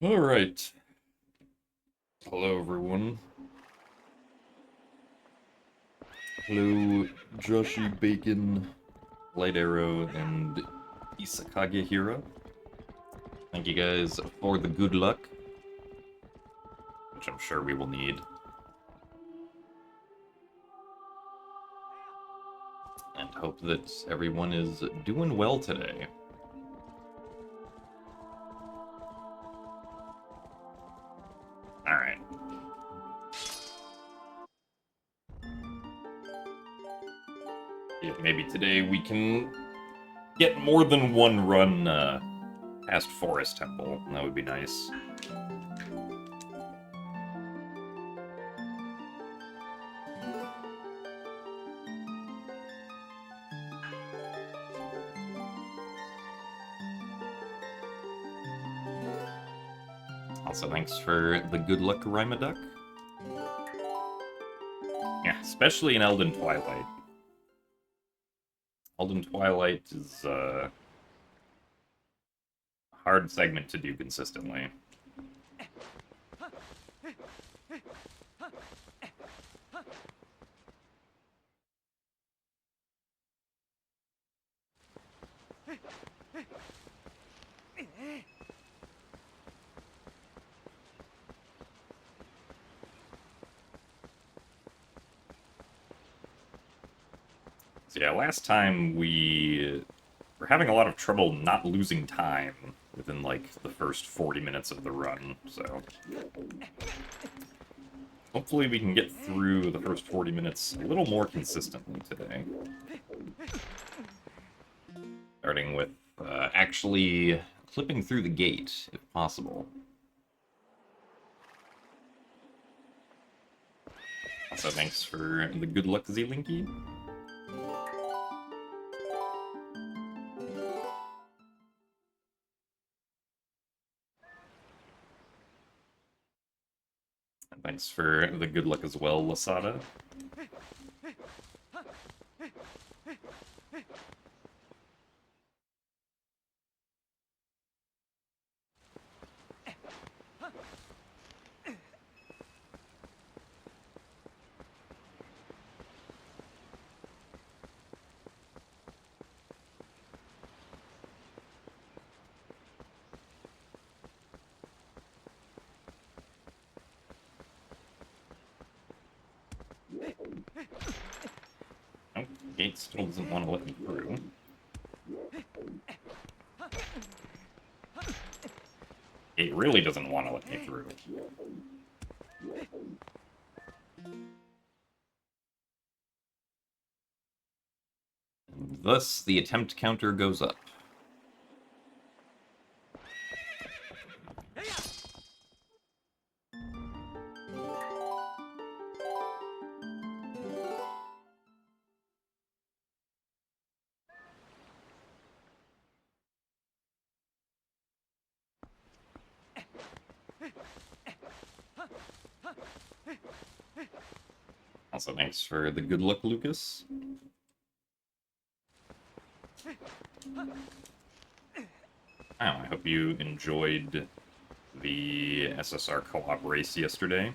Alright. Hello, everyone. Hello, Joshi Bacon, Light Arrow, and Isakage Hira. Thank you guys for the good luck, which I'm sure we will need. And hope that everyone is doing well today. Alright. Yeah, maybe today we can get more than one run past Forest Temple. That would be nice. Also, thanks for the good luck, Rymaduck. Yeah, especially in Elden Twilight. Elden Twilight is a hard segment to do consistently. So yeah, last time we were having a lot of trouble not losing time within like the first 40 minutes of the run, so hopefully we can get through the first 40 minutes a little more consistently today. Starting with actually clipping through the gate, if possible. Also, thanks for the good luck, Zelinky. And thanks for the good luck as well, Lasada. Nope, the gate still doesn't want to let me through. It really doesn't want to let me through. And thus, the attempt counter goes up. Also, thanks for the good luck, Lucas. I hope you enjoyed the SSR co-op race yesterday.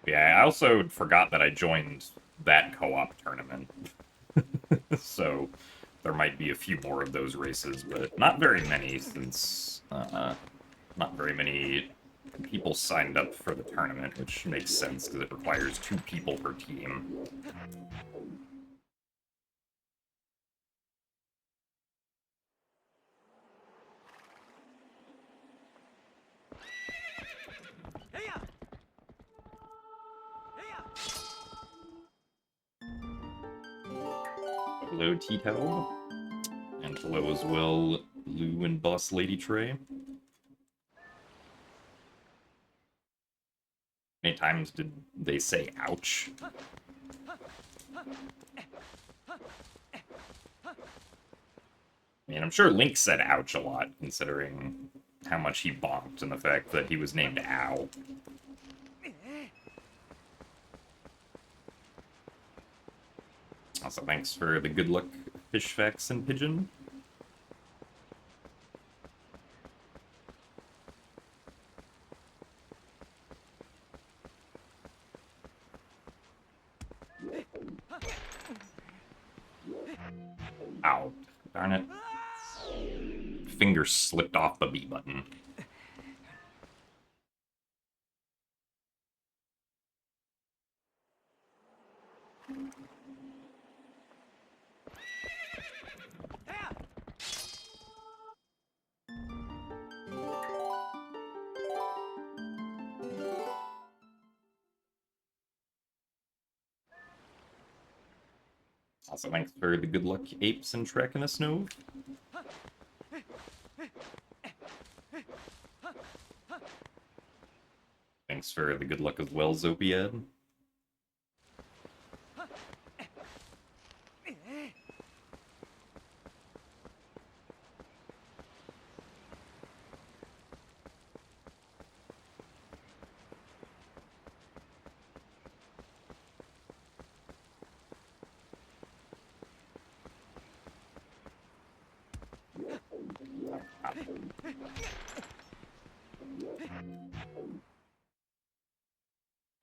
Yeah, I also forgot that I joined that co-op tournament. So there might be a few more of those races, but not very many since not very many people signed up for the tournament, which makes sense because it requires 2 people per team. Hello, T-Tel. And hello as well, Lou and Boss Lady Trey. Many times did they say ouch? I mean, I'm sure Link said ouch a lot, considering how much he bonked and the fact that he was named Ow. Also, thanks for the good luck, Fishfax and Pigeon. Darn it. Finger slipped off the B button. Also, thanks for the good luck, apes and Shrek in the snow. Thanks for the good luck as well, Zopiad.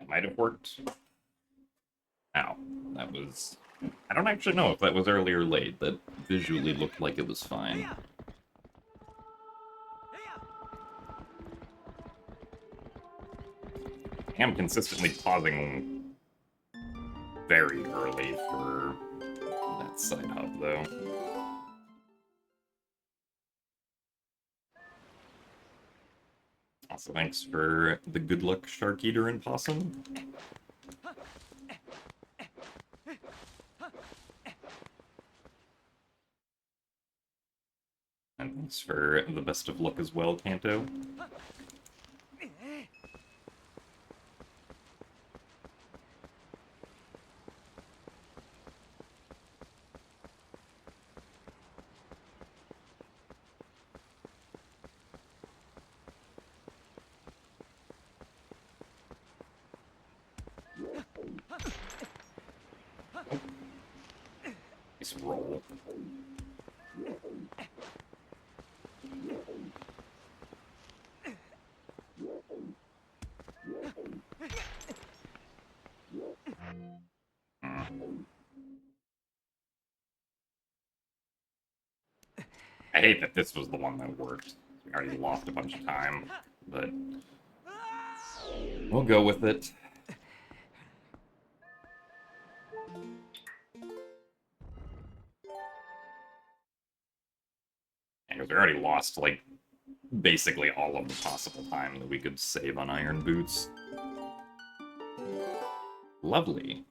It might have worked. Ow. That was... I don't actually know if that was early or late. That visually looked like it was fine. I am consistently pausing very early for that side hub, though. Also, thanks for the good luck, Shark Eater and Possum. And thanks for the best of luck as well, Kanto. Nice roll. I hate that this was the one that worked. We already lost a bunch of time, but we'll go with it. And we already lost, like, basically all of the possible time that we could save on Iron Boots. Lovely.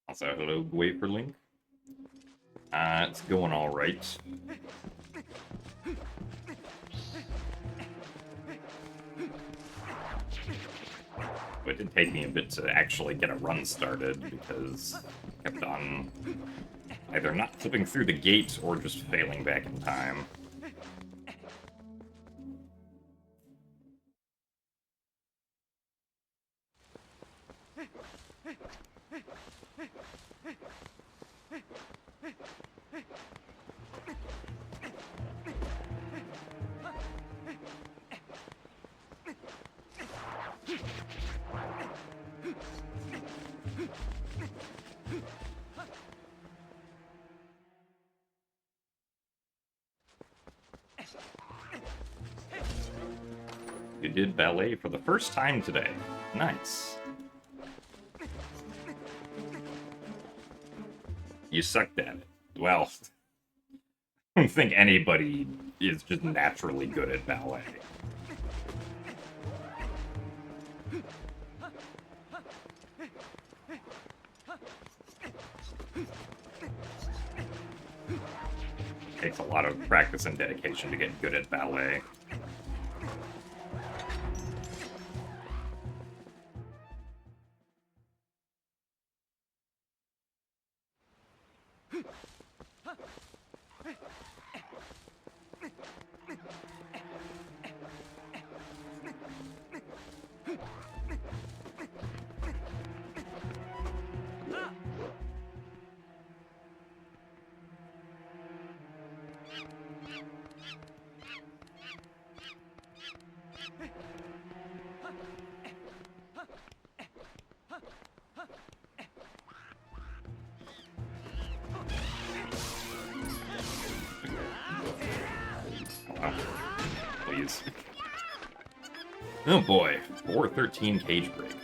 Also, hello, Waferlink. It's going all right. But it did take me a bit to actually get a run started because I kept on either not flipping through the gate or just failing back in time. You did ballet for the first time today. Nice. You sucked at it. Well, I don't think anybody is just naturally good at ballet. Takes a lot of practice and dedication to get good at ballet. Oh, please. Oh boy, 413 cage break.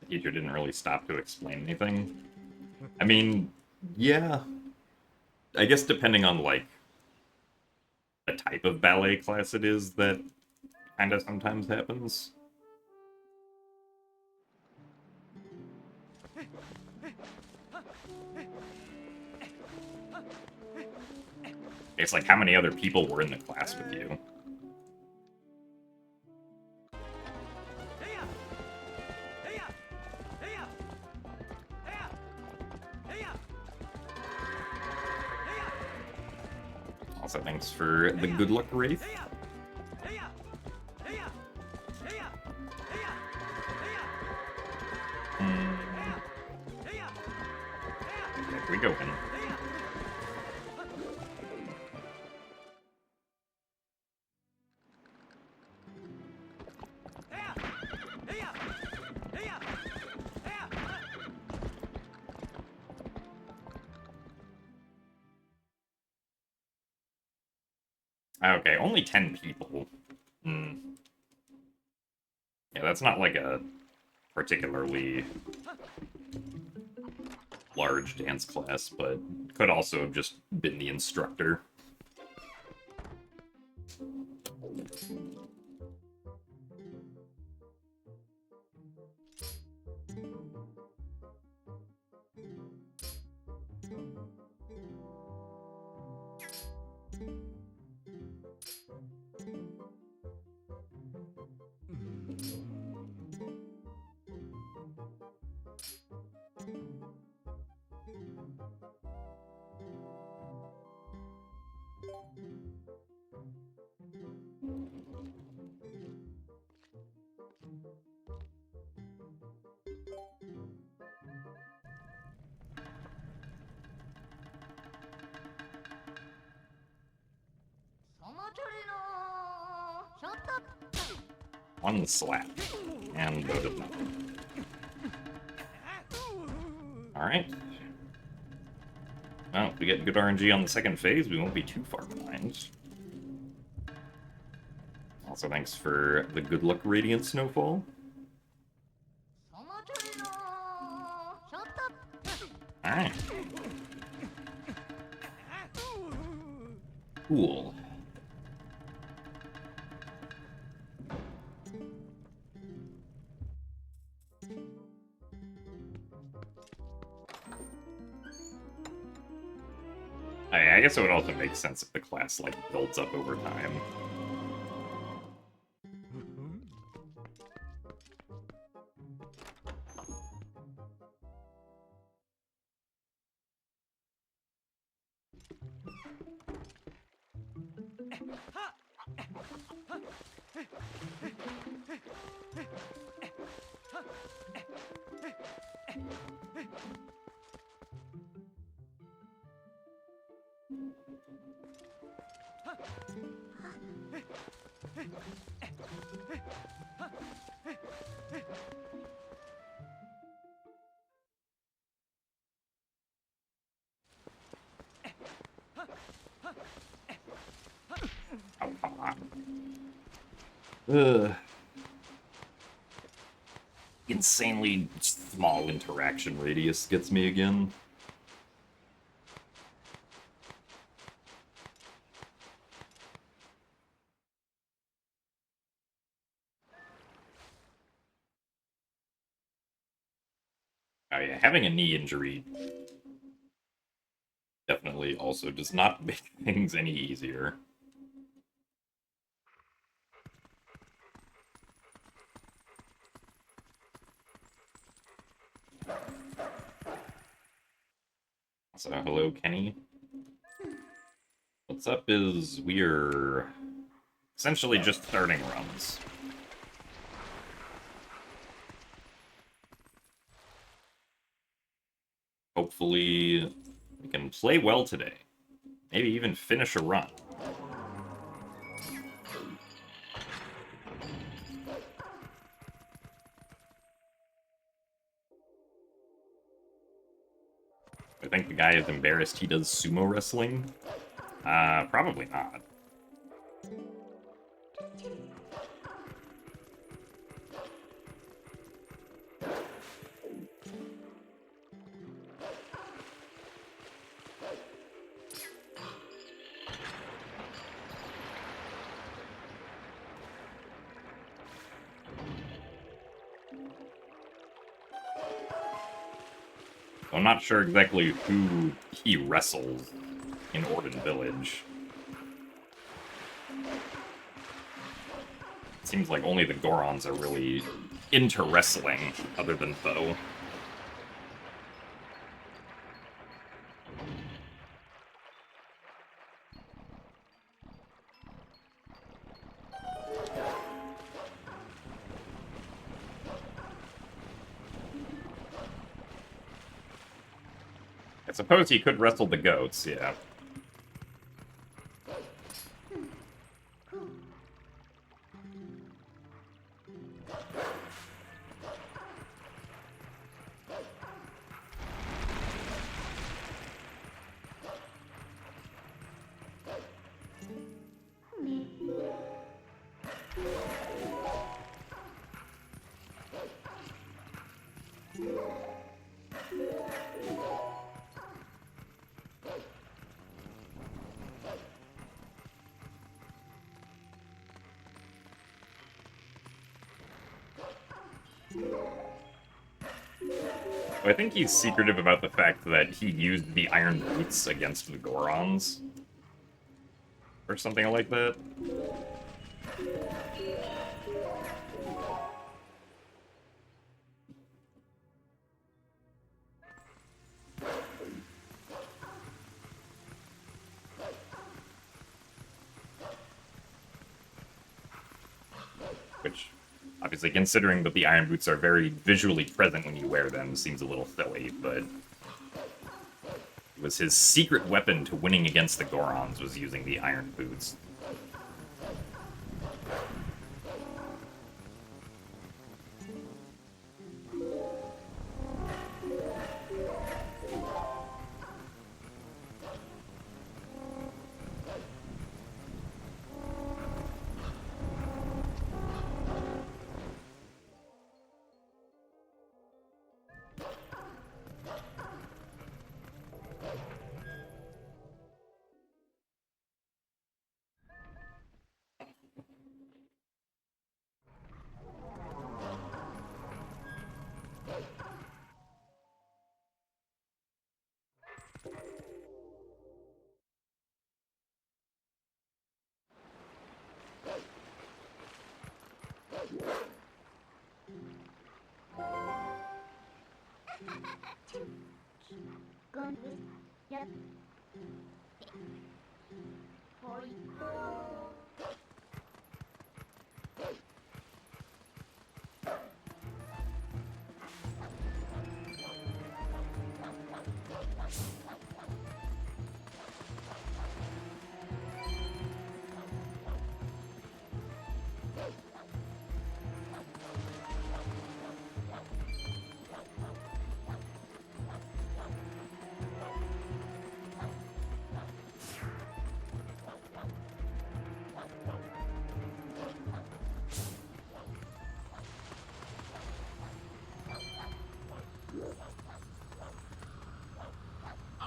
The teacher didn't really stop to explain anything. I mean, yeah. I guess depending on, like, the type of ballet class it is, that kind of sometimes happens. It's like, how many other people were in the class with you? Also, thanks for the good luck, Wraith. There we go, in. Okay, only 10 people. Hmm. Yeah, that's not like a particularly large dance class, but could also have just been the instructor. One slap. And voted no. Alright. Well, if we get good RNG on the second phase, we won't be too far behind. Also, thanks for the good luck Radiant Snowfall. Alright. Cool. I guess it would also make sense if the class, like, builds up over time. Oh, come on. Ugh. Insanely small interaction radius gets me again. Oh yeah, having a knee injury unfortunately, also does not make things any easier. So, hello, Kenny. What's up is we're essentially just starting runs. Hopefully, we can play well today. Maybe even finish a run. I think the guy is embarrassed he does sumo wrestling. Probably not. I'm not sure exactly who he wrestles in Orden Village. It seems like only the Gorons are really into wrestling, other than Tho. I suppose he could wrestle the goats, yeah. I think he's secretive about the fact that he used the iron boots against the Gorons. Or something like that. Which, obviously, considering that the iron boots are very visually present when you wear them, seems a little silly, but it was his secret weapon to winning against the Gorons, was using the iron boots.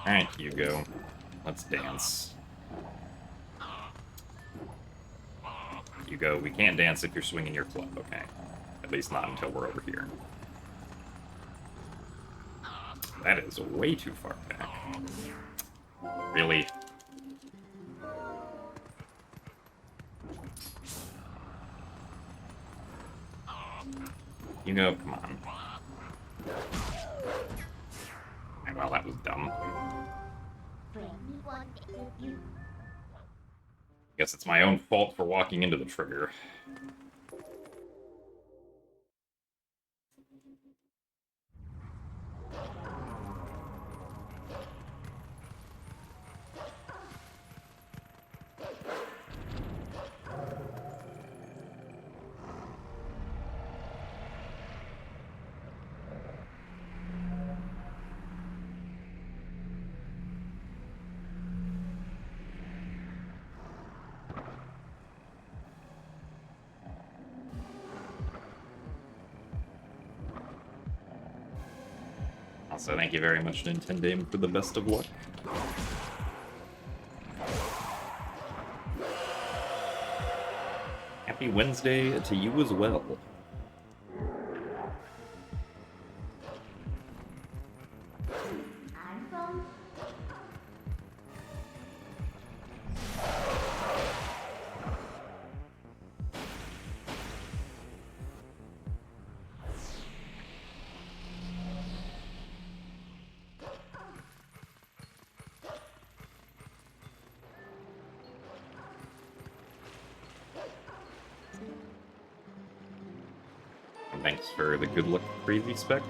Alright, Hugo. Let's dance. Hugo, we can't dance if you're swinging your club, okay? At least not until we're over here. That is way too far back. Really? You know, come on. Well, that was dumb. Guess it's my own fault for walking into the trigger. Also, thank you very much, Nintendo, for the best of luck. Happy Wednesday to you as well. Thanks for the good luck, crazy spec.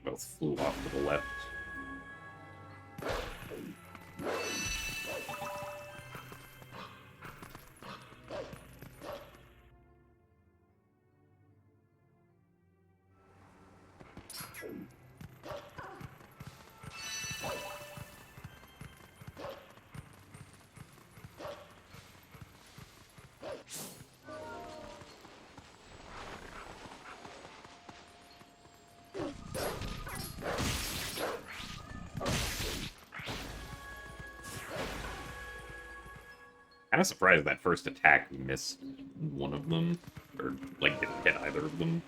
Both flew off to the left. Kind of surprised that first attack missed one of them, or like didn't hit either of them.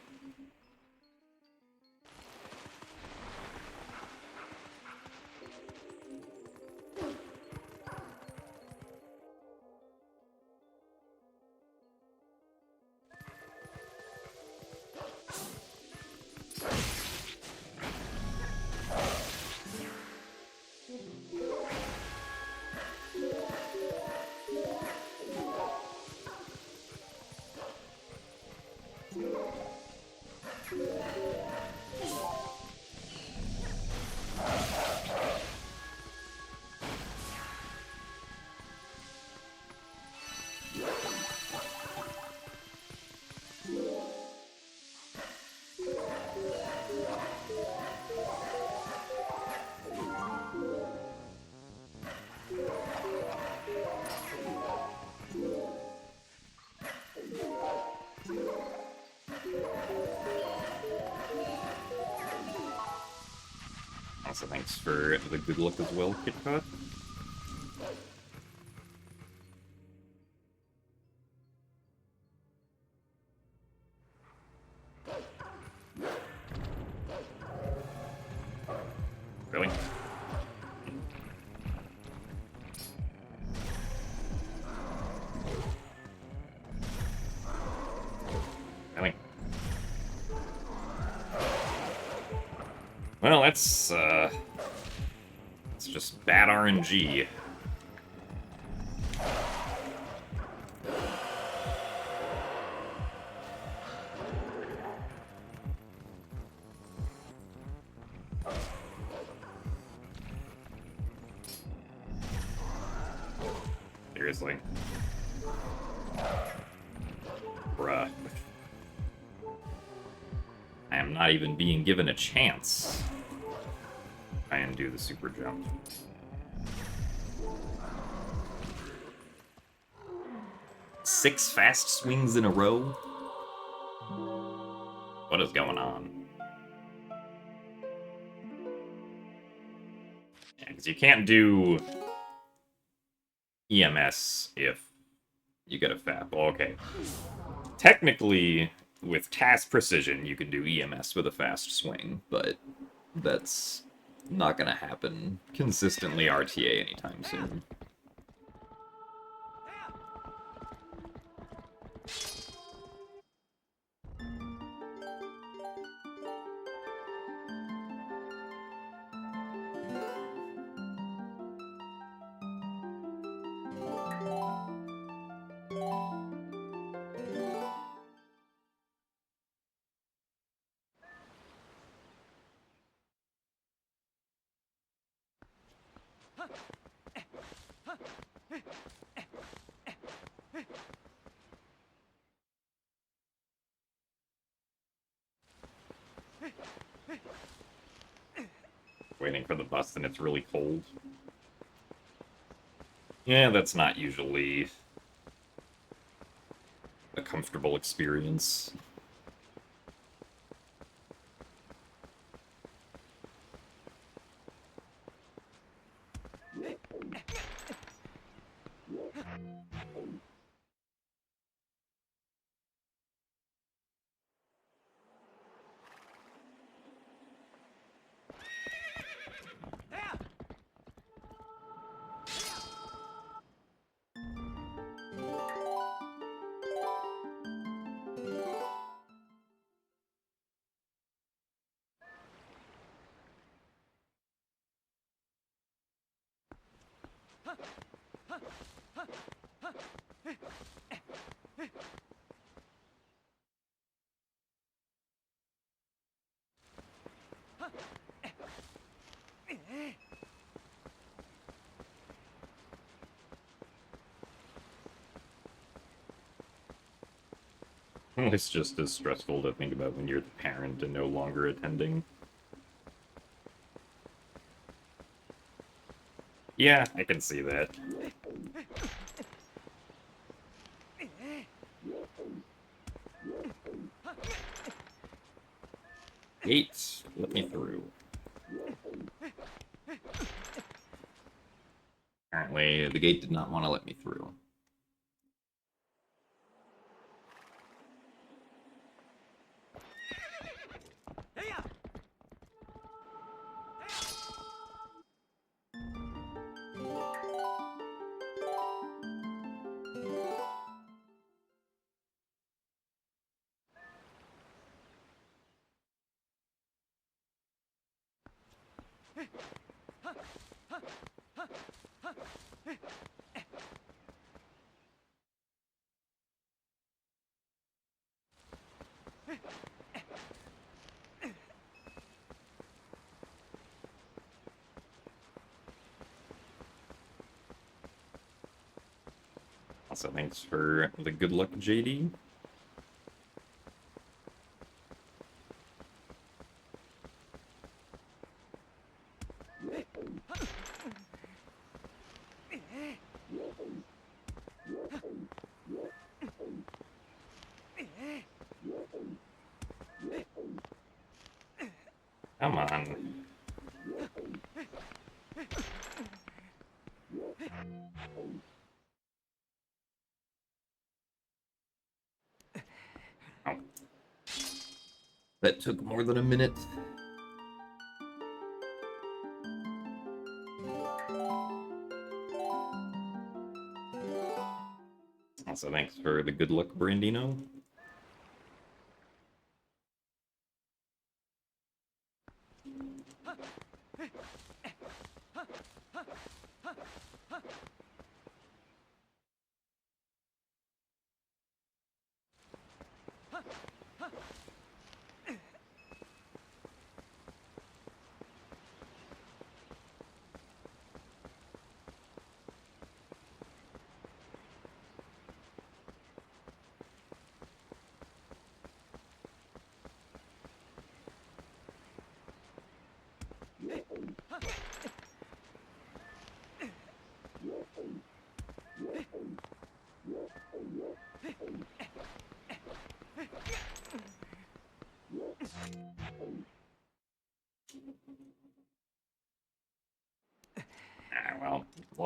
Also, thanks for the good luck as well, KitKat. Really? Really? Well, that's just bad RNG. seriously. Bruh. I am not even being given a chance. Try and do the super jump. Six fast swings in a row? What is going on? Yeah, because you can't do EMS if you get a FAP. Well, okay. Technically, with task precision, you can do EMS with a fast swing, but that's not going to happen consistently RTA anytime soon. Waiting for the bus and it's really cold. Yeah, that's not usually a comfortable experience. It's just as stressful to think about when you're the parent and no longer attending. Yeah, I can see that. Gate, let me through. Apparently, the gate did not want to let me through. Also, thanks for the good luck, JD. Come on. Oh. That took more than a minute. Also, thanks for the good luck, Brandino.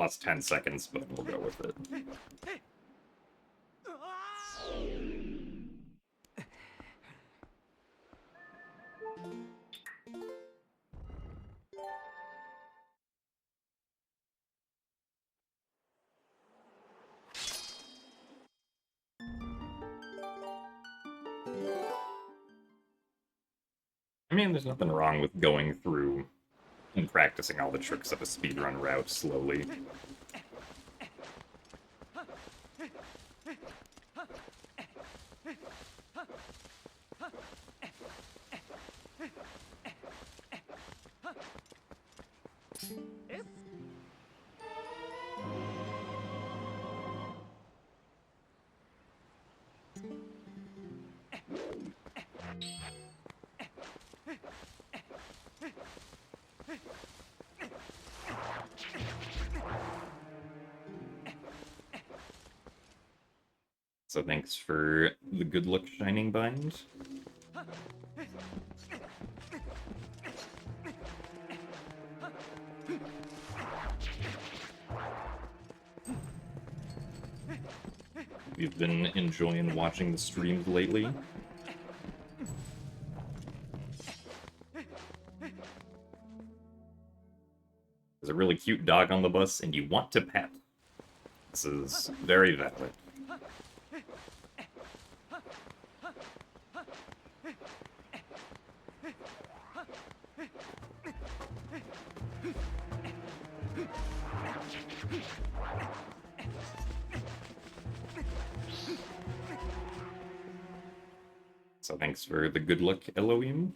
lost 10 seconds, but we'll go with it. I mean, there's nothing wrong with going through and practicing all the tricks of a speedrun route slowly. So thanks for the good luck shining bind. We've been enjoying watching the streams lately. There's a really cute dog on the bus, and you want to pet. This is very valid. So thanks for the good luck, Elohim.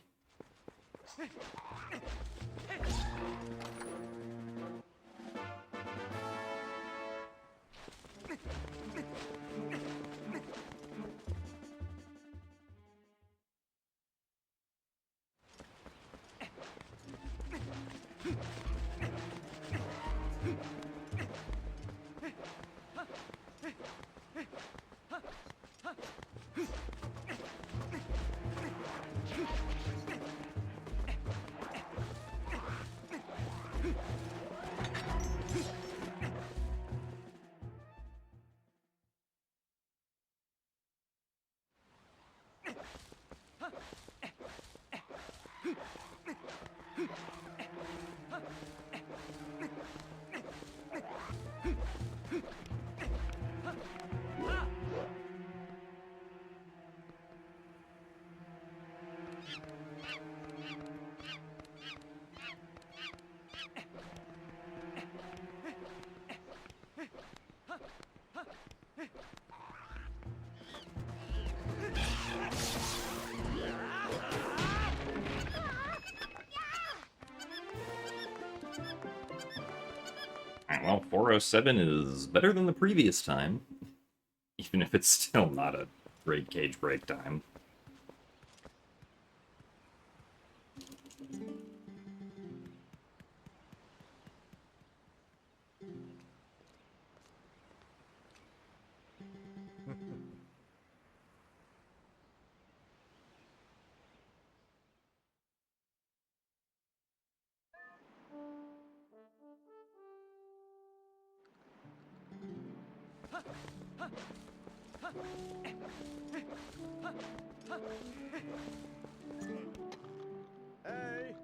Well, 407 is better than the previous time, even if it's still not a great cage break time. Hey.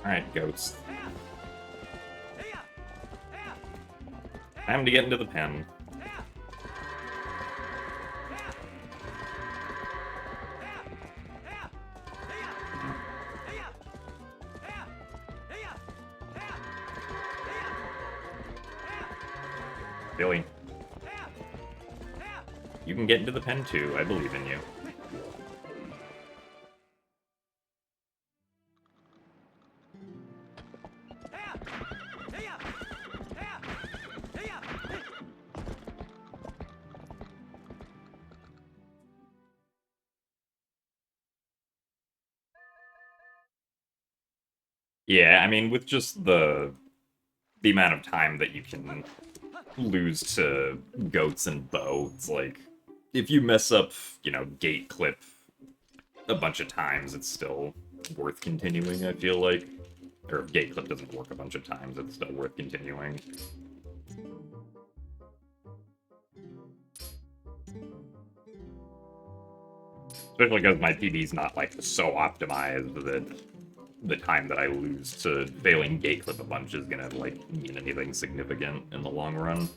Alright, goats. Time to get into the pen. Billy. You can get into the pen too, I believe in you. Yeah, I mean, with just the amount of time that you can lose to goats and bow, it's like, if you mess up, you know, gate clip a bunch of times, it's still worth continuing, I feel like. Or if gate clip doesn't work a bunch of times, it's still worth continuing. Especially because my PB's not, like, so optimized that the time that I lose to failing gate clip a bunch is gonna, like, mean anything significant in the long run.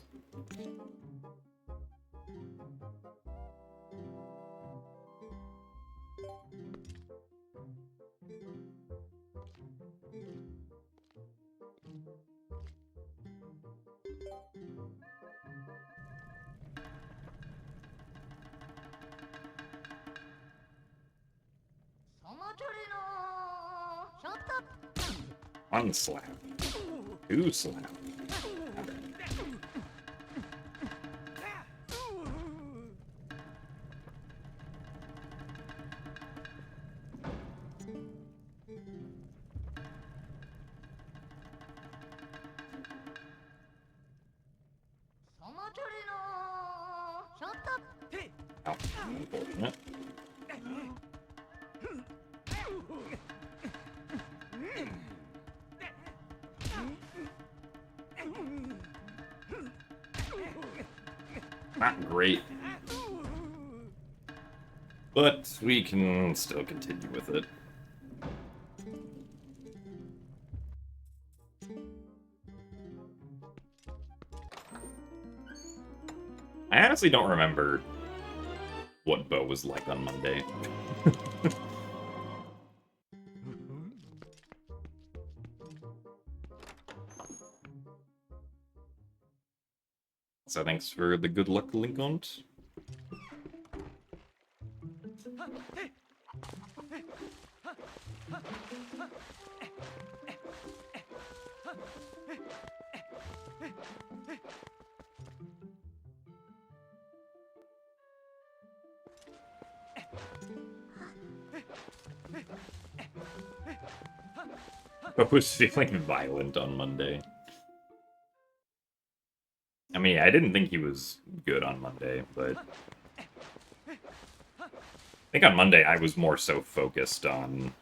One slap. Two slap. Oh, unfortunate. Not great. But we can still continue with it. I honestly don't remember what Bo was like on Monday. So thanks for the good luck link on it. I was feeling violent on Monday. I mean, I didn't think he was good on Monday, but I think on Monday I was more so focused on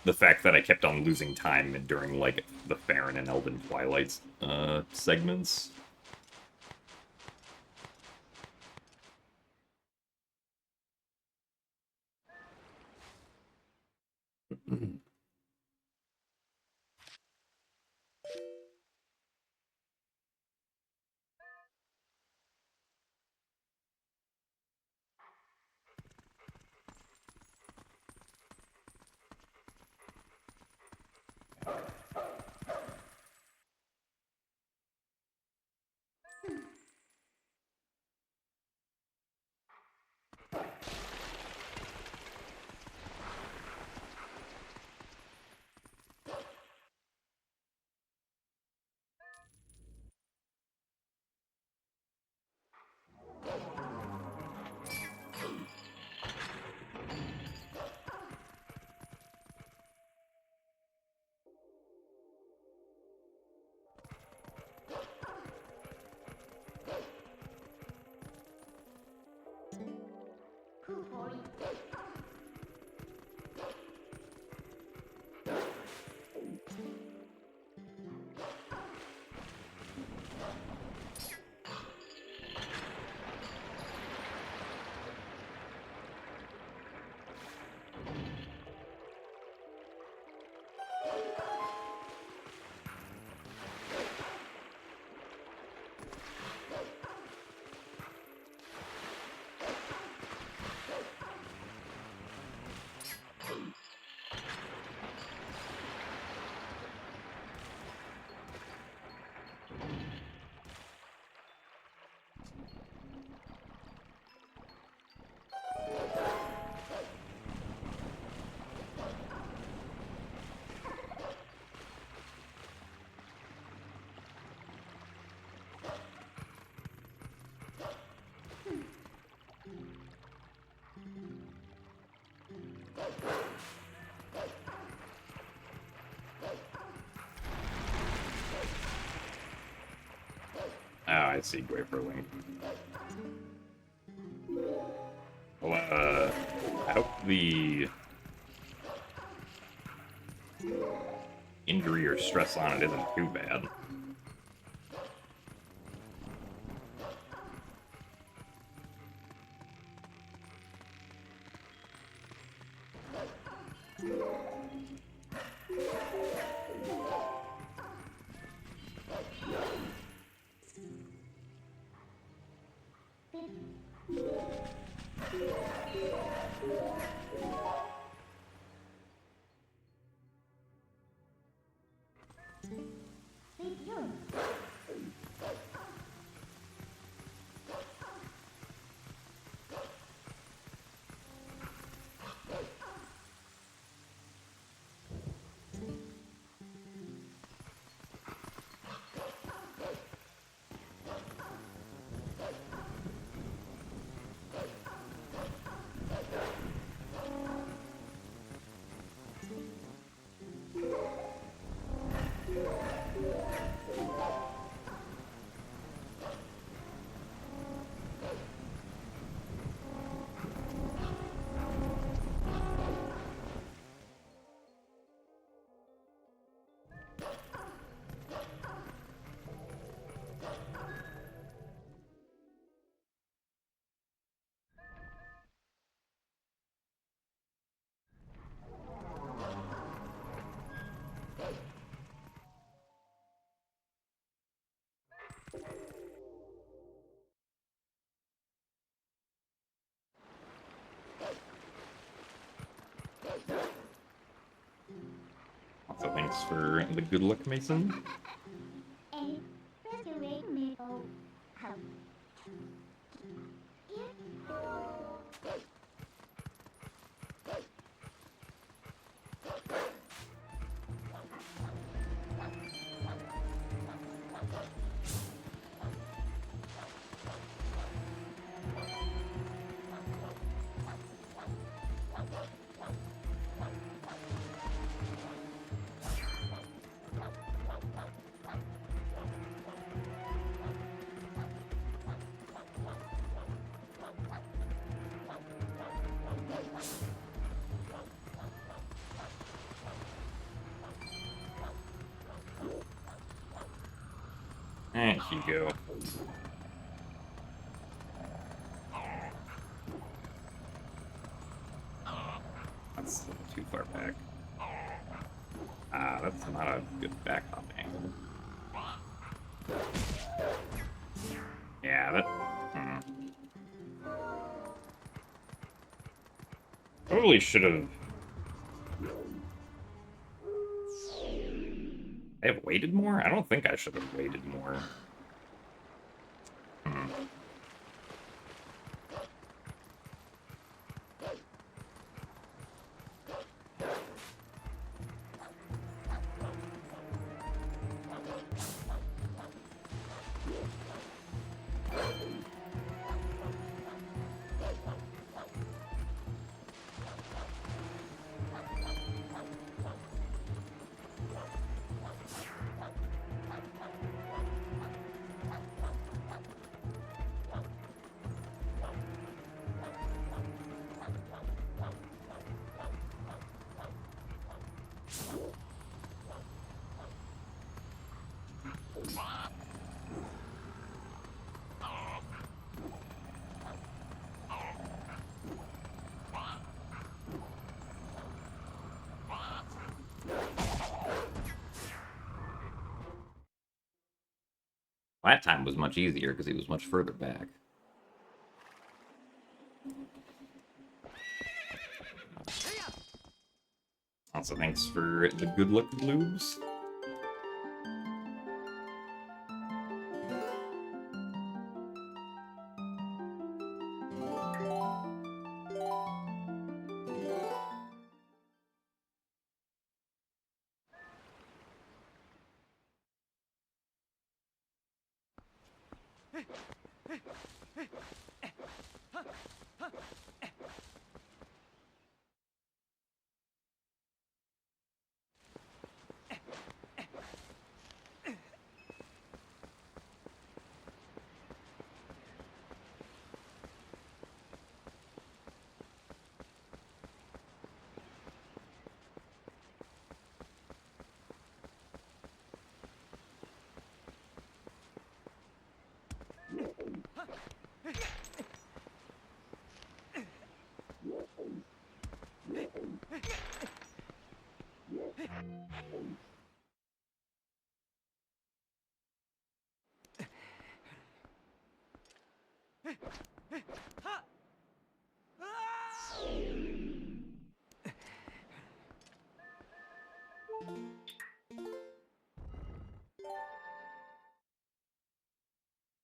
the fact that I kept on losing time during, like, the Farron and Elden Twilight segments. Oh, I see. Graper Link. Well, I hope the injury or stress on it isn't too bad. So thanks for the good luck, Mason. There you go. That's too far back. Ah, that's not a good back hop angle. Yeah, that... Totally should have... I have waited more? I don't think I should have waited more. That time was much easier because he was much further back. Also, thanks for the good luck lubes.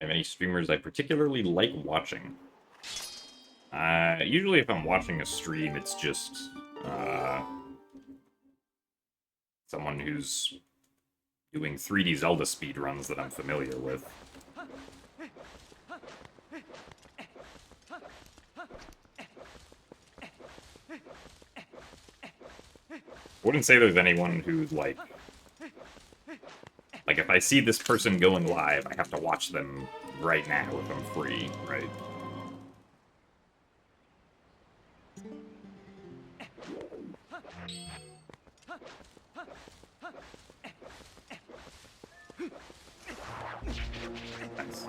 Have any streamers I particularly like watching? Usually if I'm watching a stream, it's just someone who's doing 3D Zelda speedruns that I'm familiar with. Wouldn't say there's anyone who's like if I see this person going live, I have to watch them right now if I'm free, right? Nice.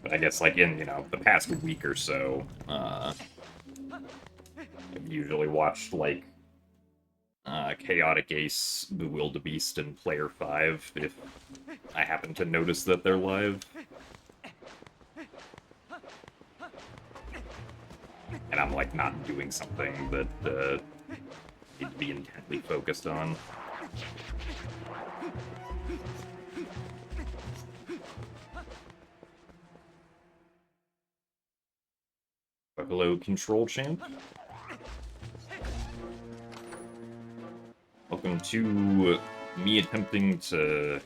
But I guess, like, in, the past week or so, I've usually watched, like, Chaotic Ace, Bewildebeest, and Player 5, if I happen to notice that they're live. And I'm, like, not doing something that, need to be intently focused on. Hello, Control Champ. Welcome to me attempting to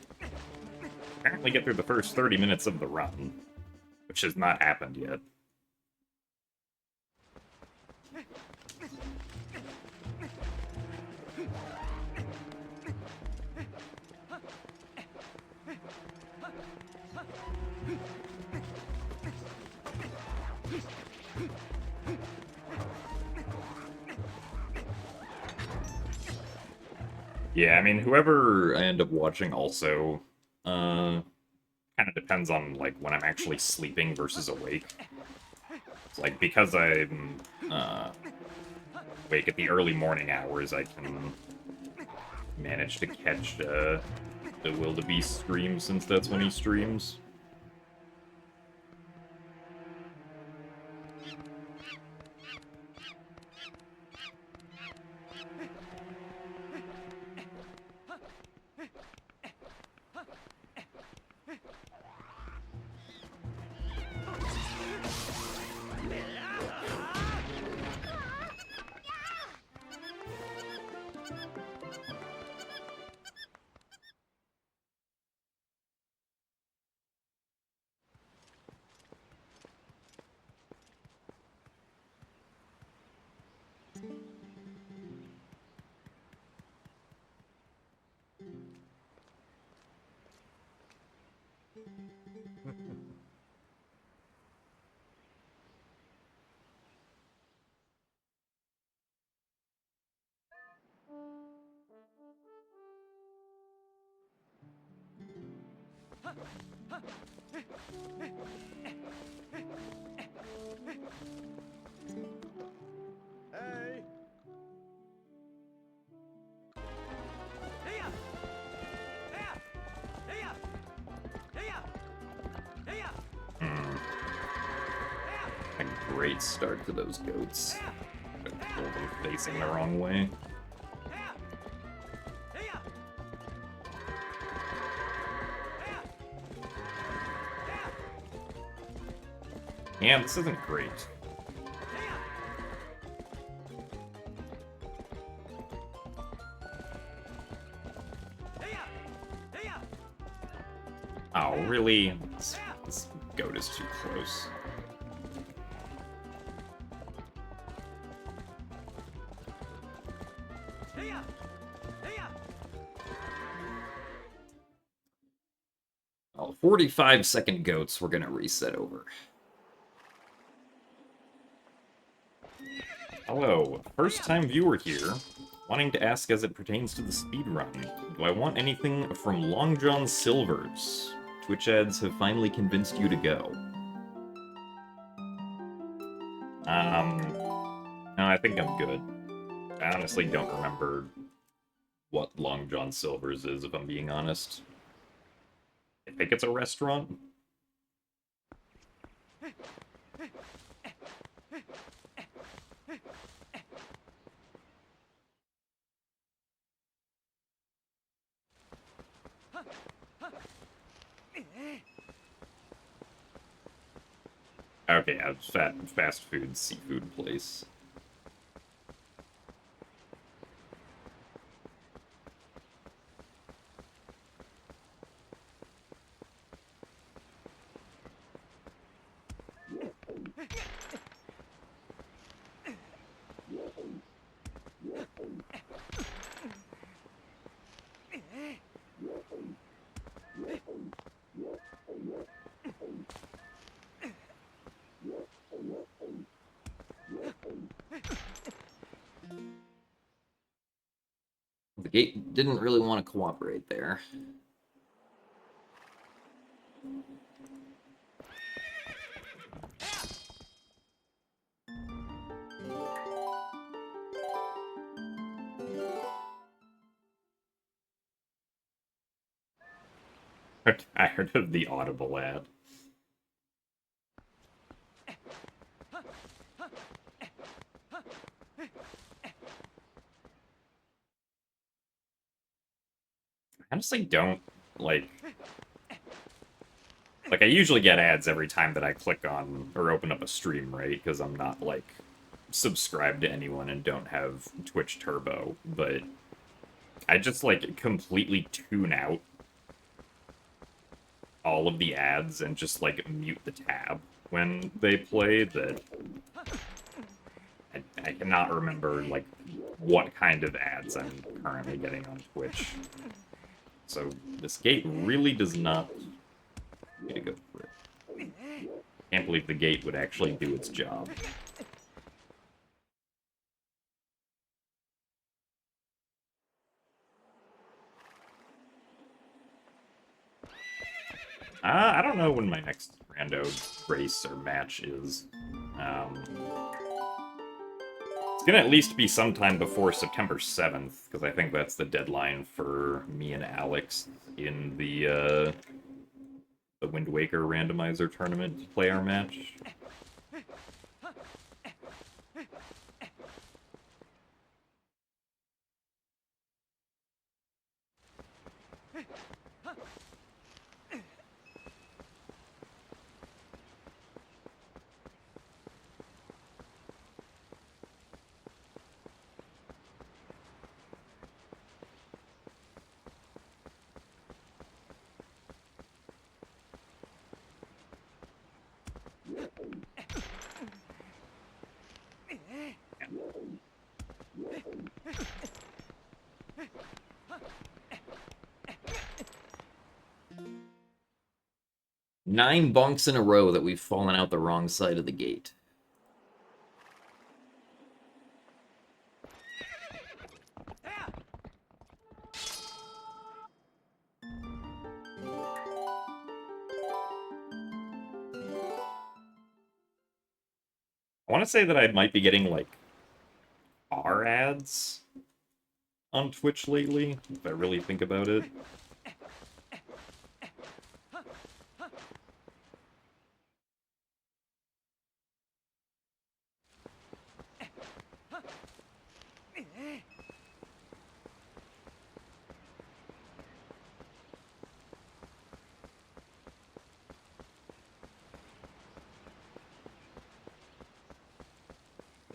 apparently get through the first 30 minutes of the run, which has not happened yet. Yeah, I mean, whoever I end up watching also, kind of depends on, like, when I'm actually sleeping versus awake. It's like, because I'm, awake at the early morning hours, I can manage to catch, the Wildebeest stream, since that's when he streams. Hey! A great start to those goats. All of them facing the wrong way. Yeah, this isn't great. Oh, really? This goat is too close. Well, 45-second goats, we're gonna reset over. Hello, first-time viewer here. Wanting to ask as it pertains to the speedrun, do I want anything from Long John Silver's? Twitch ads have finally convinced you to go. No, I think I'm good. I honestly don't remember what Long John Silver's is, if I'm being honest. I think it's a restaurant. Okay, a fast food seafood place. The gate didn't really want to cooperate there. I heard of the Audible ad. I honestly don't, like, I usually get ads every time that I click on or open up a stream, right? Because I'm not, like, subscribed to anyone and don't have Twitch Turbo, but I just, like, completely tune out all of the ads and just, like, mute the tab when they play. That I cannot remember, like, what kind of ads I'm currently getting on Twitch. So this gate really does not need to go for it. Can't believe the gate would actually do its job. I don't know when my next rando race or match is. It's gonna at least be sometime before September 7th, because I think that's the deadline for me and Alex in the Wind Waker randomizer tournament to play our match. Nine bonks in a row that we've fallen out the wrong side of the gate. I want to say that I might be getting, like, R ads on Twitch lately, if I really think about it.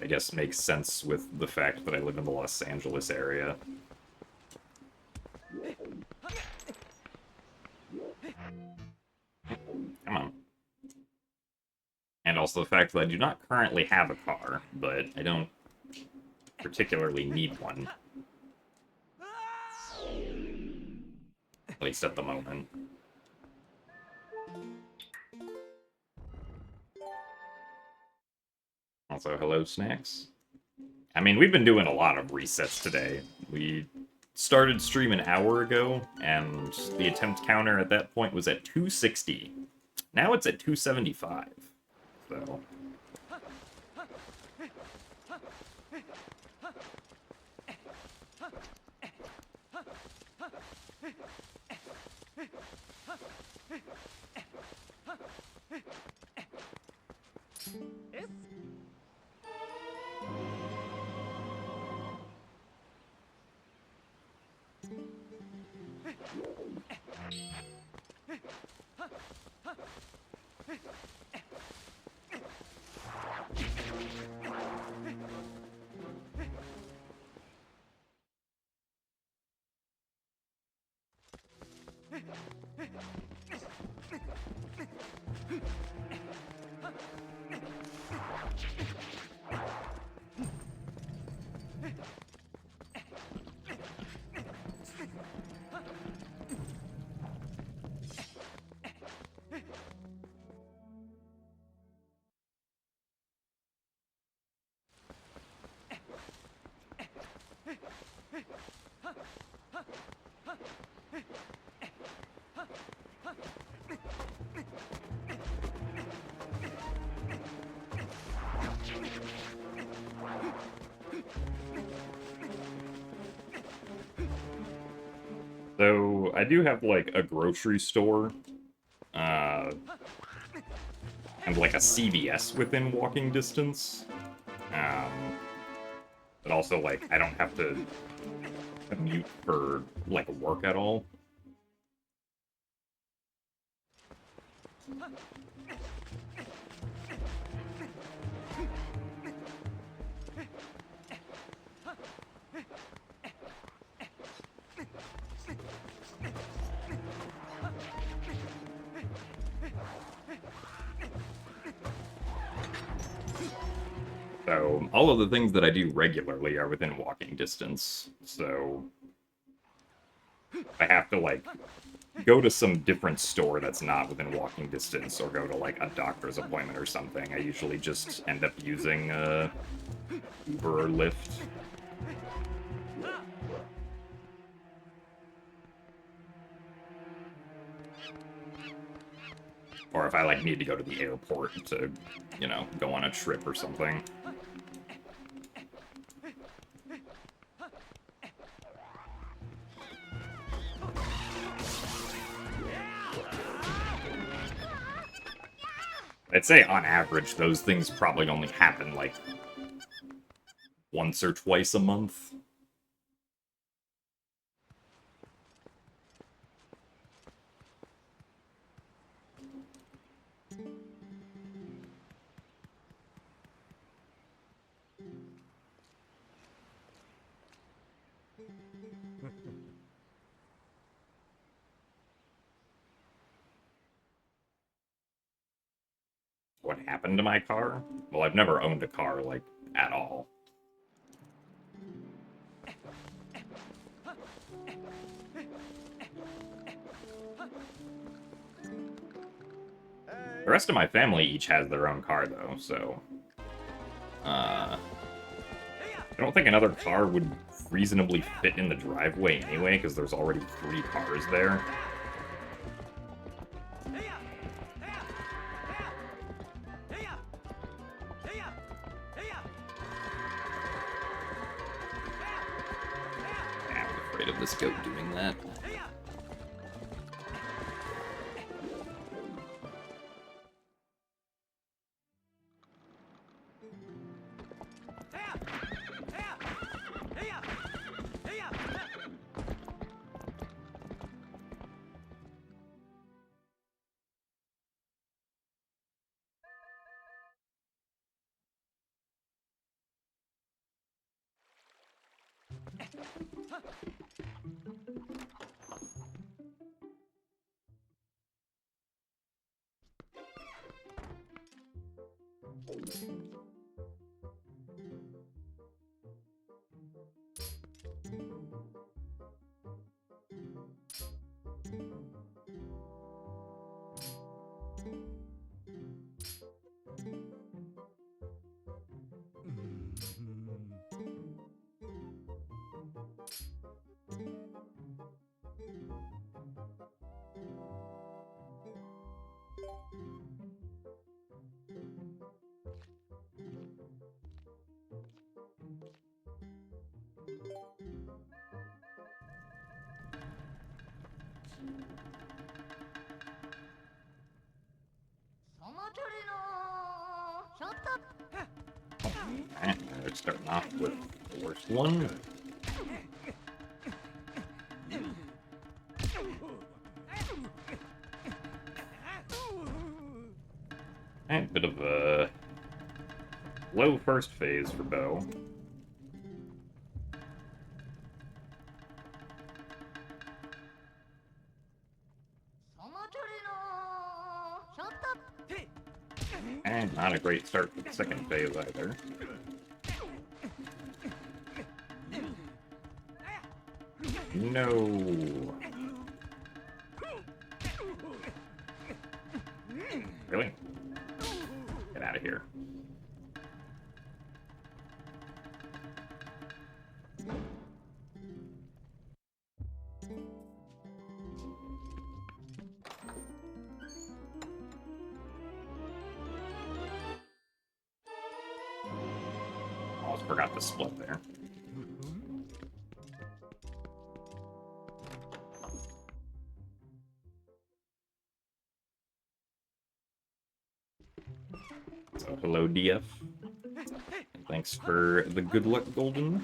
I guess makes sense with the fact that I live in the Los Angeles area. Come on. And also the fact that I do not currently have a car, but I don't particularly need one. At least at the moment. Also, hello, Snacks. I mean, we've been doing a lot of resets today. We started stream an hour ago, and the attempt counter at that point was at 260. Now it's at 275. So... So, I do have, like, a grocery store, and, like, a CVS within walking distance. But also, like, I don't have to commute for, like, work at all. So, all of the things that I do regularly are within walking distance. So, I have to, like, go to some different store that's not within walking distance, or go to, like, a doctor's appointment or something. I usually just end up using Uber or Lyft. Or if I, like, need to go to the airport to, you know, go on a trip or something. I'd say on average, those things probably only happen, like, once or twice a month. What happened to my car? Well, I've never owned a car, like, at all. The rest of my family each has their own car, though, so... I don't think another car would reasonably fit in the driveway anyway, because there's already 3 cars there. I'm afraid of this goat doing that. Alright, we're starting off with the worst one. Alright, bit of a low first phase for Bo. And not a great start for the second phase either. No. Really? Get out of here. Almost forgot to split there. So, hello, DF. And thanks for the good luck, Golden.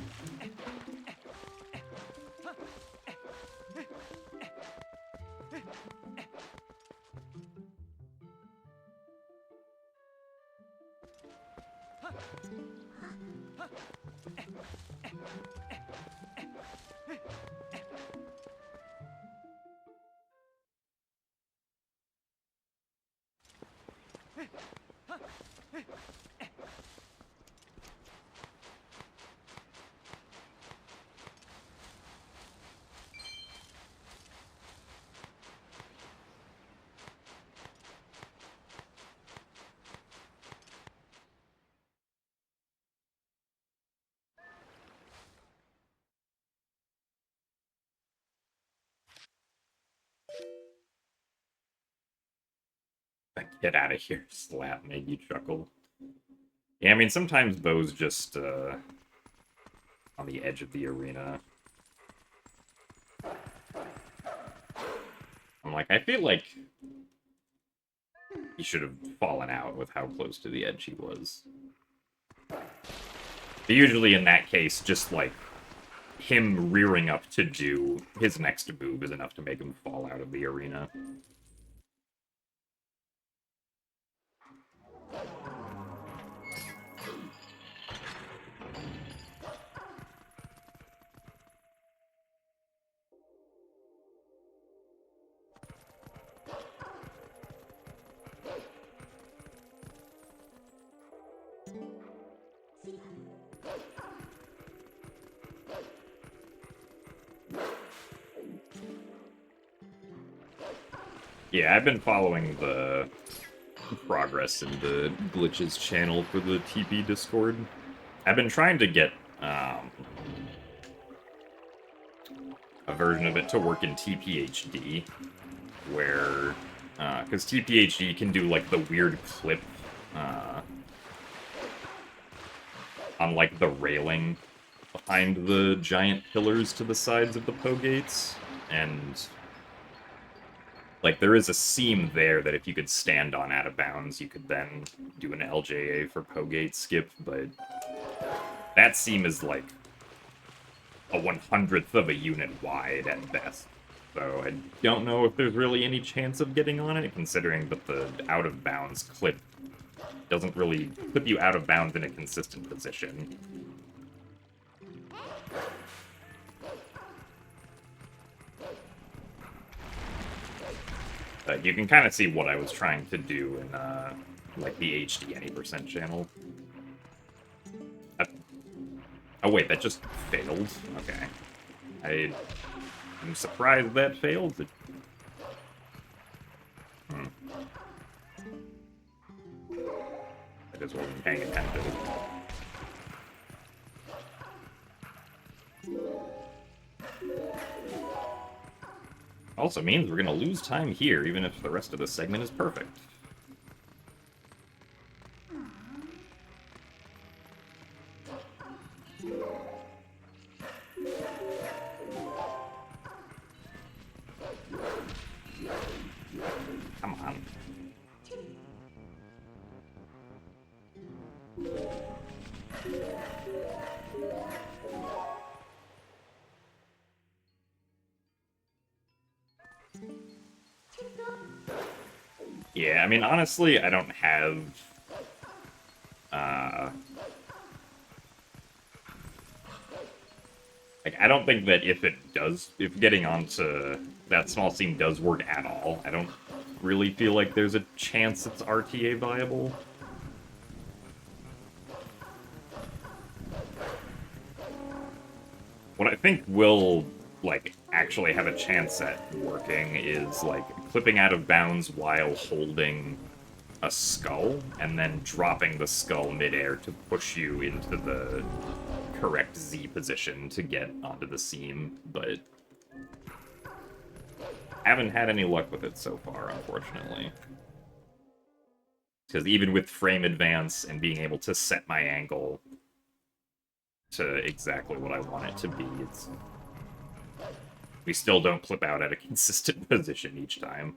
Get out of here, Slap, made you chuckle. Yeah, I mean, sometimes Bo's just, on the edge of the arena. I'm like, I feel like he should have fallen out with how close to the edge he was. But usually in that case, just, like, him rearing up to do his next move is enough to make him fall out of the arena. Yeah, I've been following the progress in the Glitches channel for the TP Discord. I've been trying to get a version of it to work in TPHD, where, because TPHD can do, like, the weird clip on, like, the railing behind the giant pillars to the sides of the Poe gates, and like, there is a seam there that if you could stand on out of bounds, you could then do an LJA for Pogate skip, but that seam is like a 1/100th of a unit wide at best. So I don't know if there's really any chance of getting on it, considering that the out-of-bounds clip doesn't really put you out of bounds in a consistent position. You can kind of see what I was trying to do in, like, the HD any % channel. Oh wait, that just failed? Okay. I'm surprised that failed. I just wasn't paying attention. Also means we're gonna lose time here, even if the rest of the segment is perfect. Come on. Yeah, I mean, honestly, I don't have... Like, I don't think that if getting onto that small scene does work at all, I don't really feel like there's a chance it's RTA viable. What I think will, like, actually have a chance at working is, like, clipping out of bounds while holding a skull, and then dropping the skull midair to push you into the correct Z position to get onto the seam, but I haven't had any luck with it so far, unfortunately. Because even with frame advance and being able to set my angle to exactly what I want it to be, we still don't clip out at a consistent position each time.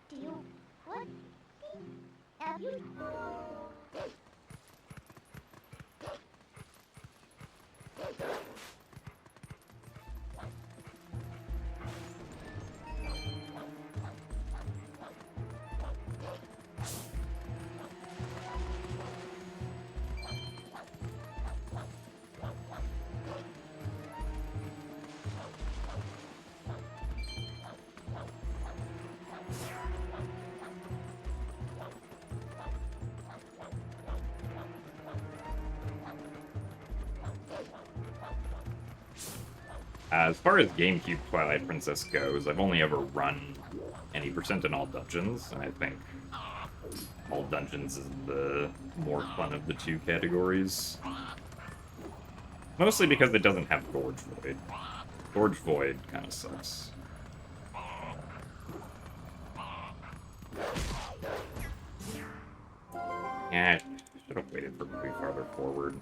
Do you what? Have you? As far as GameCube Twilight Princess goes, I've only ever run any percent in all dungeons, and I think all dungeons is the more fun of the two categories. Mostly because it doesn't have Gorge Void. Gorge Void kind of sucks. Yeah, I should have waited for it to be farther forward.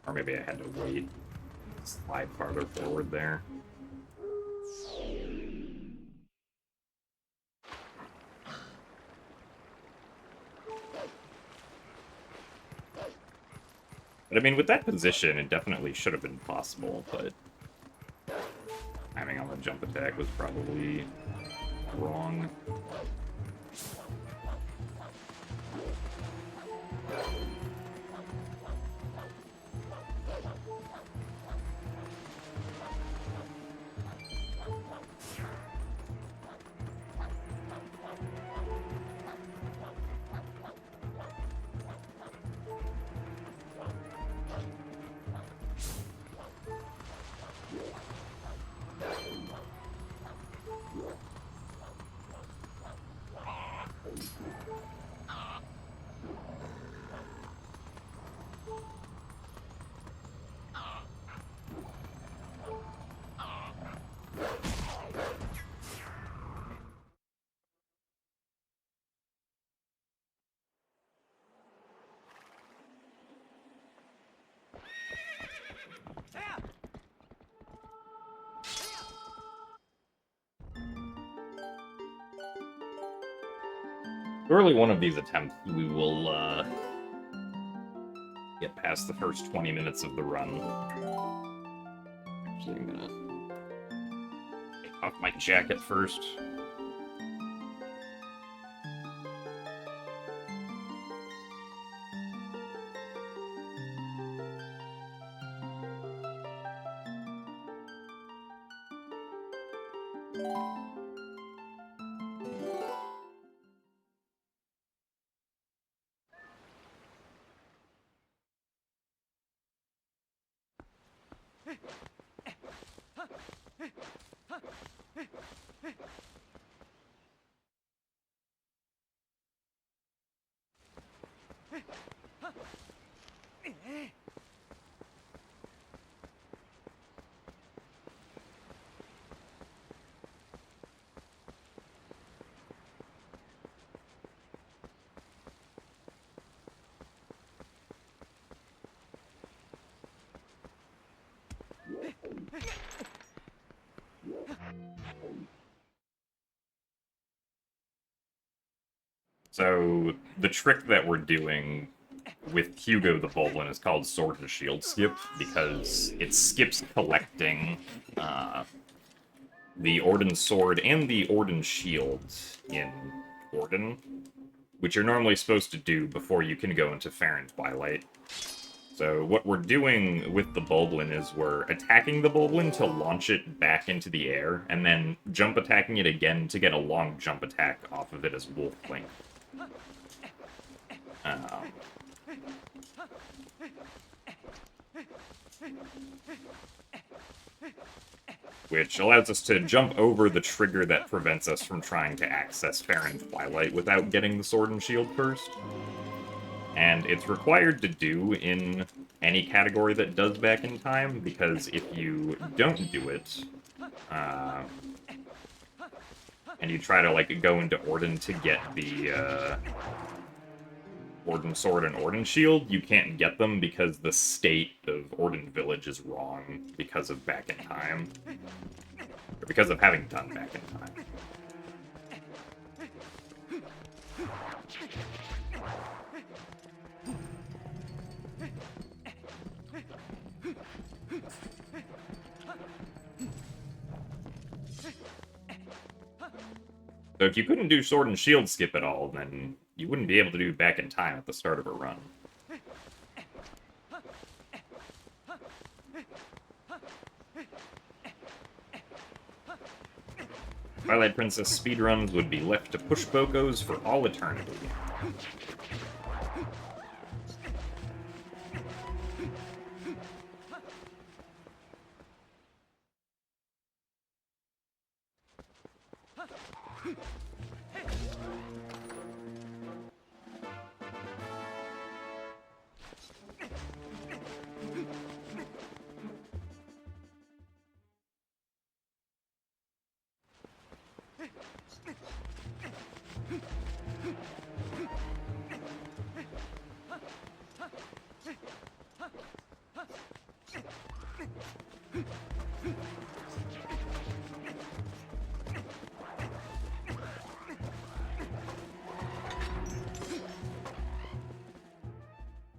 Or maybe I had to wait. Slide farther forward there. But I mean, with that position, it definitely should have been possible, but timing on the jump attack was probably wrong. Early one of these attempts, we will get past the first 20 minutes of the run. Actually, I'm gonna take off my jacket first. So, the trick that we're doing with Hugo the Boblin is called Sword and Shield Skip, because it skips collecting the Orden Sword and the Orden Shield in Orden, which you're normally supposed to do before you can go into Fair and Twilight. So what we're doing with the Bulblin is we're attacking the Bulblin to launch it back into the air, and then jump attacking it again to get a long jump attack off of it as Wolf Link. Which allows us to jump over the trigger that prevents us from trying to access Fair and Twilight without getting the Sword and Shield first. And it's required to do in any category that does back in time, because if you don't do it, and you try to, like, go into Orden to get the, Orden Sword and Orden Shield, you can't get them because the state of Orden Village is wrong because of back in time. Or because of having done back in time. So if you couldn't do Sword and Shield skip at all, then you wouldn't be able to do back in time at the start of a run. Twilight Princess speedruns would be left to push Bokos for all eternity.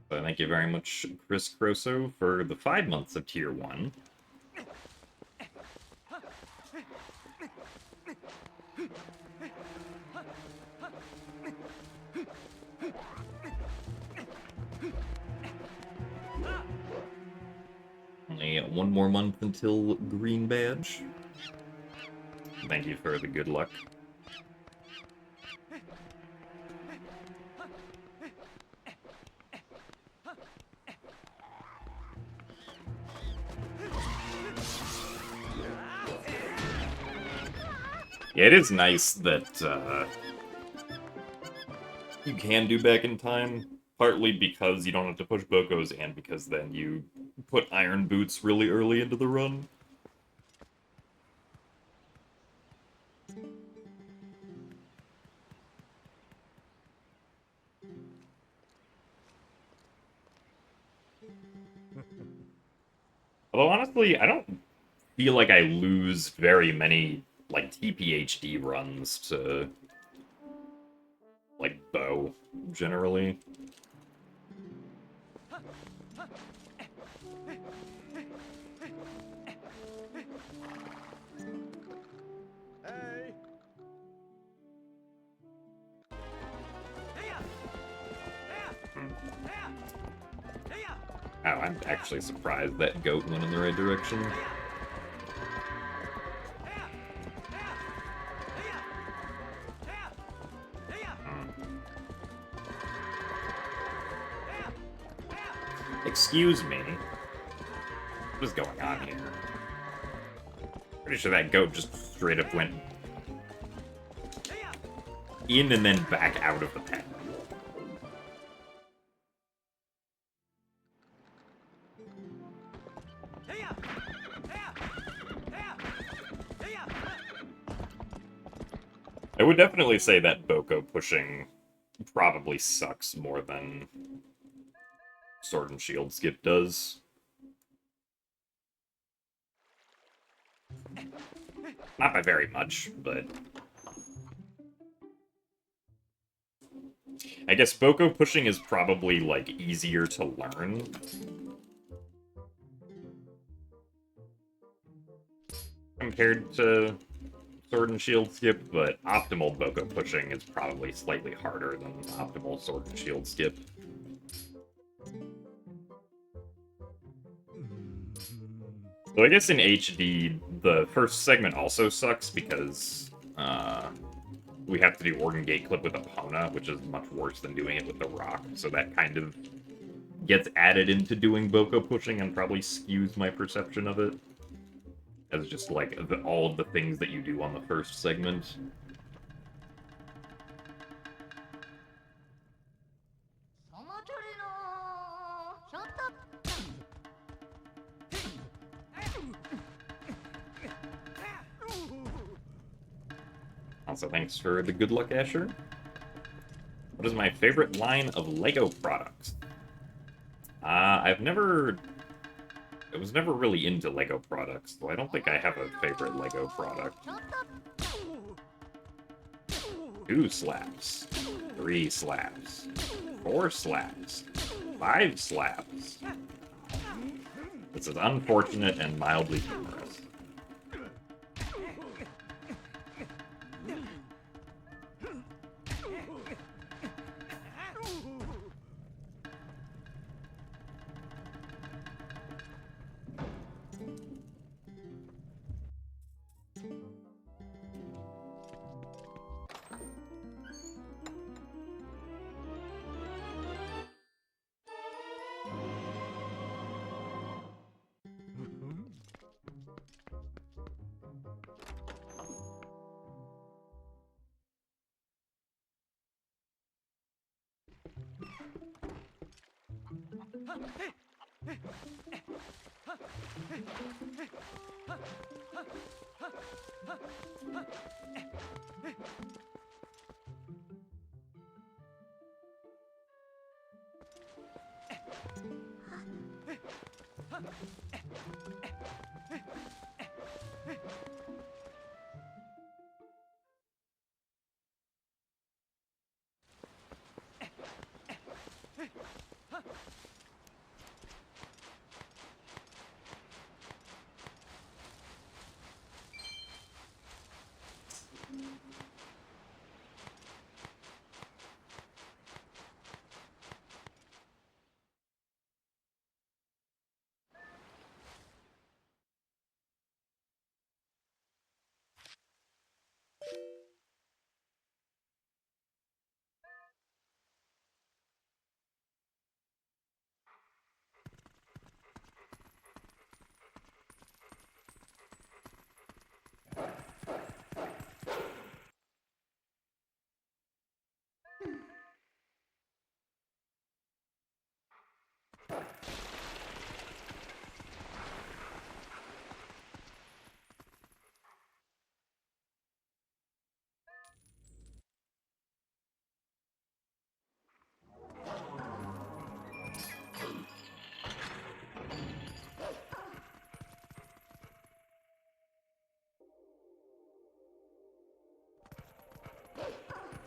So thank you very much, Chris Croso, for the 5 months of Tier 1. Only one more month until Green Badge. Thank you for the good luck. Yeah, it is nice that you can do back in time, partly because you don't have to push Bokos and because then you put Iron Boots really early into the run. Although honestly, I don't feel like I lose very many, like, TPHD runs to, like, Bow, generally. Hey! Oh, I'm actually surprised that goat went in the right direction. Excuse me. What is going on here? Pretty sure that goat just straight up went in and then back out of the pen. I would definitely say that Boko pushing probably sucks more than Sword and Shield skip does. Not by very much, but... I guess Boko pushing is probably, like, easier to learn. Compared to Sword and Shield skip, but optimal Boko pushing is probably slightly harder than optimal Sword and Shield skip. So I guess in HD, the first segment also sucks because we have to do Organ Gate Clip with Epona, which is much worse than doing it with the Rock. So that kind of gets added into doing Boko pushing and probably skews my perception of it. As just like all of the things that you do on the first segment. Also, thanks for the good luck, Asher. What is my favorite line of LEGO products? I was never really into LEGO products, so I don't think I have a favorite LEGO product. 2 slaps. 3 slaps. 4 slaps. 5 slaps. This is unfortunate and mildly humorous.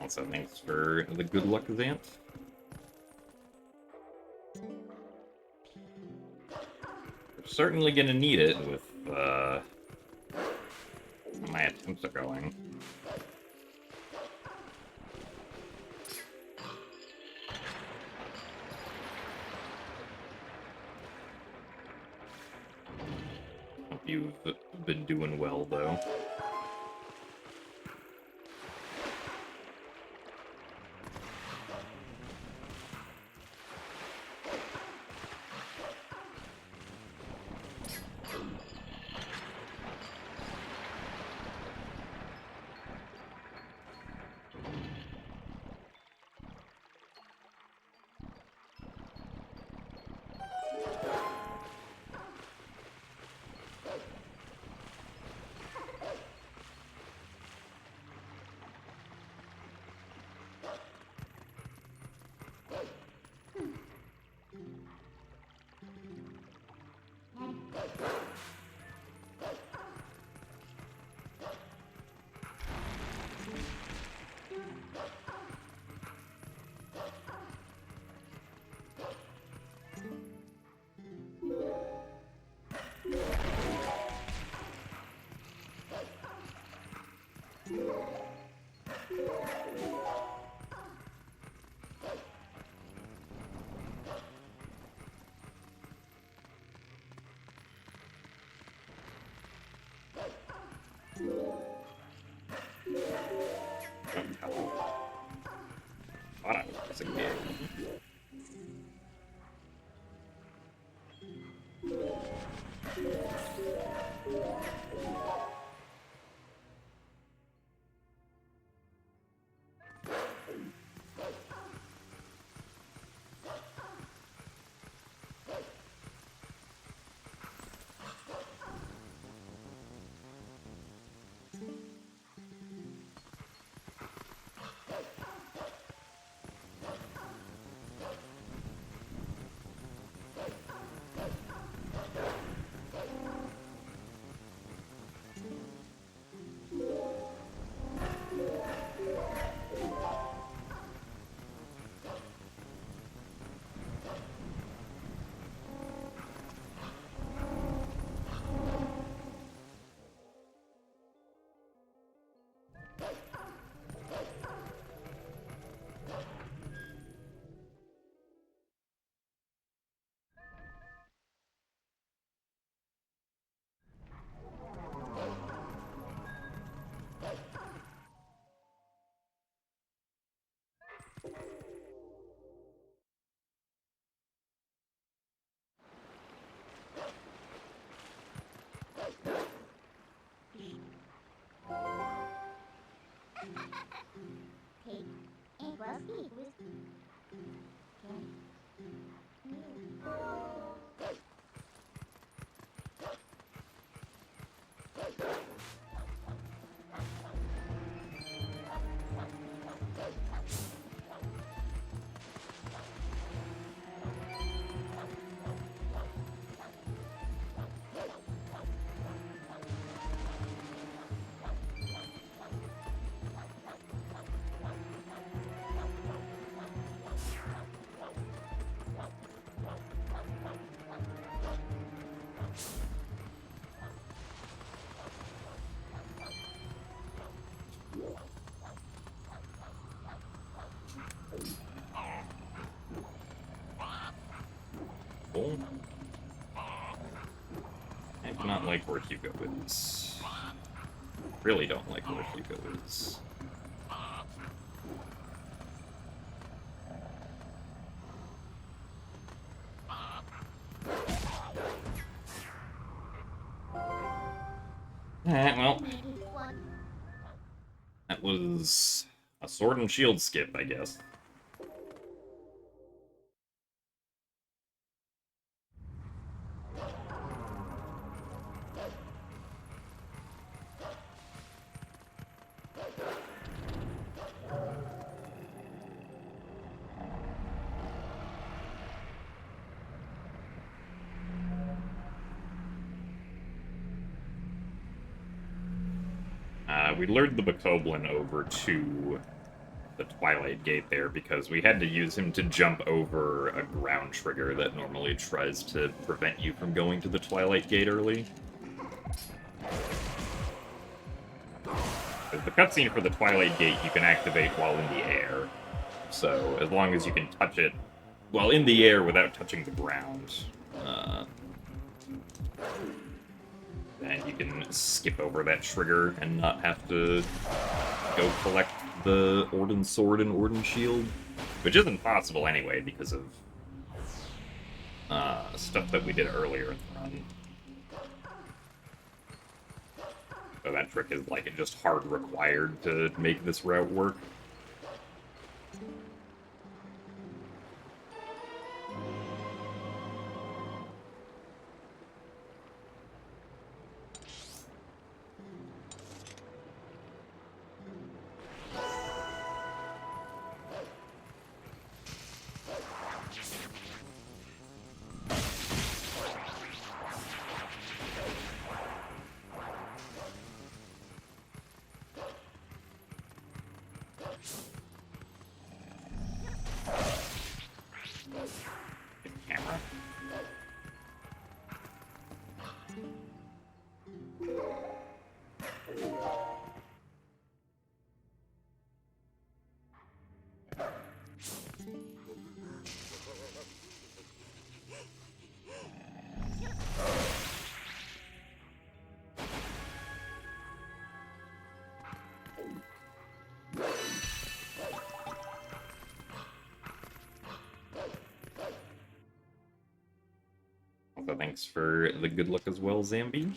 Also, thanks for the good luck, Zant. We're certainly gonna need it with how my attempts are going. Hope you've been doing well, though. Thought I was missing the egg. Pig equals equals. Cool. I do not like where Hugo is. Really don't like where Hugo is. Alright, well, that was a sword and shield skip, I guess. We lured the Bokoblin over to the Twilight Gate there because we had to use him to jump over a ground trigger that normally tries to prevent you from going to the Twilight Gate early. The cutscene for the Twilight Gate you can activate while in the air, so as long as you can touch it while in the air without touching the ground, and you can skip over that trigger and not have to go collect the Orden Sword and Orden Shield, which isn't possible anyway because of stuff that we did earlier in the run. So that trick is like just hard required to make this route work. thanks for the good luck as well, Zambi.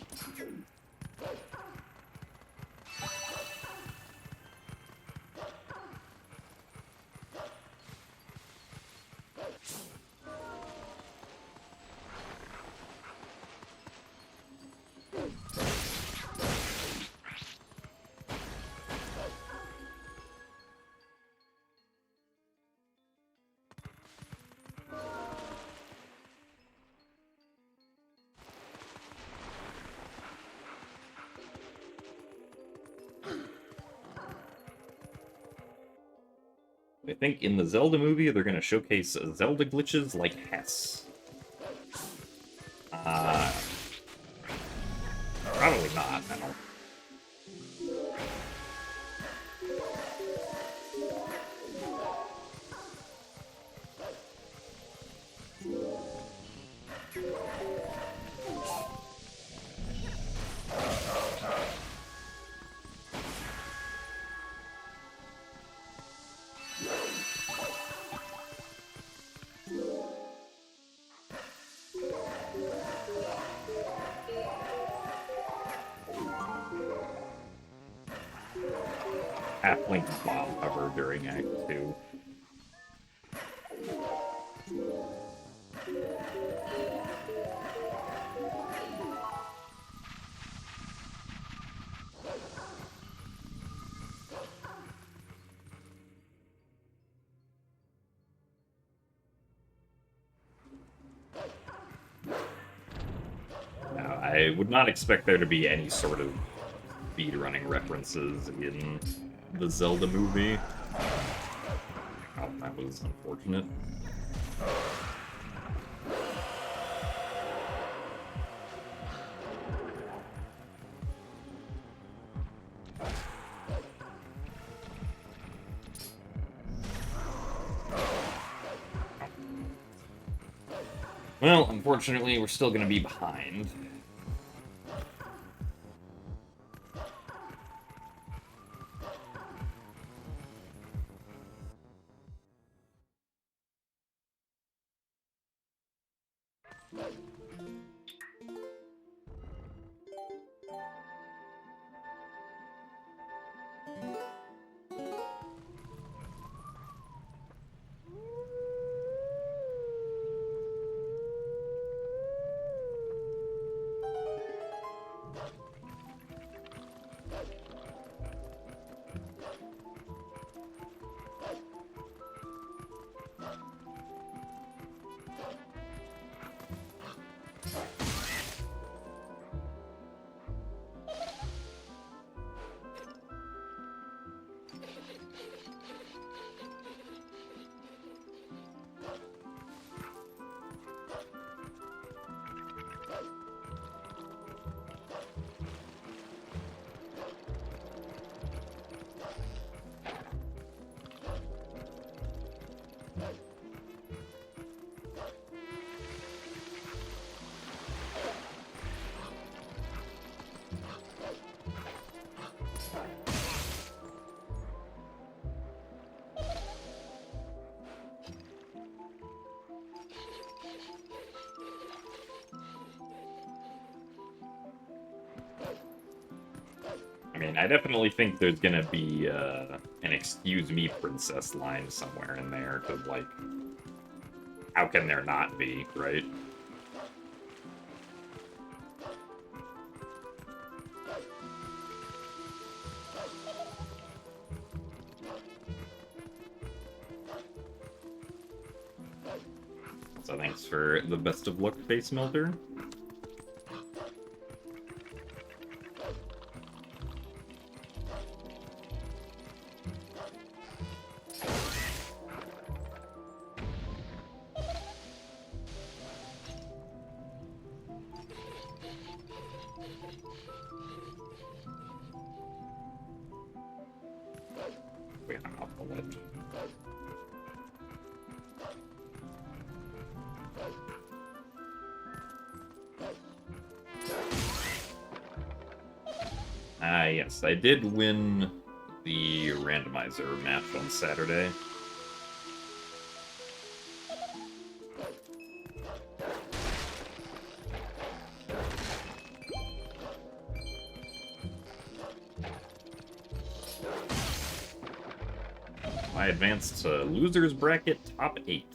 I think in the Zelda movie, they're going to showcase Zelda glitches like Hess. Probably not, no. Half-Link's bomb cover during Act 2. Now, I would not expect there to be any sort of speedrunning references in the Zelda movie. Oh, that was unfortunate. Well, unfortunately, we're still going to be behind. I mean, I definitely think there's gonna be an "excuse me, princess" line somewhere in there, because, like, how can there not be, right? So thanks for the best of luck, Face Melter. Wait, I'm off the ledge. Yes, I did win the randomizer match on Saturday. I advanced to losers bracket top 8.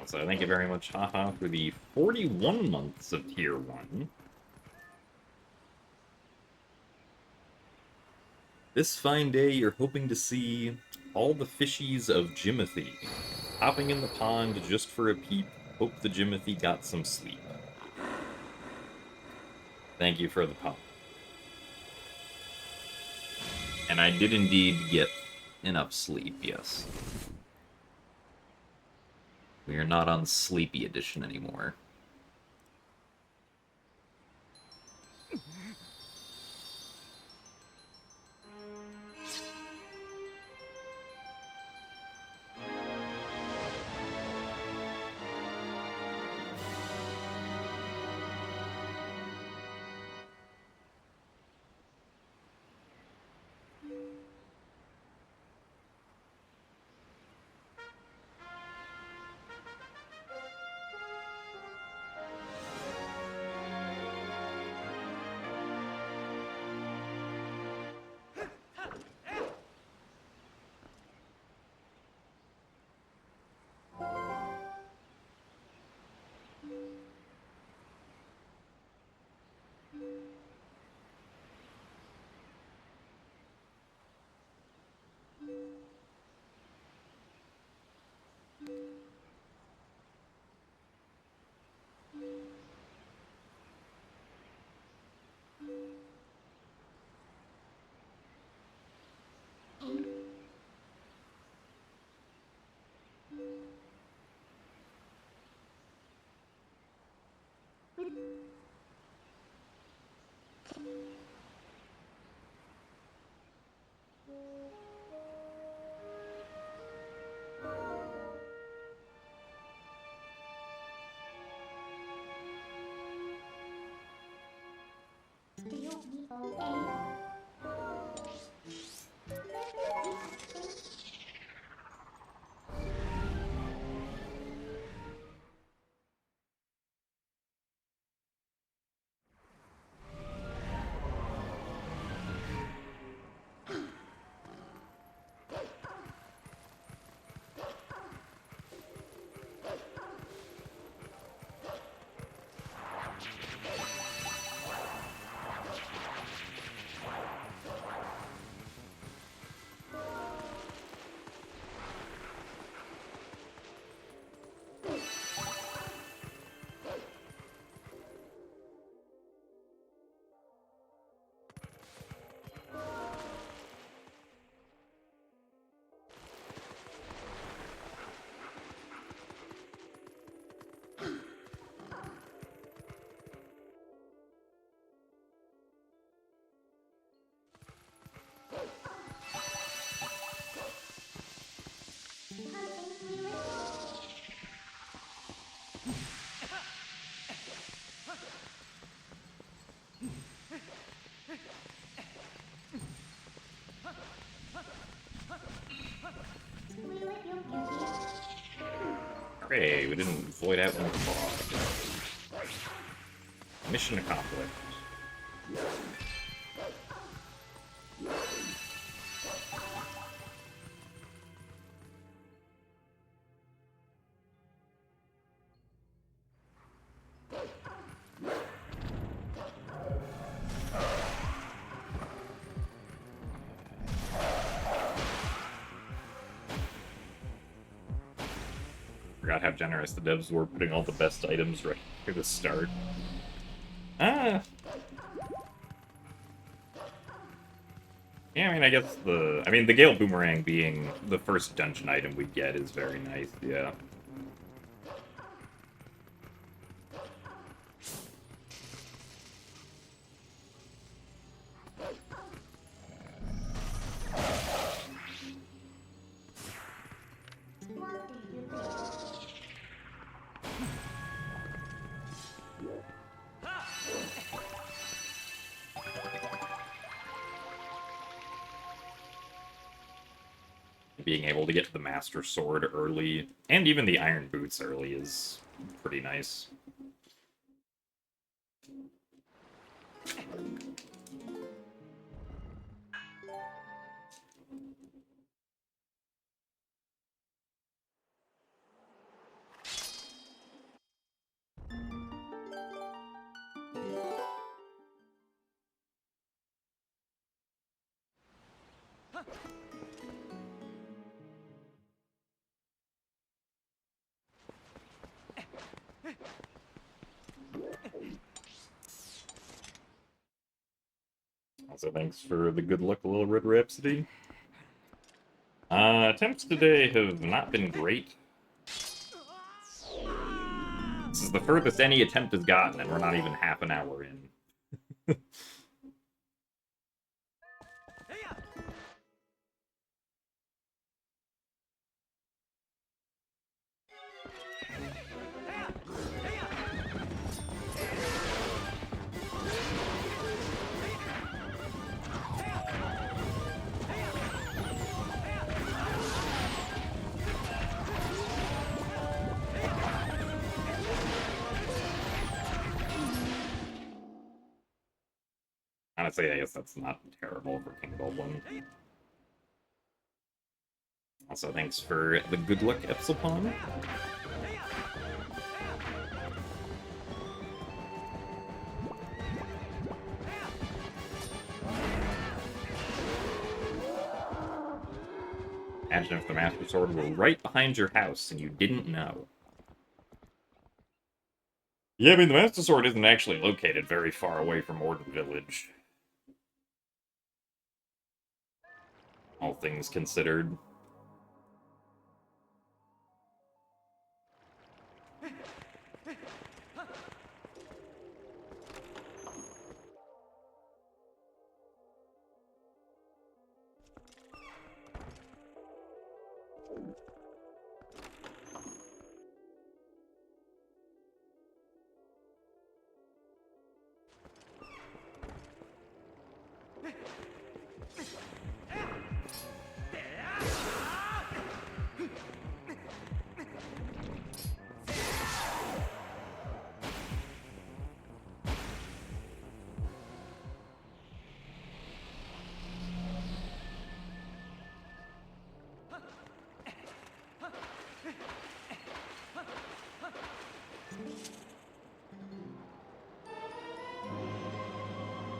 So thank you very much, haha, for the 41 months of Tier 1. This fine day, you're hoping to see all the fishies of Jimothy. Hopping in the pond just for a peep. Hope the Jimothy got some sleep. Thank you for the pump. And I did indeed get enough sleep, yes. We are not on Sleepy Edition anymore. Hey, we didn't void out one boss. Mission accomplished. Forgot how generous the devs were putting all the best items right here to start. Ah! Yeah, I mean, I guess the Gale Boomerang being the first dungeon item we get is very nice, yeah. Being able to get the Master Sword early, and even the Iron Boots early, is pretty nice. Also, thanks for the good luck, Little Red Rhapsody. Attempts today have not been great. This is the furthest any attempt has gotten, and we're not even half an hour in. Honestly, I guess that's not terrible for King Goblin. Also, thanks for the good luck, Epsilon. Imagine if the Master Sword were right behind your house and you didn't know. Yeah, I mean, the Master Sword isn't actually located very far away from Orden Village. All things considered.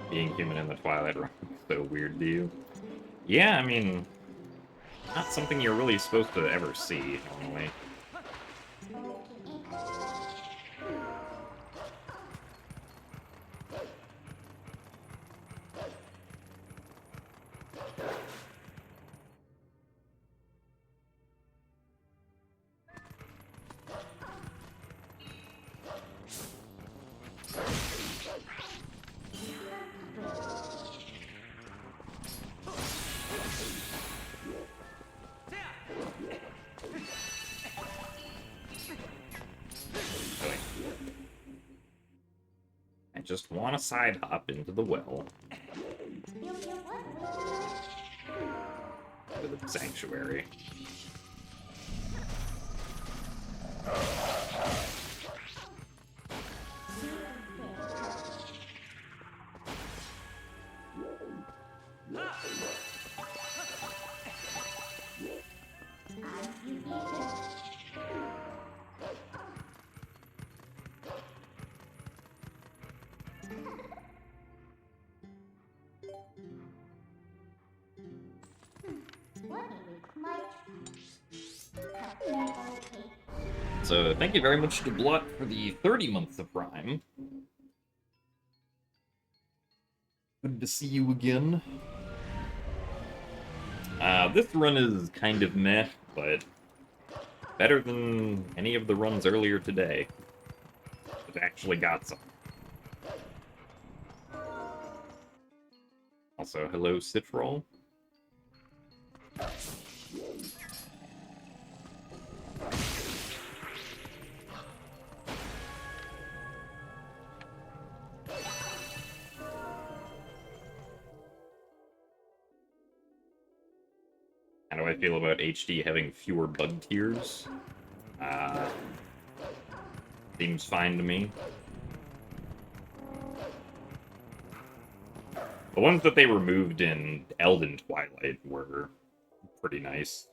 Being human in the Twilight Realm is so weird to you. Yeah, I mean, not something you're really supposed to ever see, normally. I just want to side hop into the well. Into the sanctuary. So thank you very much to Blot for the 30 months of Prime. Good to see you again. This run is kind of meh, but better than any of the runs earlier today. It actually got some. Also, hello, Citrol. How do I feel about HD having fewer bug tiers? Seems fine to me. The ones that they removed in Elden Twilight were pretty nice.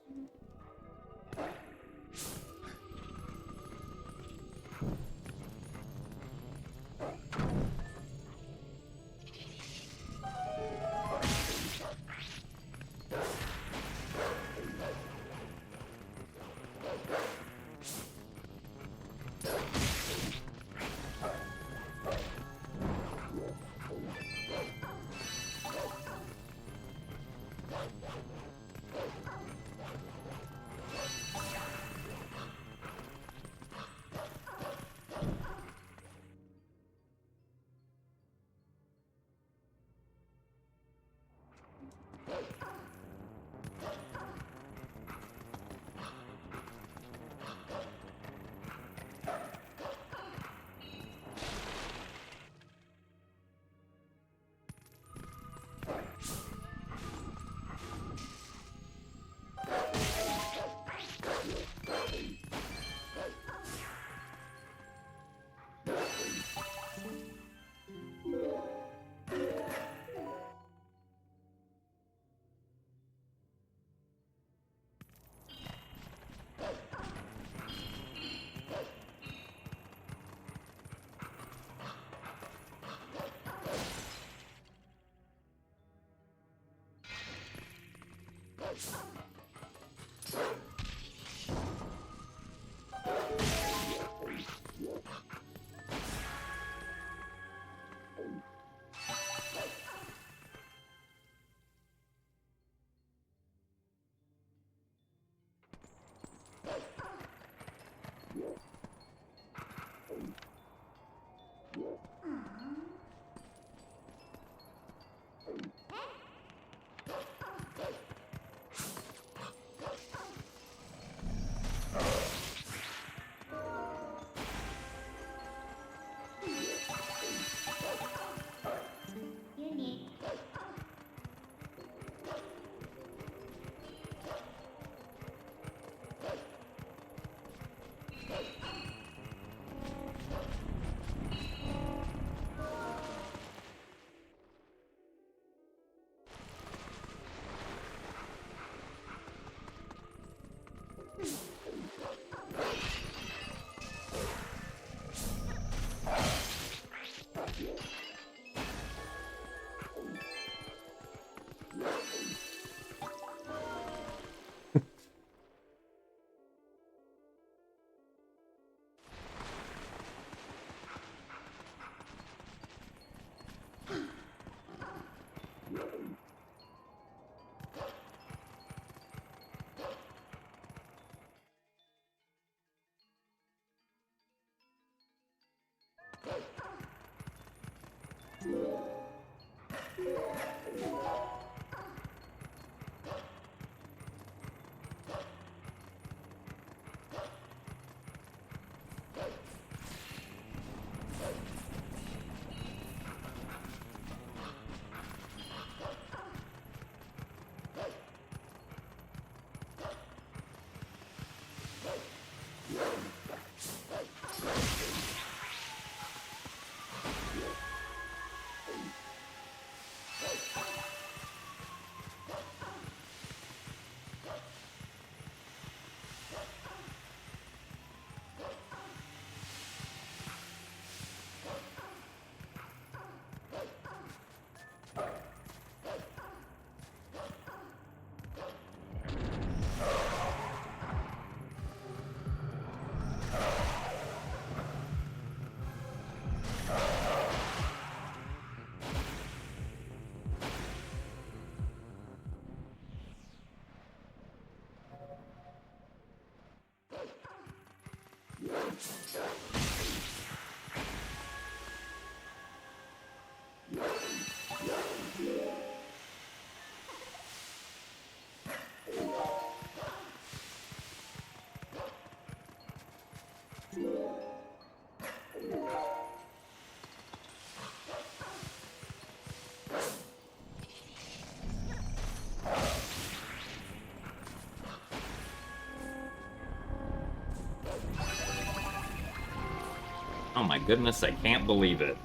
Oh my goodness, I can't believe it.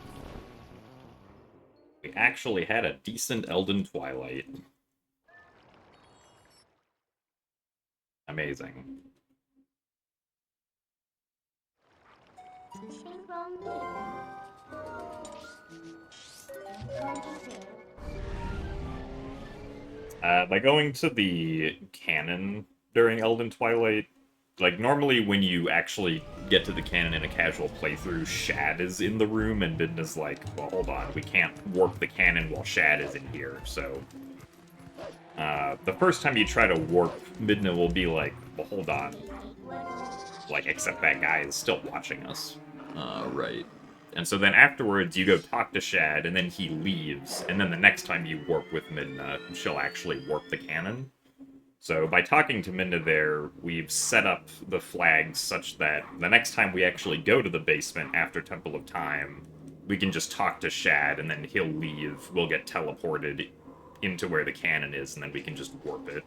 We actually had a decent Elden Twilight. Amazing. Shame from me. By going to the canon during Elden Twilight, like, normally when you actually get to the canon in a casual playthrough, Shad is in the room, and Midna's like, well, hold on, we can't warp the canon while Shad is in here, so... the first time you try to warp, Midna will be like, well, hold on. Like, except that guy is still watching us. Right. And so then afterwards, you go talk to Shad, and then he leaves, and then the next time you warp with Midna, she'll actually warp the canon. So by talking to Midna there, we've set up the flags such that the next time we actually go to the basement after Temple of Time, we can just talk to Shad, and then he'll leave, we'll get teleported into where the cannon is, and then we can just warp it,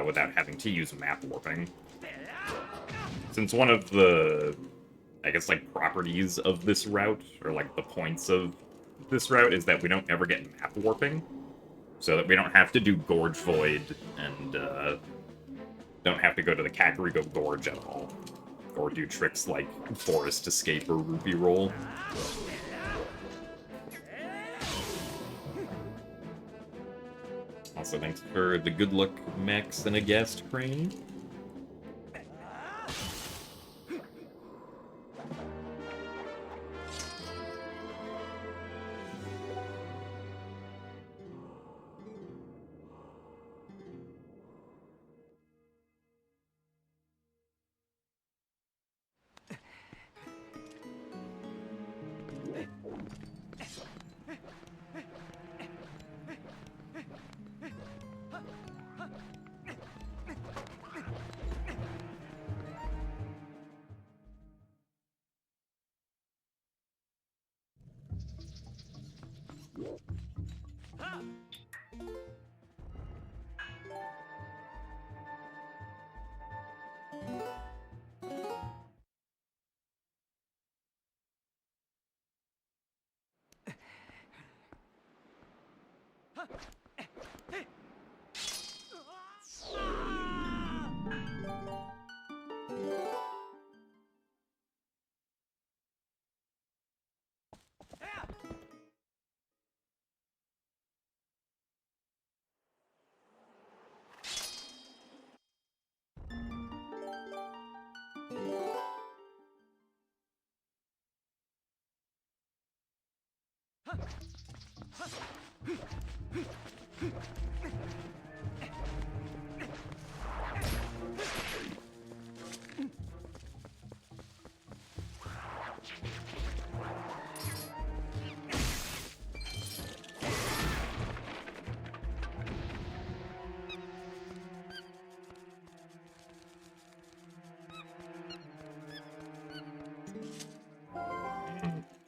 without having to use map warping. Since one of the, I guess, like, properties of this route, or, like, the points of this route, is that we don't ever get map warping, so that we don't have to do Gorge Void, and, don't have to go to the Kakariko Gorge at all, or do tricks like Forest Escape or Rupee Roll. Also, thanks for the good luck, Max, and a Ghast Crane.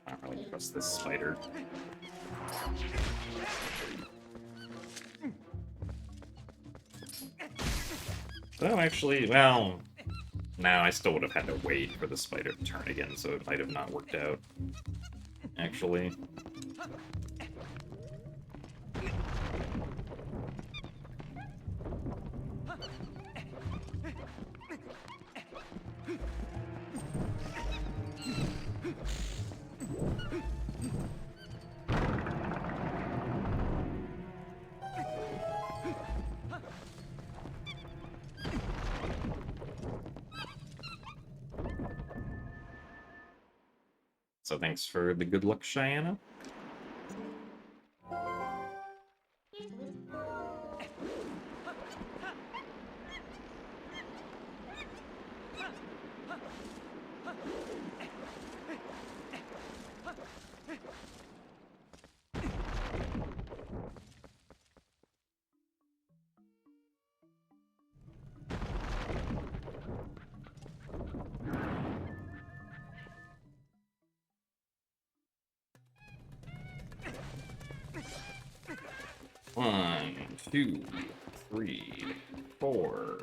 Not really trust this spider. Oh, actually, well... No, I still would have had to wait for the spider to turn again, so it might have not worked out. Actually. So thanks for the good luck, Cheyenne. One, two, three, four.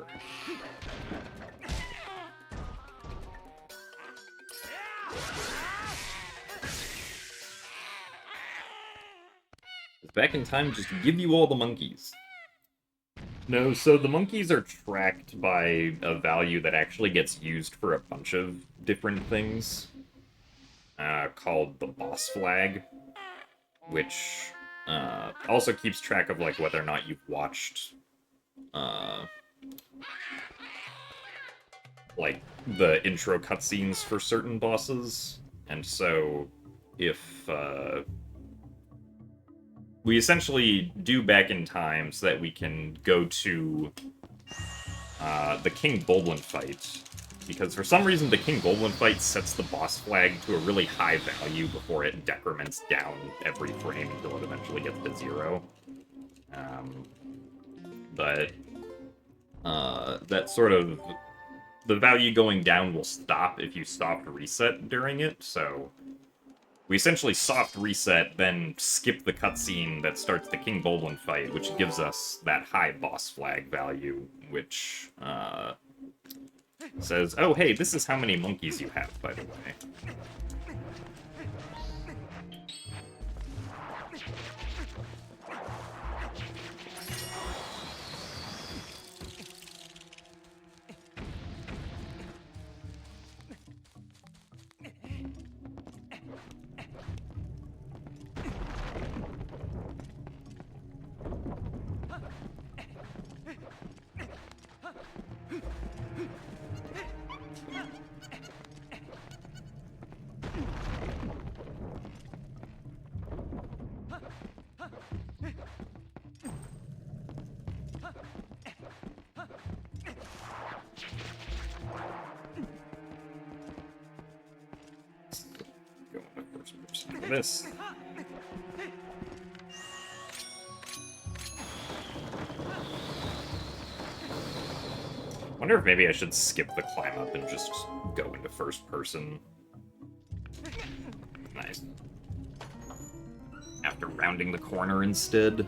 back in time just to give you all the monkeys. No, so the monkeys are tracked by a value that actually gets used for a bunch of different things, called the boss flag, which also keeps track of like whether or not you've watched like the intro cutscenes for certain bosses. And so if we essentially do back in time so that we can go to the King Bulblin fight, because for some reason the King Bulblin fight sets the boss flag to a really high value before it decrements down every frame until it eventually gets to 0. But that sort of... the value going down will stop if you soft reset during it, so... we essentially soft reset, then skip the cutscene that starts the King Bulblin fight, which gives us that high boss flag value, which says, oh hey, this is how many monkeys you have, by the way. Go into first person for this. Wonder if maybe I should skip the climb up and just go into first person. Nice. After rounding the corner instead.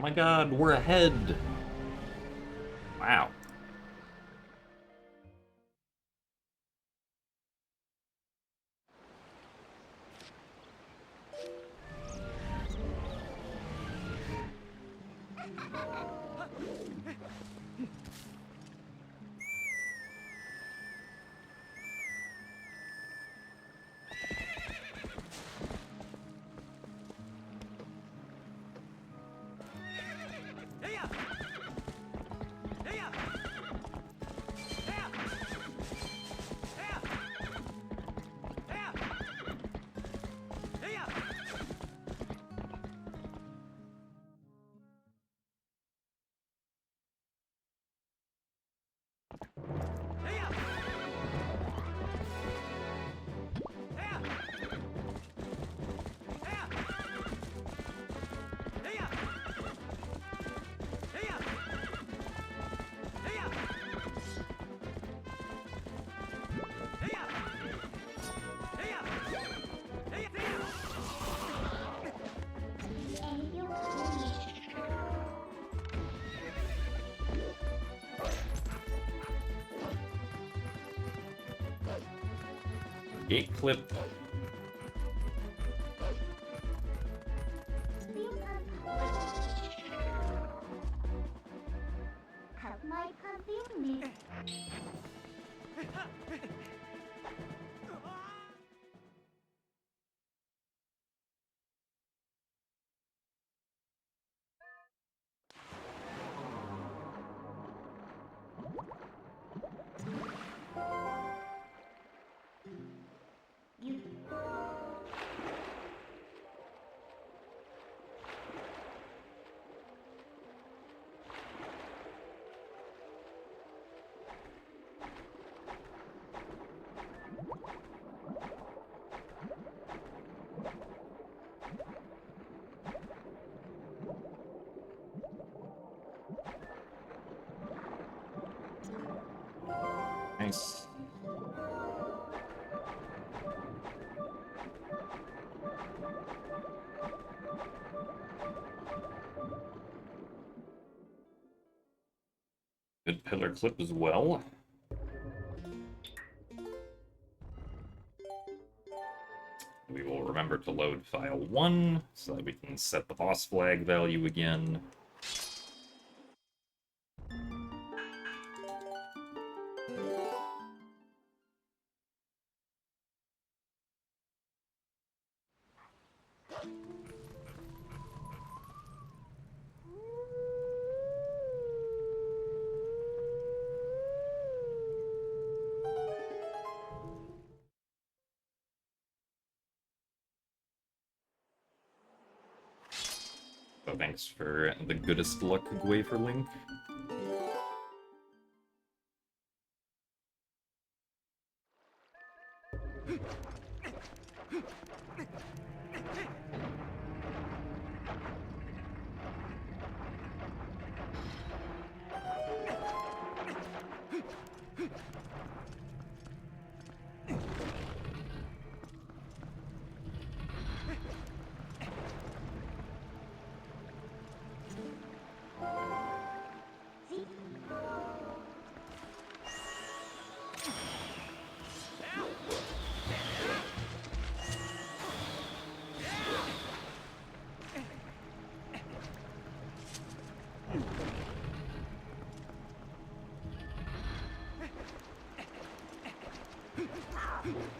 my god, we're ahead! Wow. And you finish. Gate clip. You have my convenience. You Nice. Good pillar clip as well. We will remember to load file 1 so that we can set the boss flag value again. So thanks for the goodest luck, Gwaferlink. see.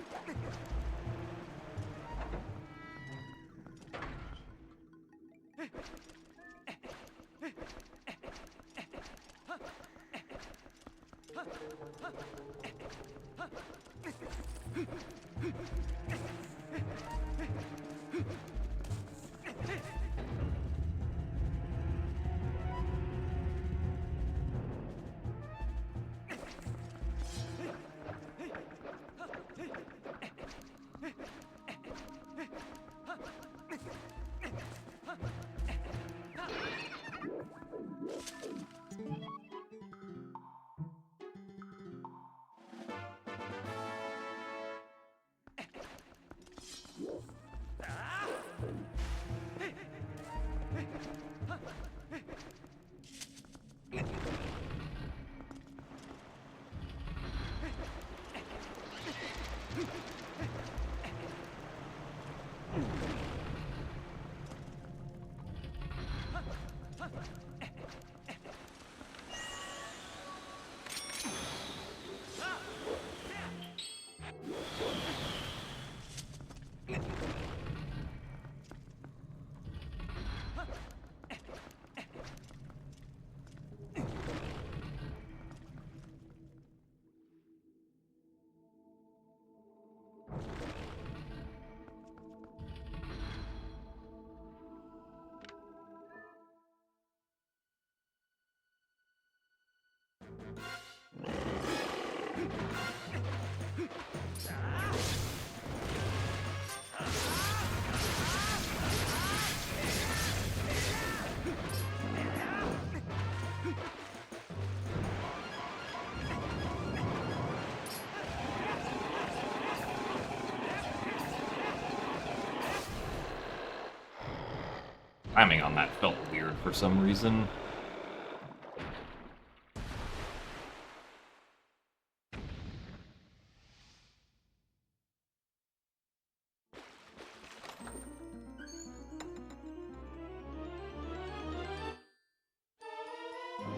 Timing on that felt weird for some reason.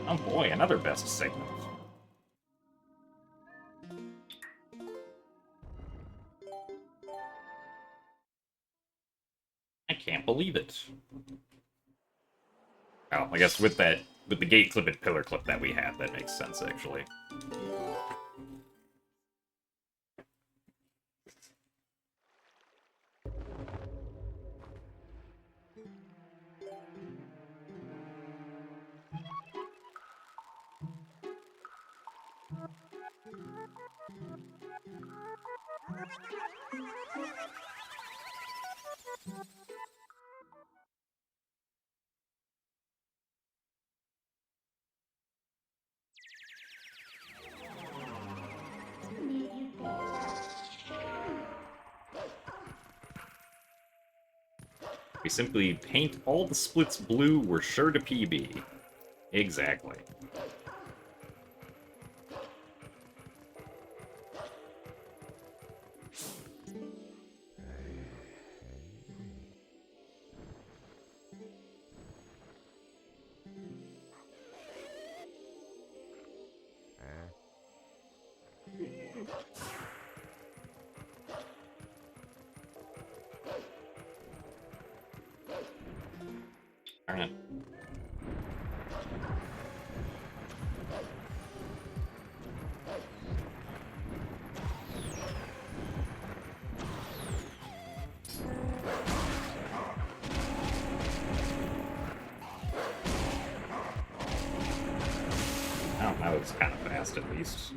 Oh boy, another best segment. I can't believe it. Oh, I guess with the gate clip and pillar clip that we had, that makes sense actually. Need you there. We simply paint all the splits blue, we're sure to PB. Exactly. Darn it. Oh, that was kind of fast at least.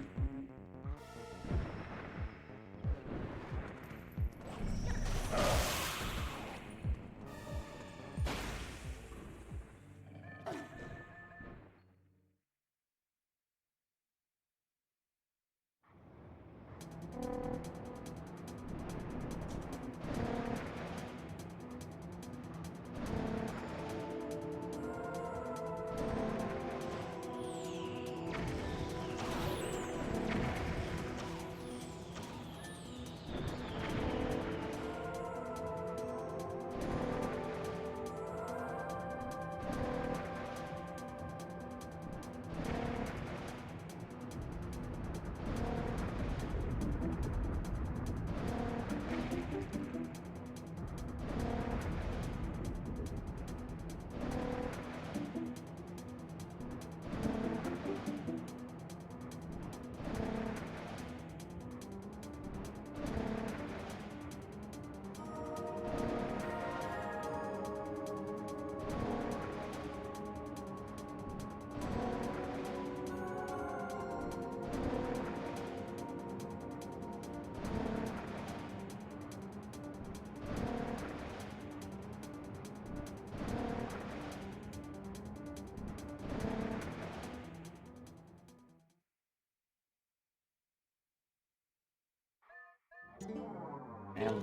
And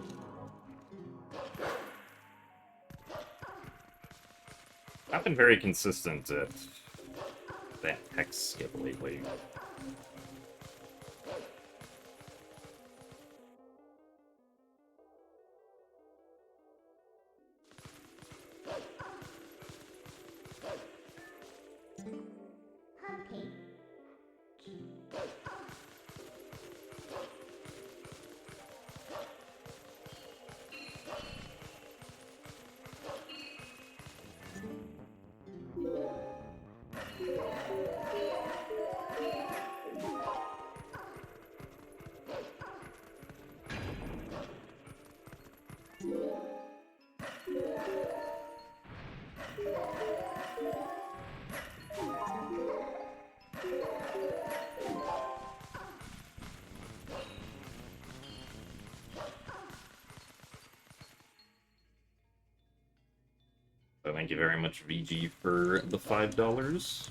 I've been very consistent at that hex skip lately. Thank you very much, VG, for the $5.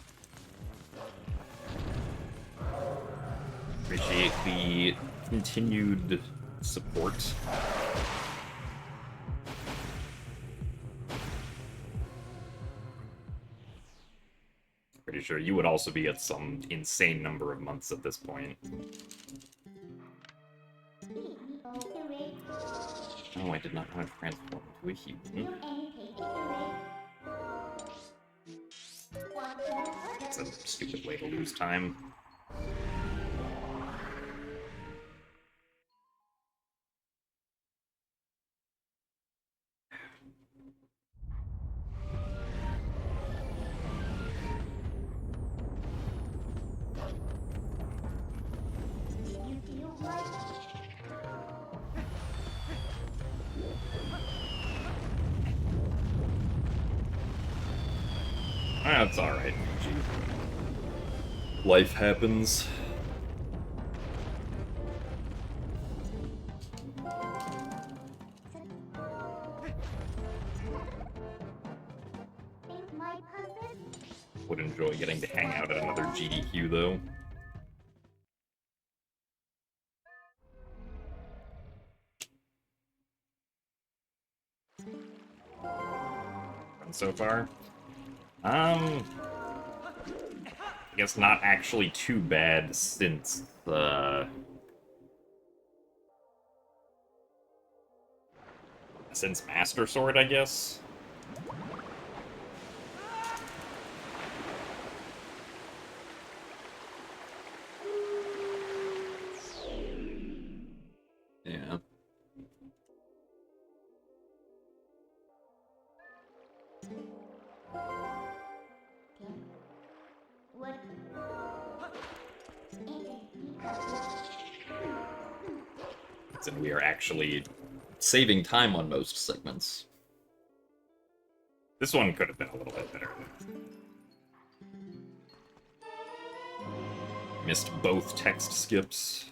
Appreciate the continued support. Pretty sure you would also be at some insane number of months at this point. Oh, I did not want to transform into a human. That's a stupid way to lose time. That's alright, VG. Life happens. Would enjoy getting to hang out at another GDQ, though. So far? I guess not actually too bad since Master Sword, I guess. Yeah. And we are actually saving time on most segments. This one could have been a little bit better. Missed both text skips.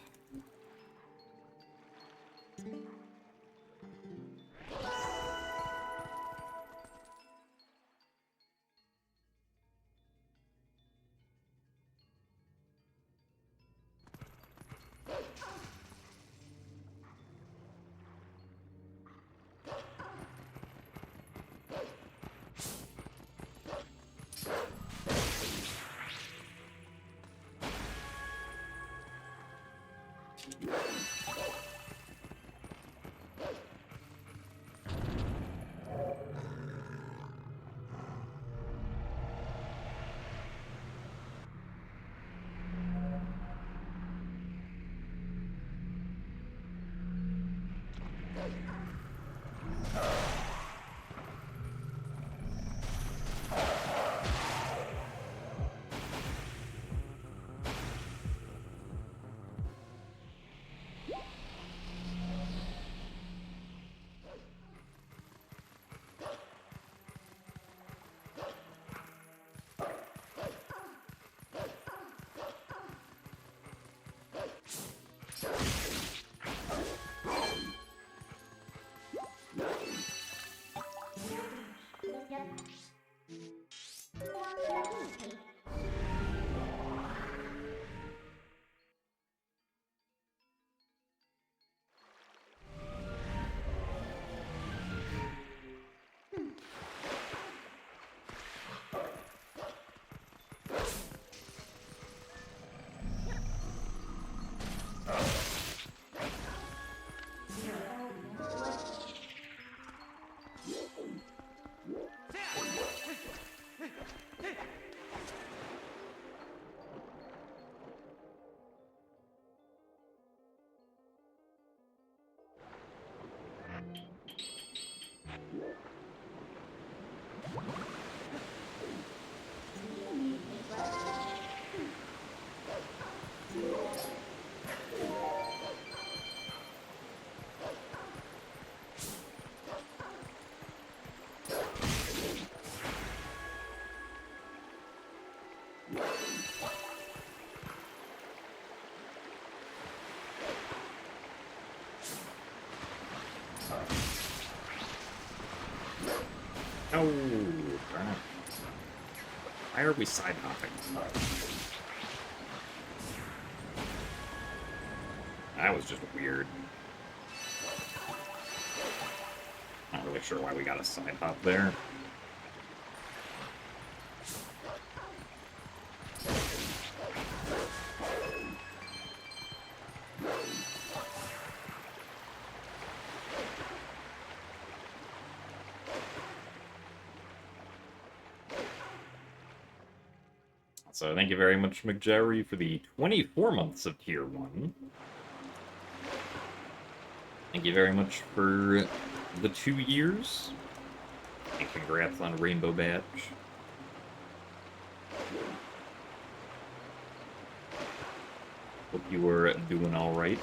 Why are we side hopping? That was just weird. Not really sure why we got a side hop there. So thank you very much, McJerry, for the 24 months of Tier 1. Thank you very much for the 2 years. And congrats on Rainbow Badge. Hope you were doing alright.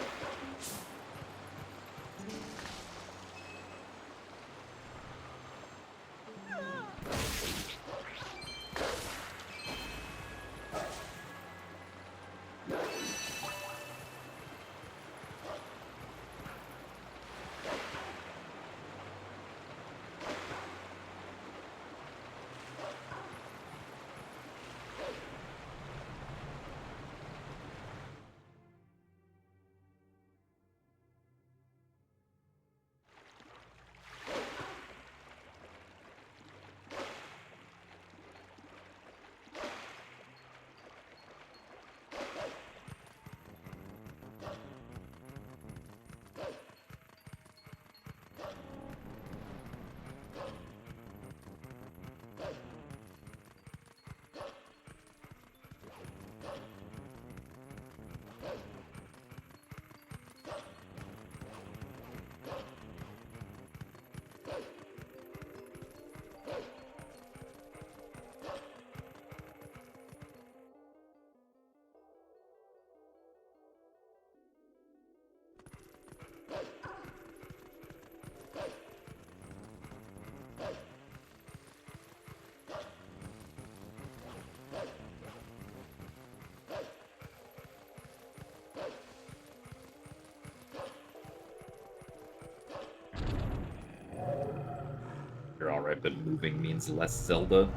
You're alright, but moving means less Zelda?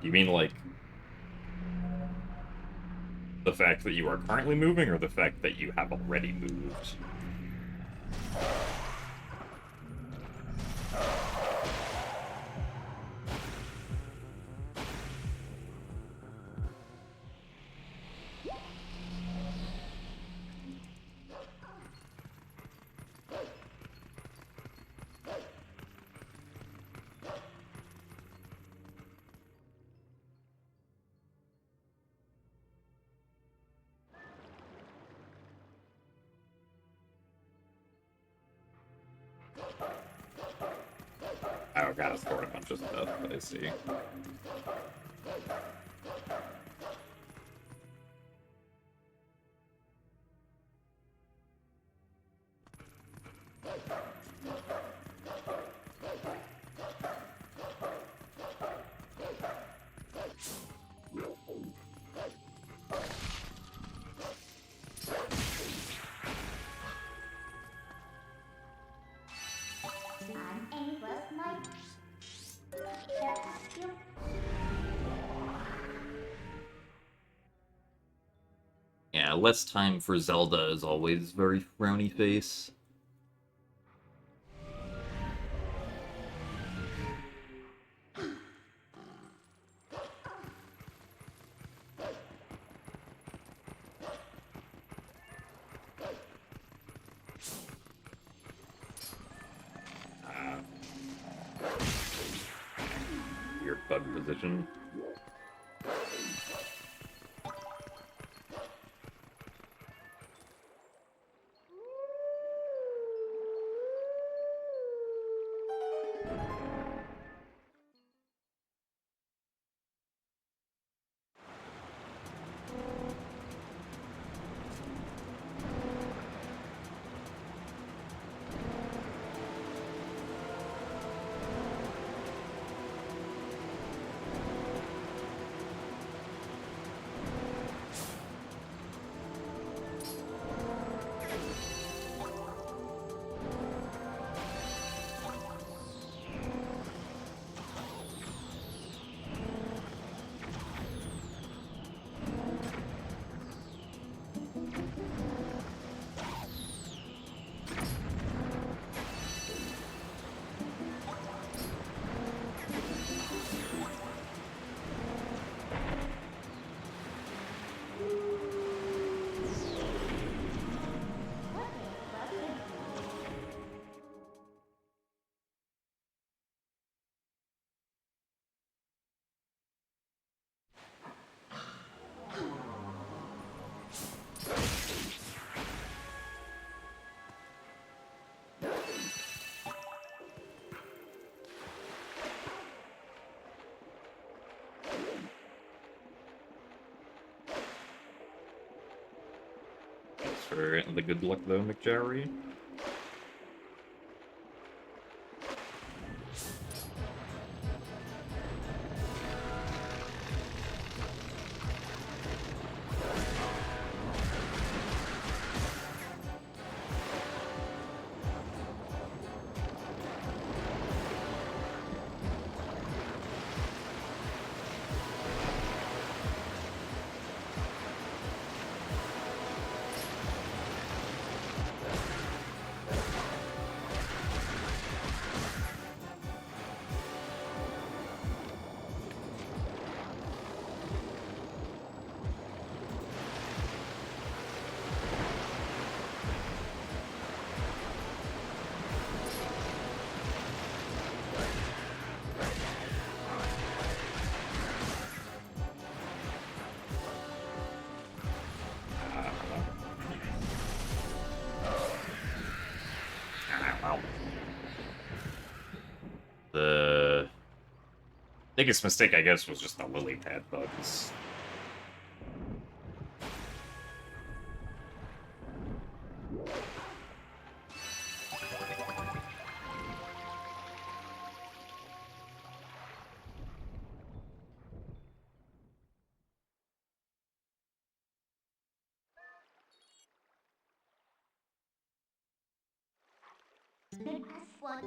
You mean, like, the fact that you are currently moving, or the fact that you have already moved? Oh, gotta store a bunch of stuff, I see. I'm A plus my. Yeah, less time for Zelda is always very frowny face. Weird bug position. for the good luck, though, McJarry. The biggest mistake, I guess, was just the lily pad bugs. As for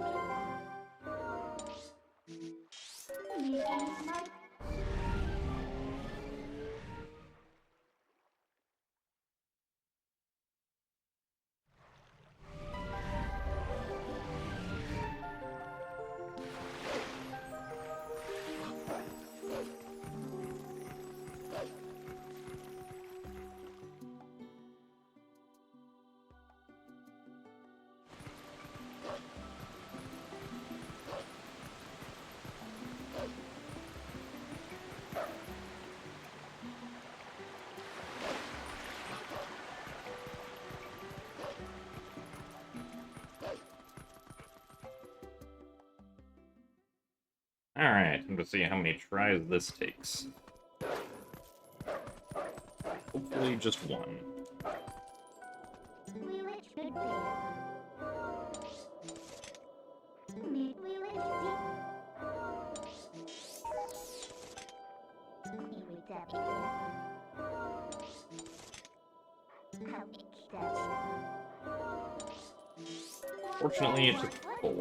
me and my Alright, I'm gonna see how many tries this takes. Hopefully just one. we will should be. We will see. We will tap it. How big that? Fortunately, it took 4.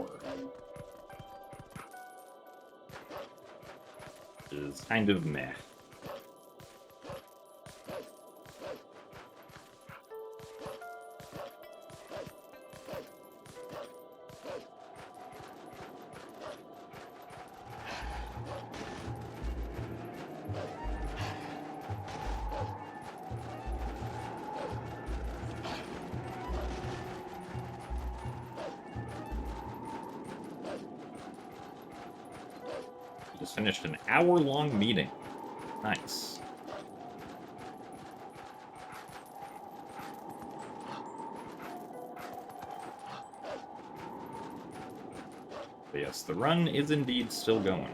Which is kind of meh. Just finished an hour-long meeting. Nice. But yes, the run is indeed still going.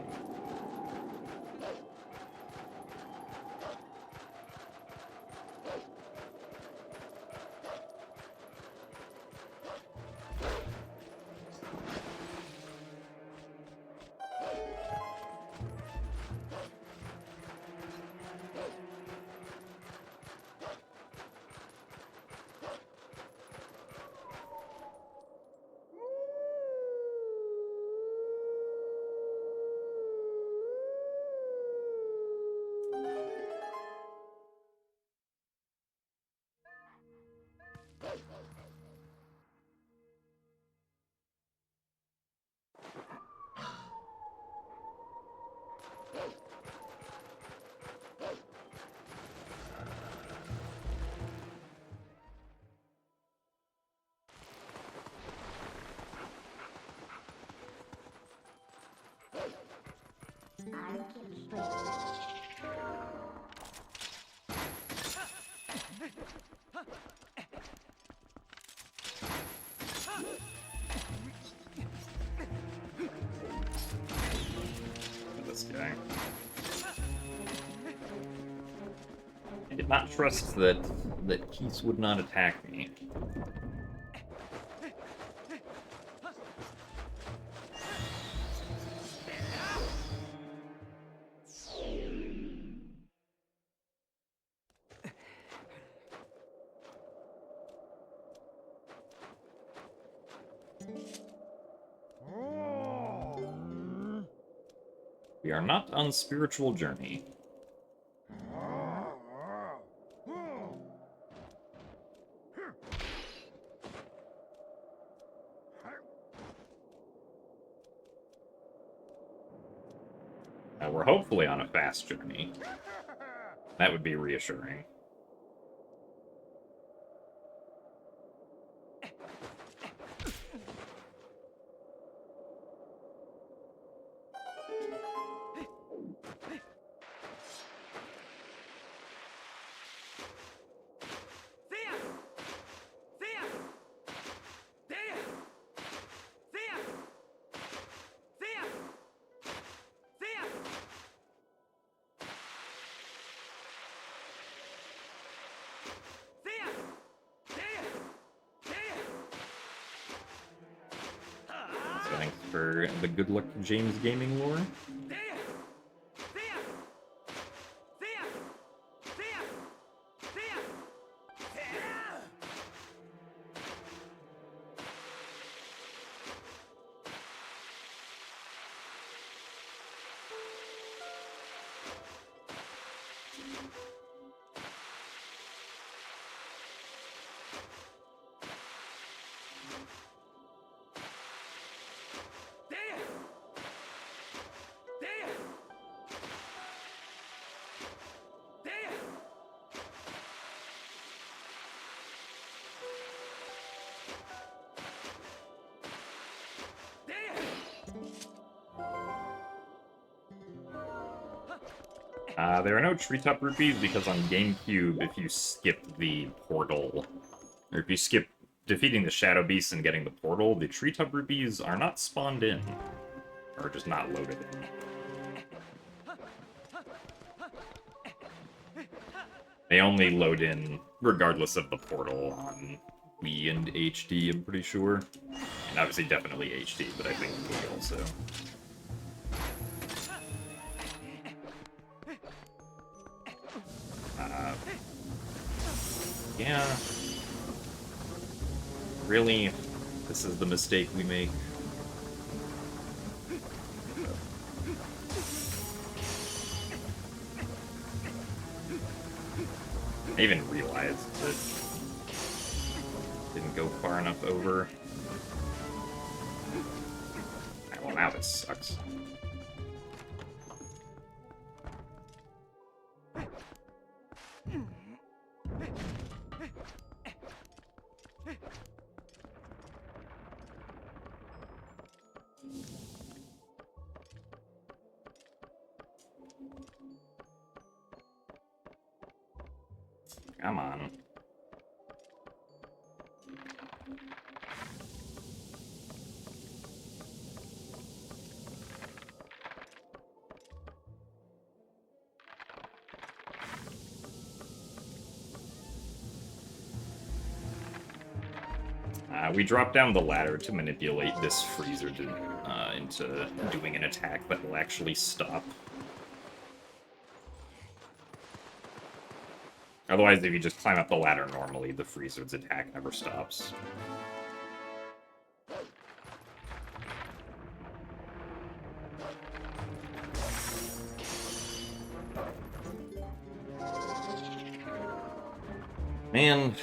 I can play. This guy. I did not trust that Keith would not attack me. We are not on spiritual journey. We're hopefully on a fast journey. That would be reassuring. So thanks for the good luck James Gaming lore. There are no treetop rupees because on GameCube, if you skip the portal, or if you skip defeating the Shadow Beast and getting the portal, the treetop rupees are not spawned in, or just not loaded in. They only load in regardless of the portal on Wii and HD, I'm pretty sure. And obviously definitely HD, but I think Wii also. Yeah. Really? This is the mistake we make. I even realized that didn't go far enough over. Well, now this sucks. Come on. We drop down the ladder to manipulate this freezer into doing an attack that will actually stop. Otherwise, if you just climb up the ladder normally, the freezer's attack never stops. Man,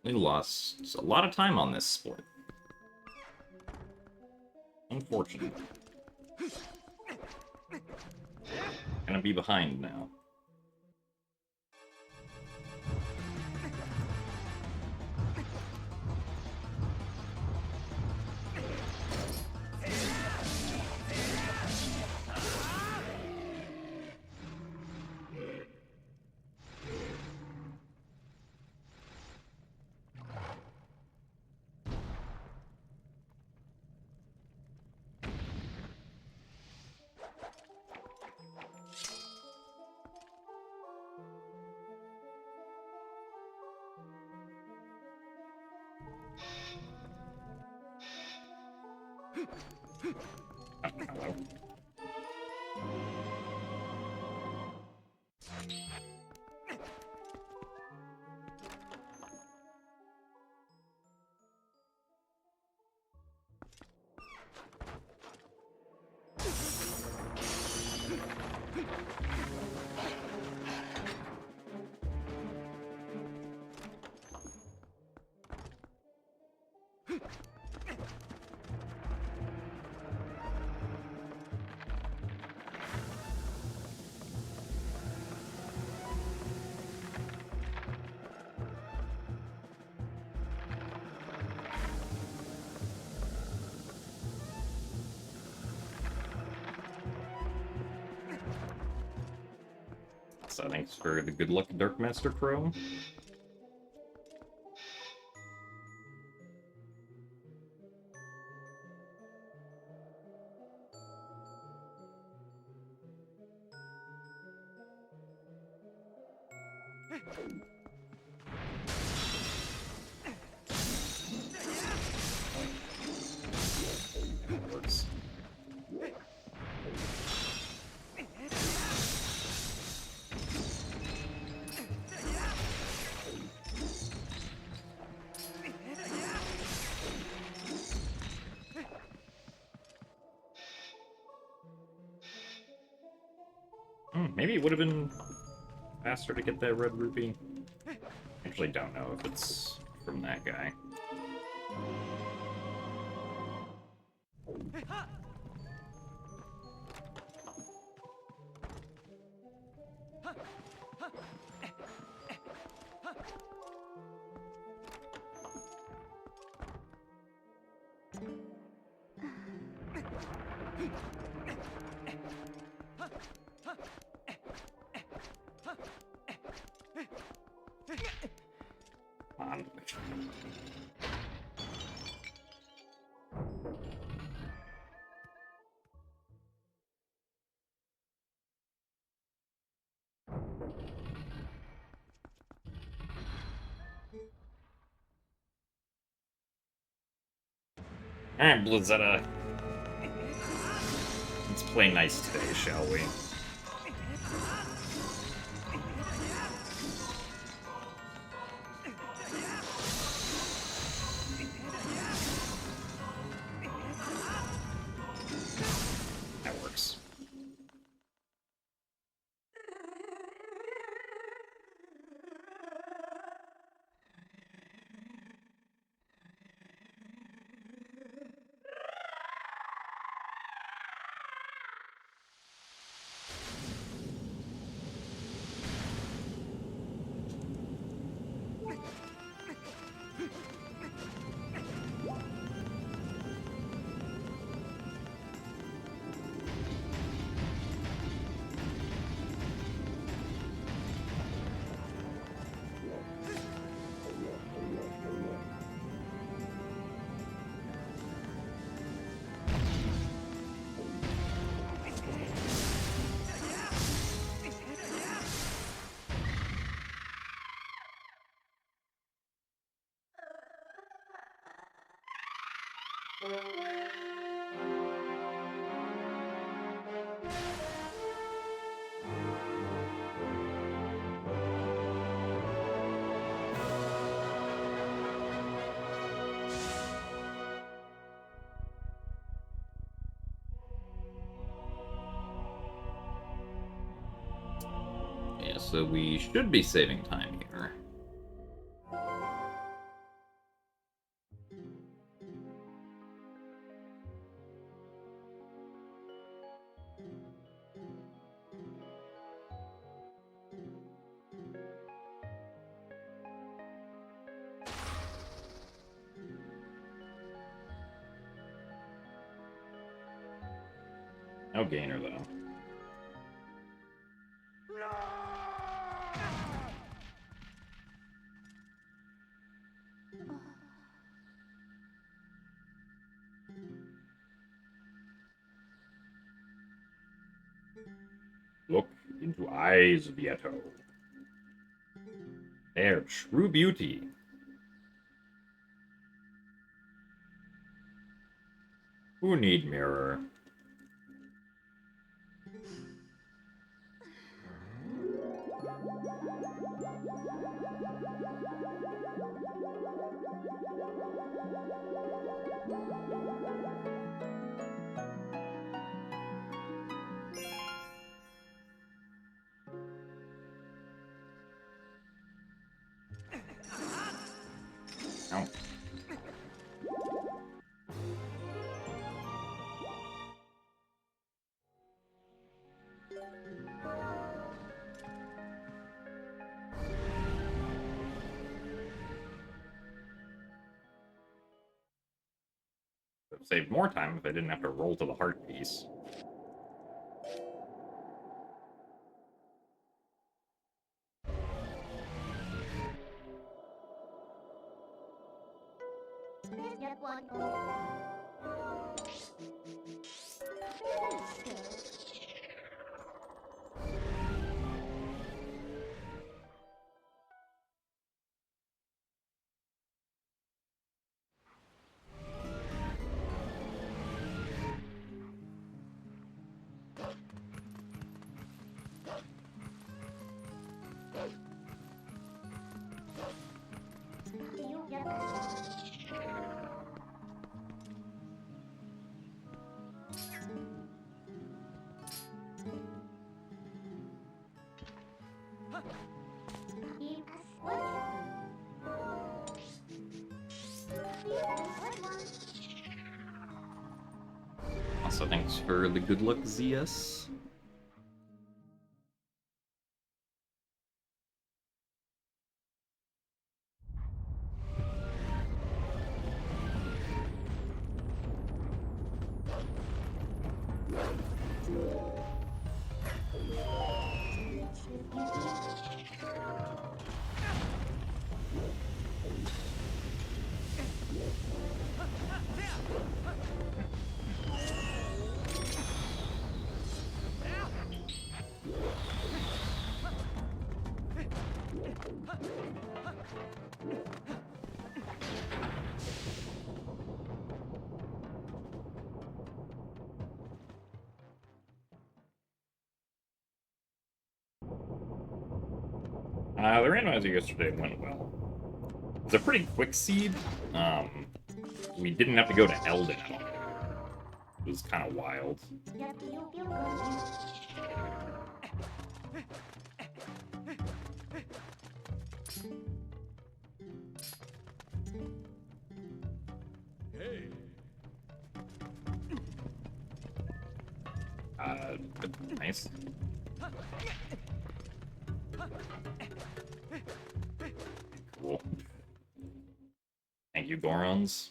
we lost a lot of time on this split. Unfortunate. Gonna be behind now. Oh, hello. So thanks for the good luck, Dark Master Crow. Works. Maybe it would have been faster to get that red rupee. Actually, don't know if it's from that guy. On. Alright, Blizzetta. Let's play nice today, shall we? That works. Yeah, so we should be saving time here. No gainer, though. Look into eyes of Yeto. They're true beauty. Who need mirror? No. Would have saved more time if I didn't have to roll to the heart piece. There's just one more. You just Give us what? Also, thanks for the good luck, ZS. The randomizer yesterday went well. It's a pretty quick seed. We didn't have to go to Eldon at all. It was kind of wild. Just do you feel good? Hey. Nice. Cool. Thank you, Gorons.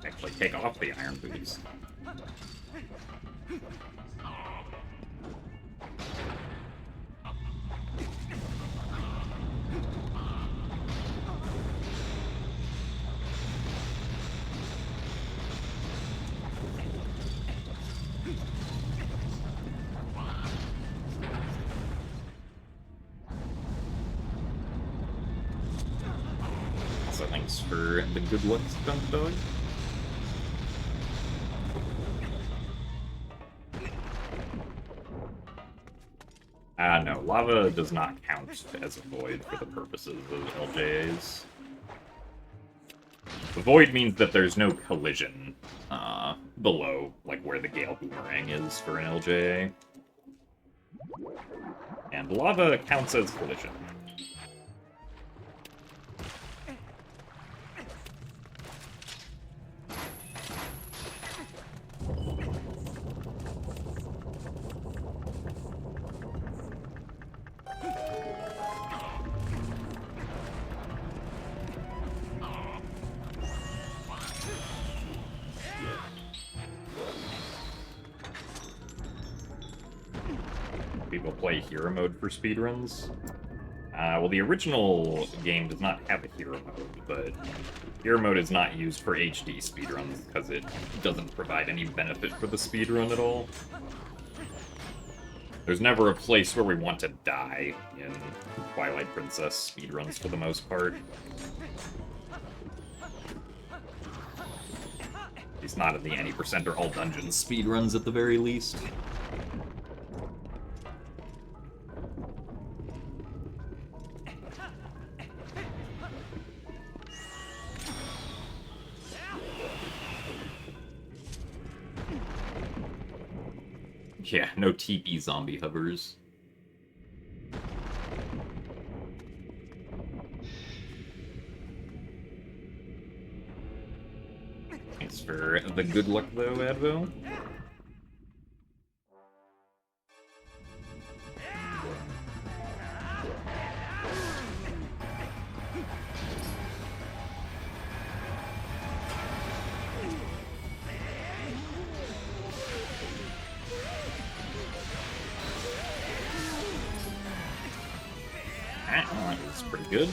Actually, take off the iron booties. Also, thanks for the good luck, Skunk Dog. lava does not count as a void for the purposes of LJAs. The void means that there's no collision below, like where the Gale Boomerang is for an LJA. And lava counts as collision. People play hero mode for speedruns. Well, the original game does not have a hero mode, but hero mode is not used for HD speedruns because it doesn't provide any benefit for the speedrun at all. There's never a place where we want to die in Twilight Princess speedruns for the most part. At least not in the any percent or all dungeons speedruns at the very least. Yeah, no TP zombie hovers. Thanks for the good luck, though, Advo. That was pretty good.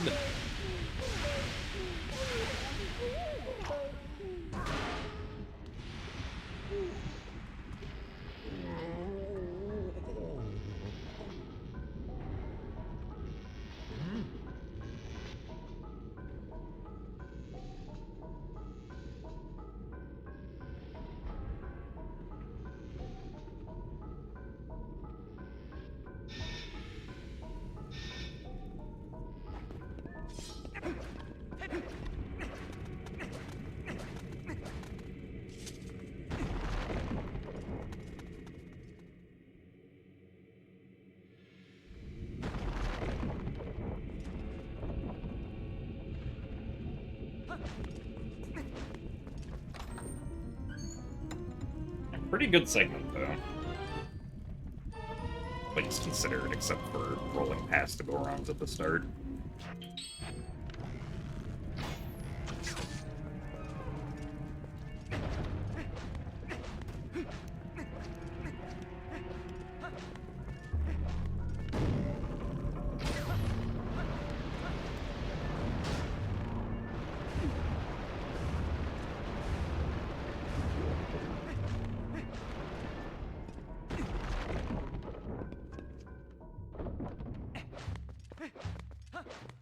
Pretty good segment, though. Things considered, except for rolling past the Gorons at the start.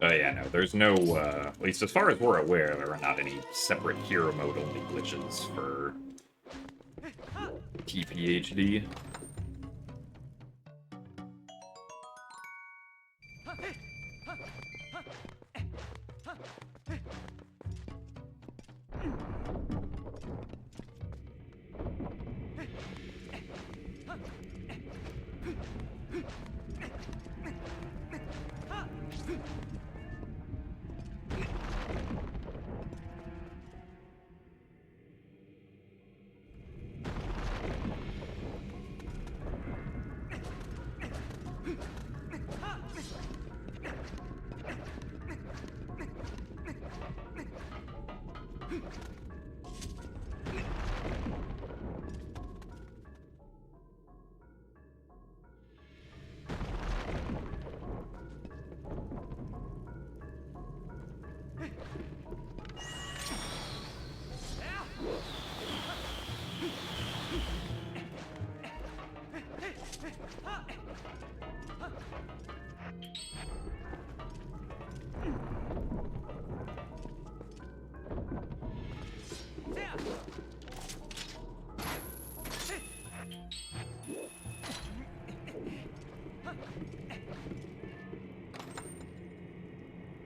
Yeah, no, there's no, at least as far as we're aware, there are not any separate hero mode only glitches for TPHD.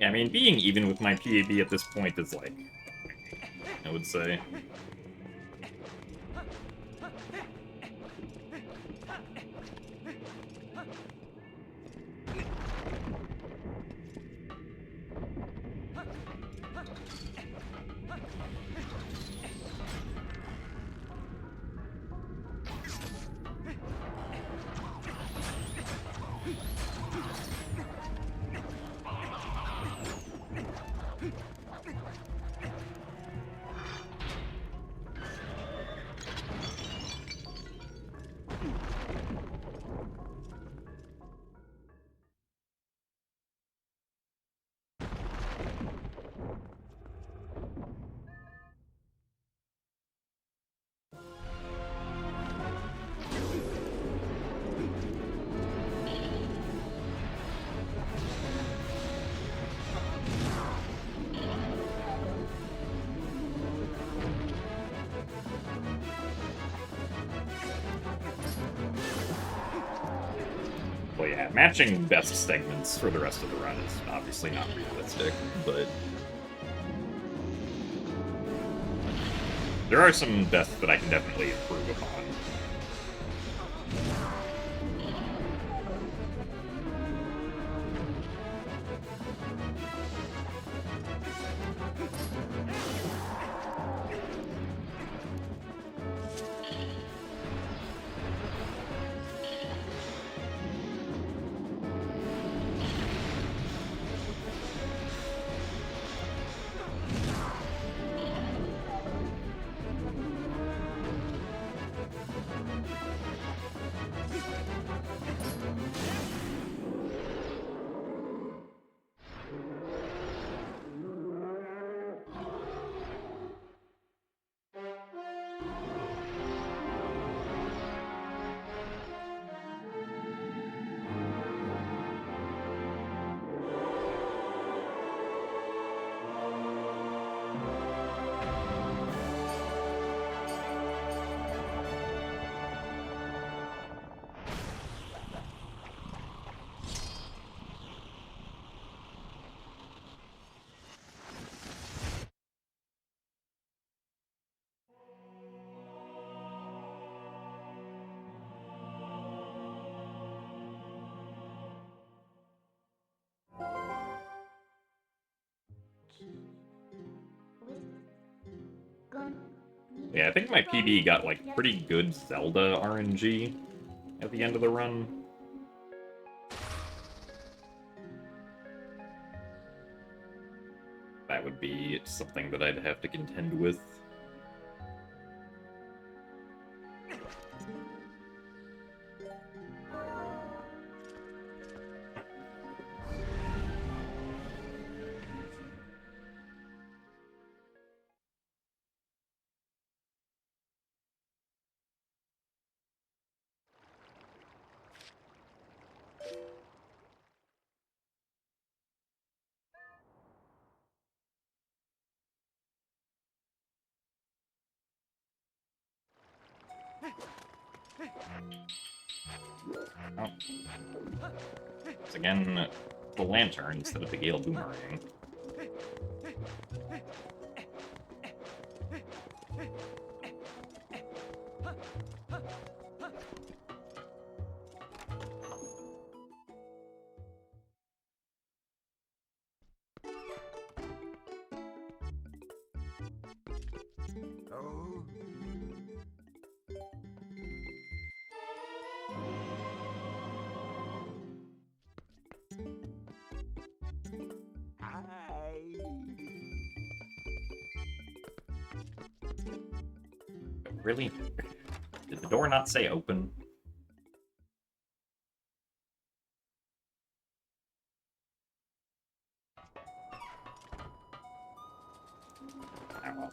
Yeah, I mean, being even with my PAB at this point is like, I would say. Well, yeah, matching best segments for the rest of the run is obviously not realistic, but there are some bests that I can definitely improve upon. Yeah, I think my PB got, like, pretty good Zelda RNG at the end of the run. That would be something that I'd have to contend with. Oh. It's again the lantern instead of the Gale Boomerang. Oh. Hi. Really? Did the door not say open? Oh, well.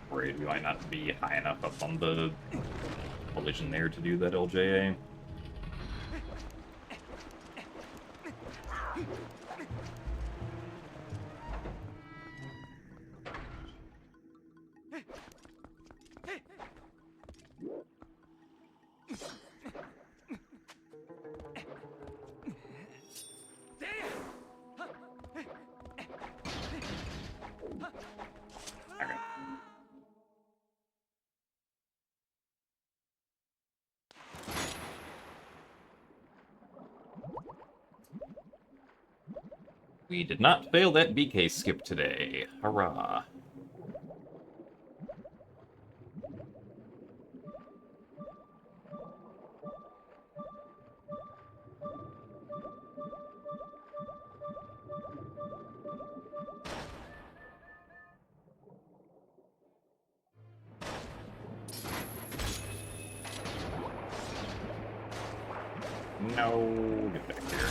Worried we might not be high enough up on the collision there to do that LJA. We did not fail that BK skip today. Hurrah. No, get back here.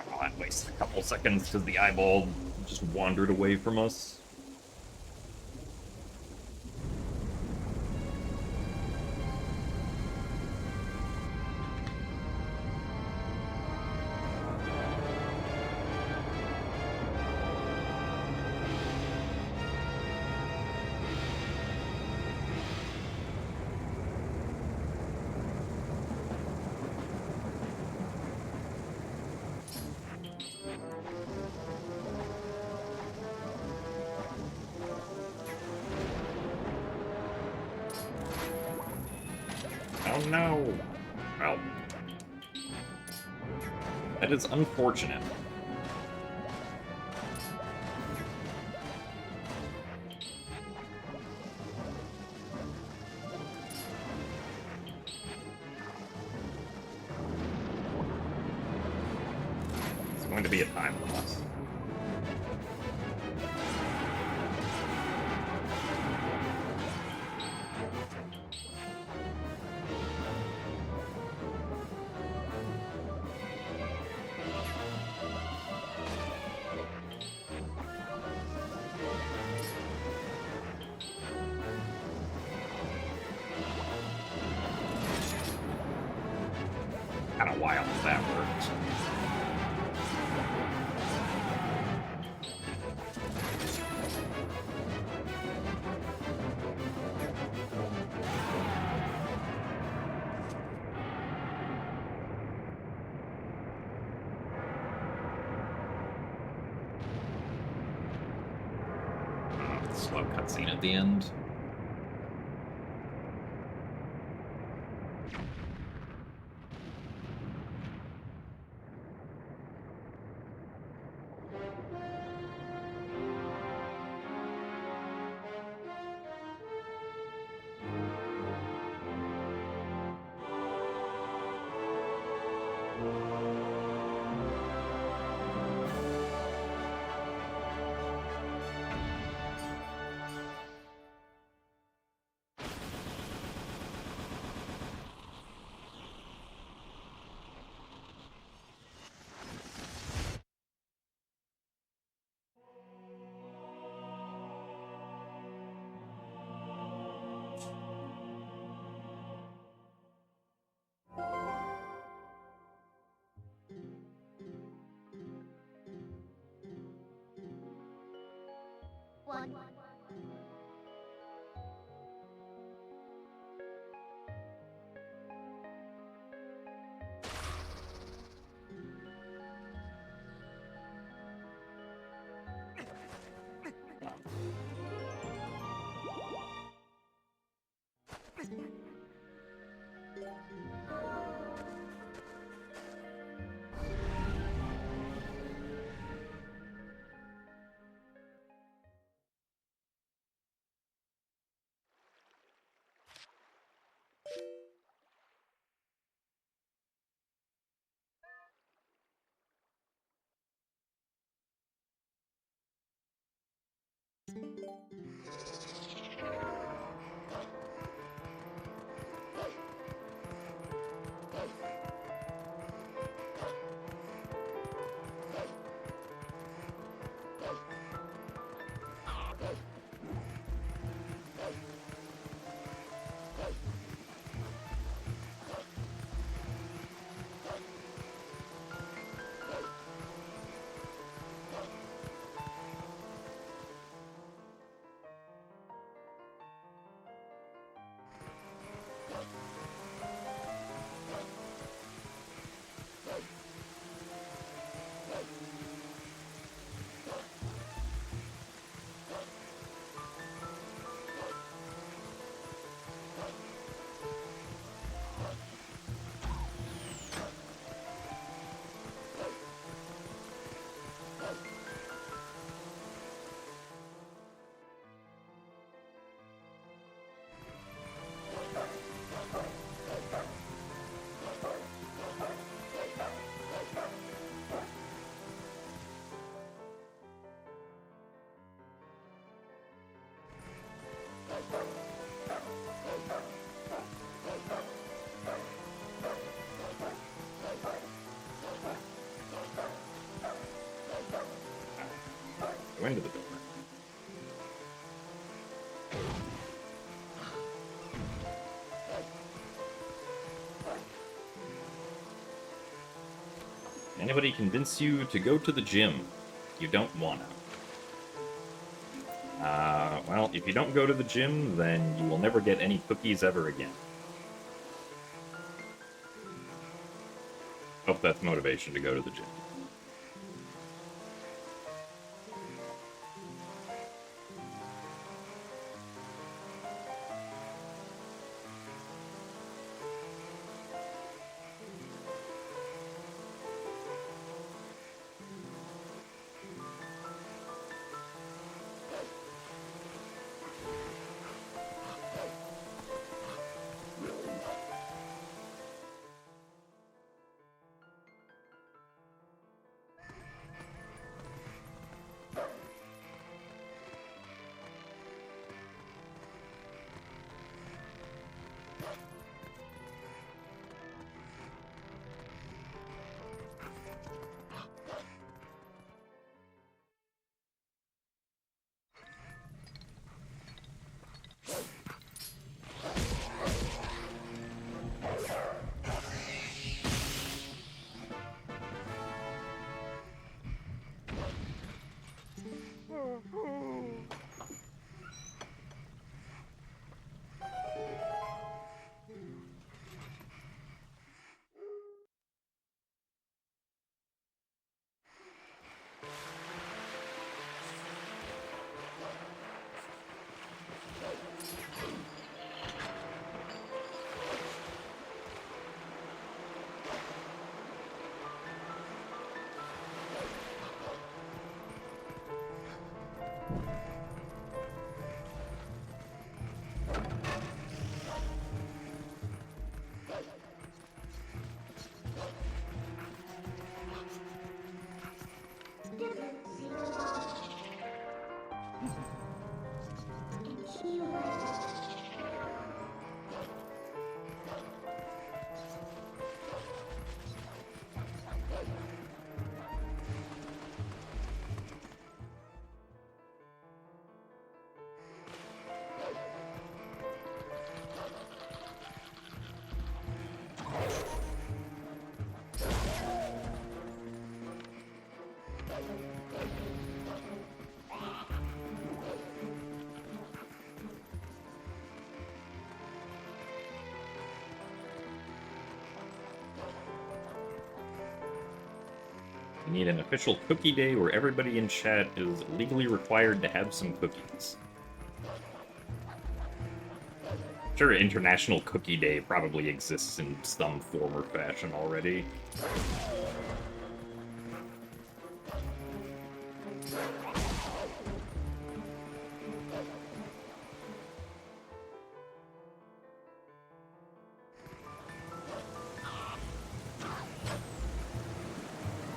Well, that wasted a couple seconds because the eyeball just wandered away from us. Oh no! Well, that is unfortunate. It's going to be a time loss. Kind of wild if that worked. Slow cutscene at the end. One. Go into the door. Anybody convince you to go to the gym? You don't wanna. Well, if you don't go to the gym, then you will never get any cookies ever again. Hope that's motivation to go to the gym. We need an official cookie day where everybody in chat is legally required to have some cookies. Sure, International Cookie Day probably exists in some form or fashion already.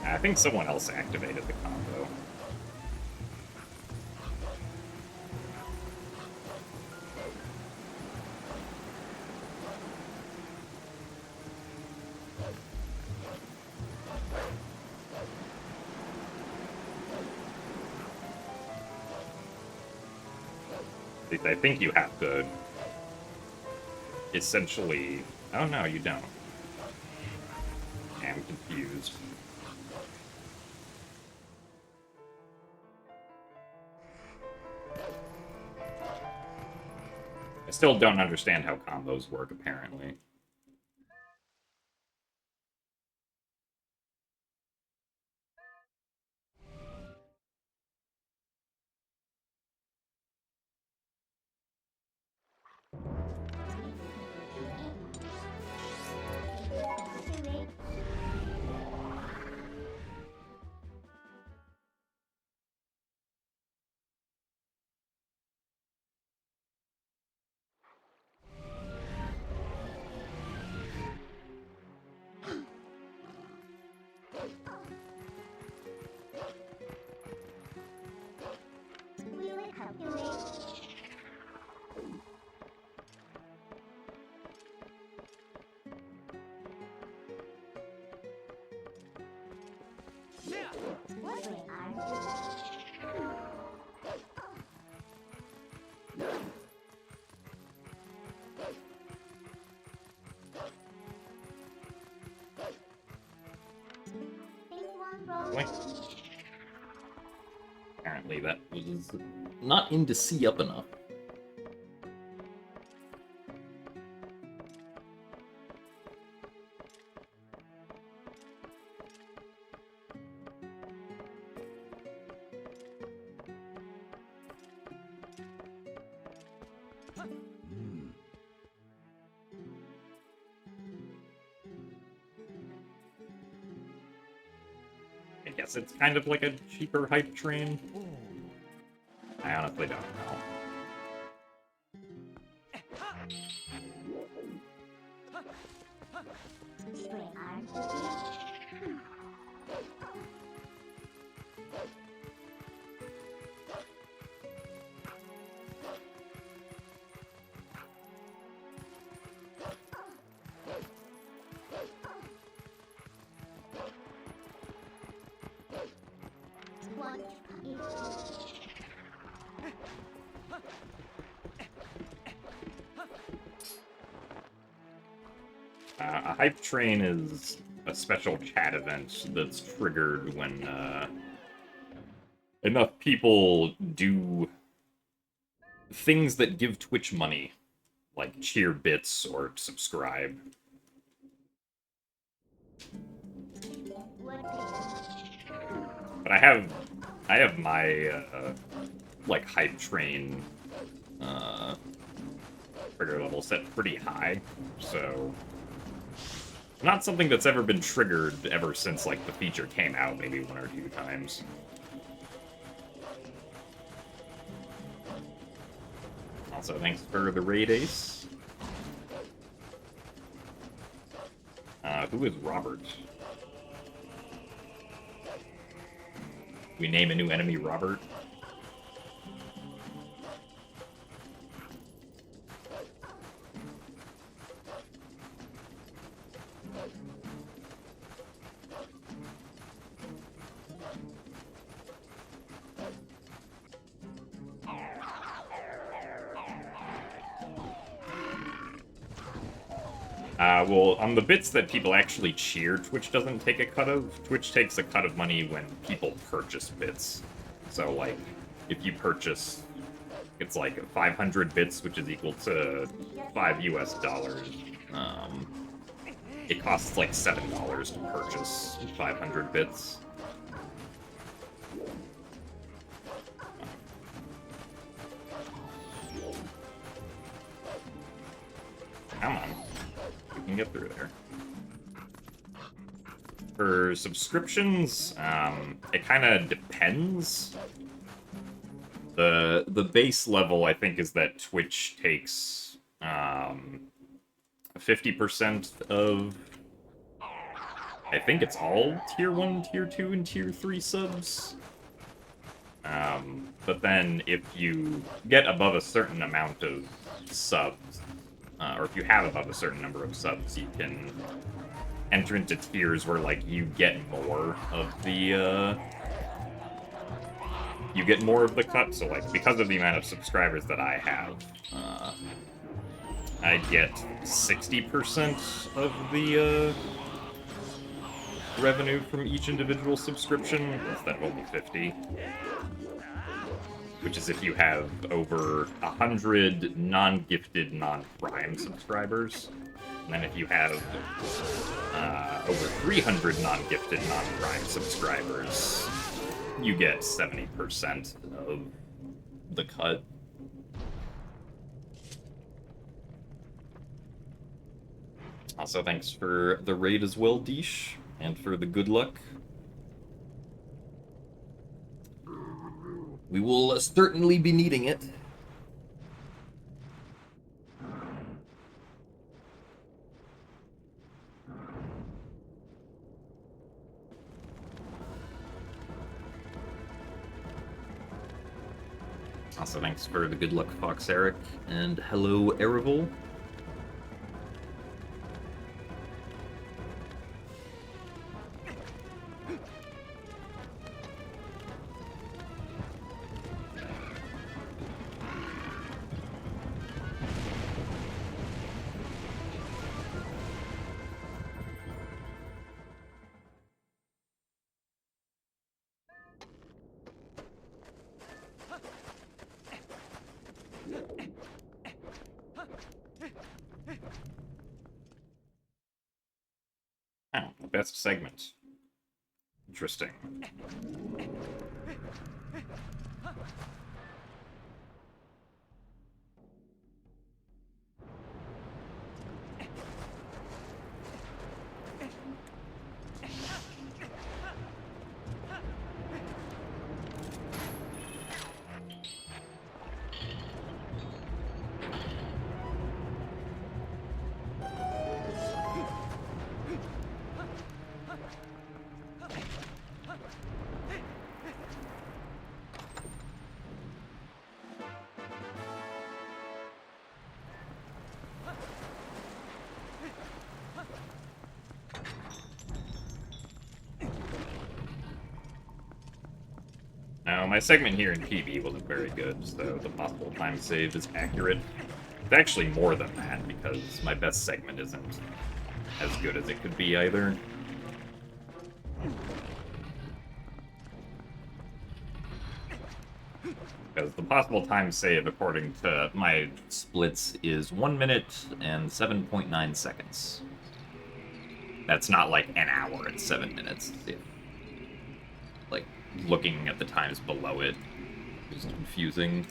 I think someone else activated the combo. I think you have to essentially... Oh, no, you don't. I'm confused. I still don't understand how combos work, apparently. We will calculate. What we are. Think one roll. Wait. Apparently that was not into C up enough. I guess it's kind of like a cheaper hype train. I honestly don't know. Spring arm. One. A hype train is a special chat event that's triggered when enough people do things that give Twitch money, like cheer bits or subscribe. But I have my like hype train trigger level set pretty high, so not something that's ever been triggered ever since like the feature came out, maybe 1 or 2 times. Also, thanks for the raid, Ace. Who is Robert? We name a new enemy Robert? Well, on the bits that people actually cheer, Twitch doesn't take a cut of. Twitch takes a cut of money when people purchase bits. So, like, if you purchase, it's like 500 bits, which is equal to $5 US. It costs like $7 to purchase 500 bits. Come on. You can get through there. For subscriptions, it kind of depends. The base level, I think, is that Twitch takes 50% of, I think it's all Tier 1, Tier 2, and Tier 3 subs. But then if you get above a certain amount of subs, or if you have above a certain number of subs, you can enter into tiers where, like, you get more of the you get more of the cut. So, like, because of the amount of subscribers that I have, I get 60% of the revenue from each individual subscription instead of only 50. Which is if you have over 100 non-gifted, non-Prime subscribers. And then if you have over 300 non-gifted, non-Prime subscribers, you get 70% of the cut. Also, thanks for the raid as well, Deesh, and for the good luck. We will certainly be needing it. Also, thanks for the good luck, Fox Eric, and hello, Erevol. Oh, the best segment. Interesting. Now, my segment here in PB wasn't very good, so the possible time save is accurate. It's actually more than that, because my best segment isn't as good as it could be either. Because the possible time save, according to my splits, is 1 minute and 7.9 seconds. That's not like an hour and 7 minutes. Like, looking at the times below it is confusing.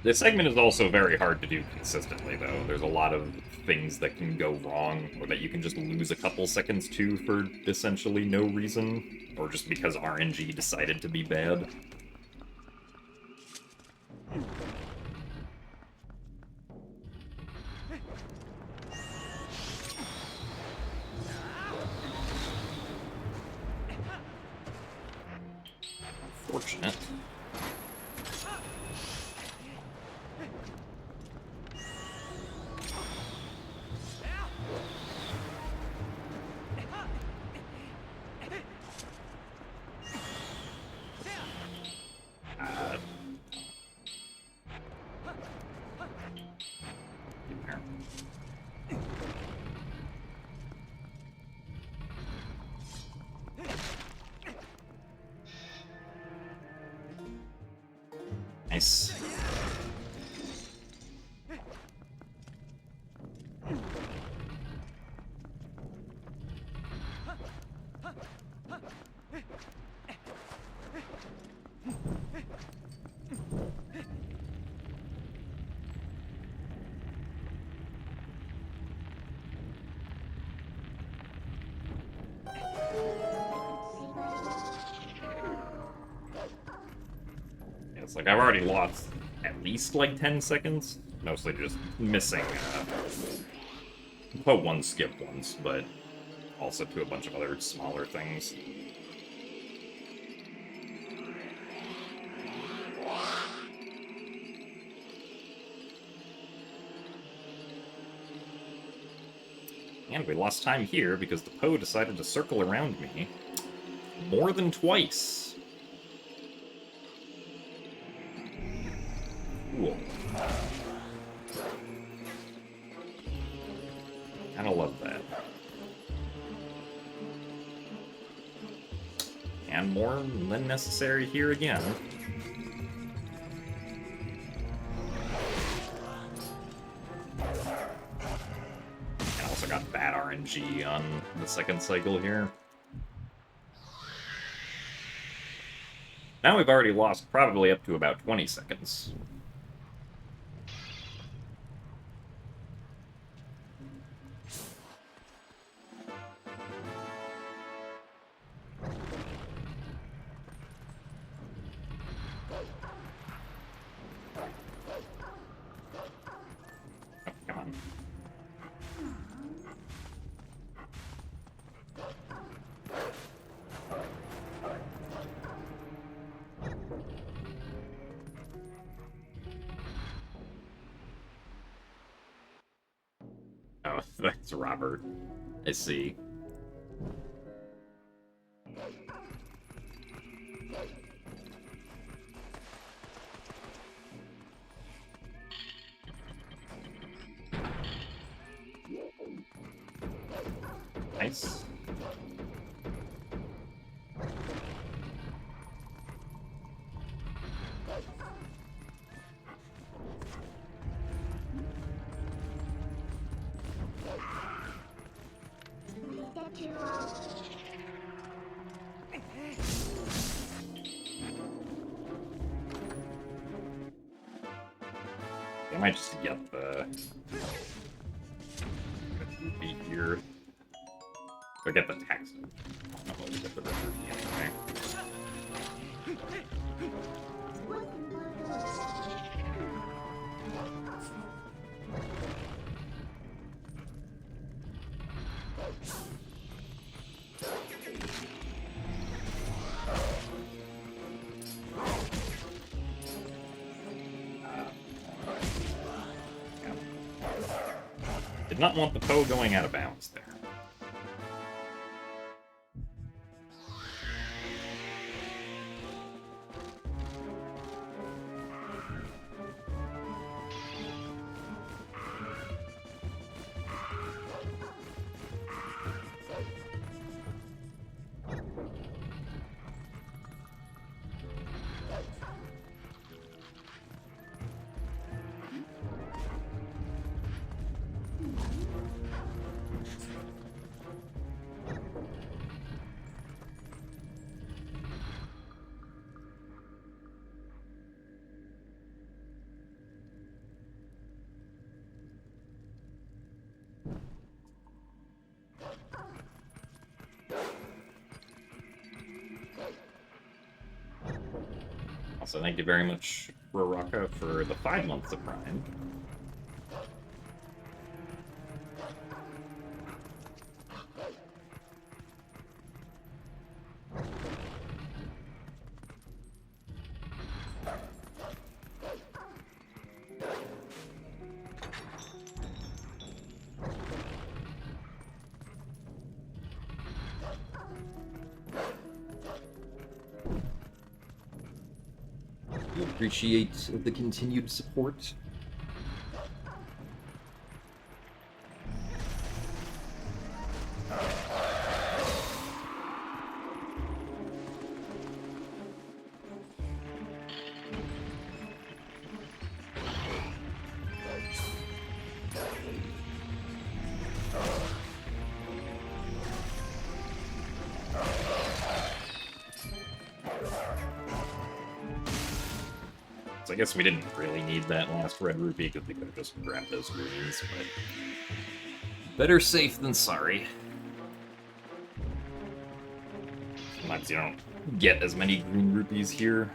This segment is also very hard to do consistently, though. There's a lot of things that can go wrong, or that you can just lose a couple seconds to for essentially no reason, or just because RNG decided to be bad. Fortunate. Nice. It's like I've already lost at least like 10 seconds. Mostly just missing put one skip once, but also to a bunch of other smaller things. And we lost time here because the Poe decided to circle around me more than twice. Cool. Kinda love that. And more than necessary here again. And also got bad RNG on the second cycle here. Now we've already lost probably up to about 20 seconds. Oh, come on. Oh, that's Robert. I see. Nice. Step 2 off. I might just get the beat here. Or get the tax. I'll probably get the rubber anyway. Did not want the Poe going out of bounds there. Also, thank you very much, Roraka, for the 5 months of Prime. We appreciate the continued support. So I guess we didn't really need that last red rupee because we could have just grabbed those greens, but better safe than sorry. Sometimes you don't get as many green rupees here.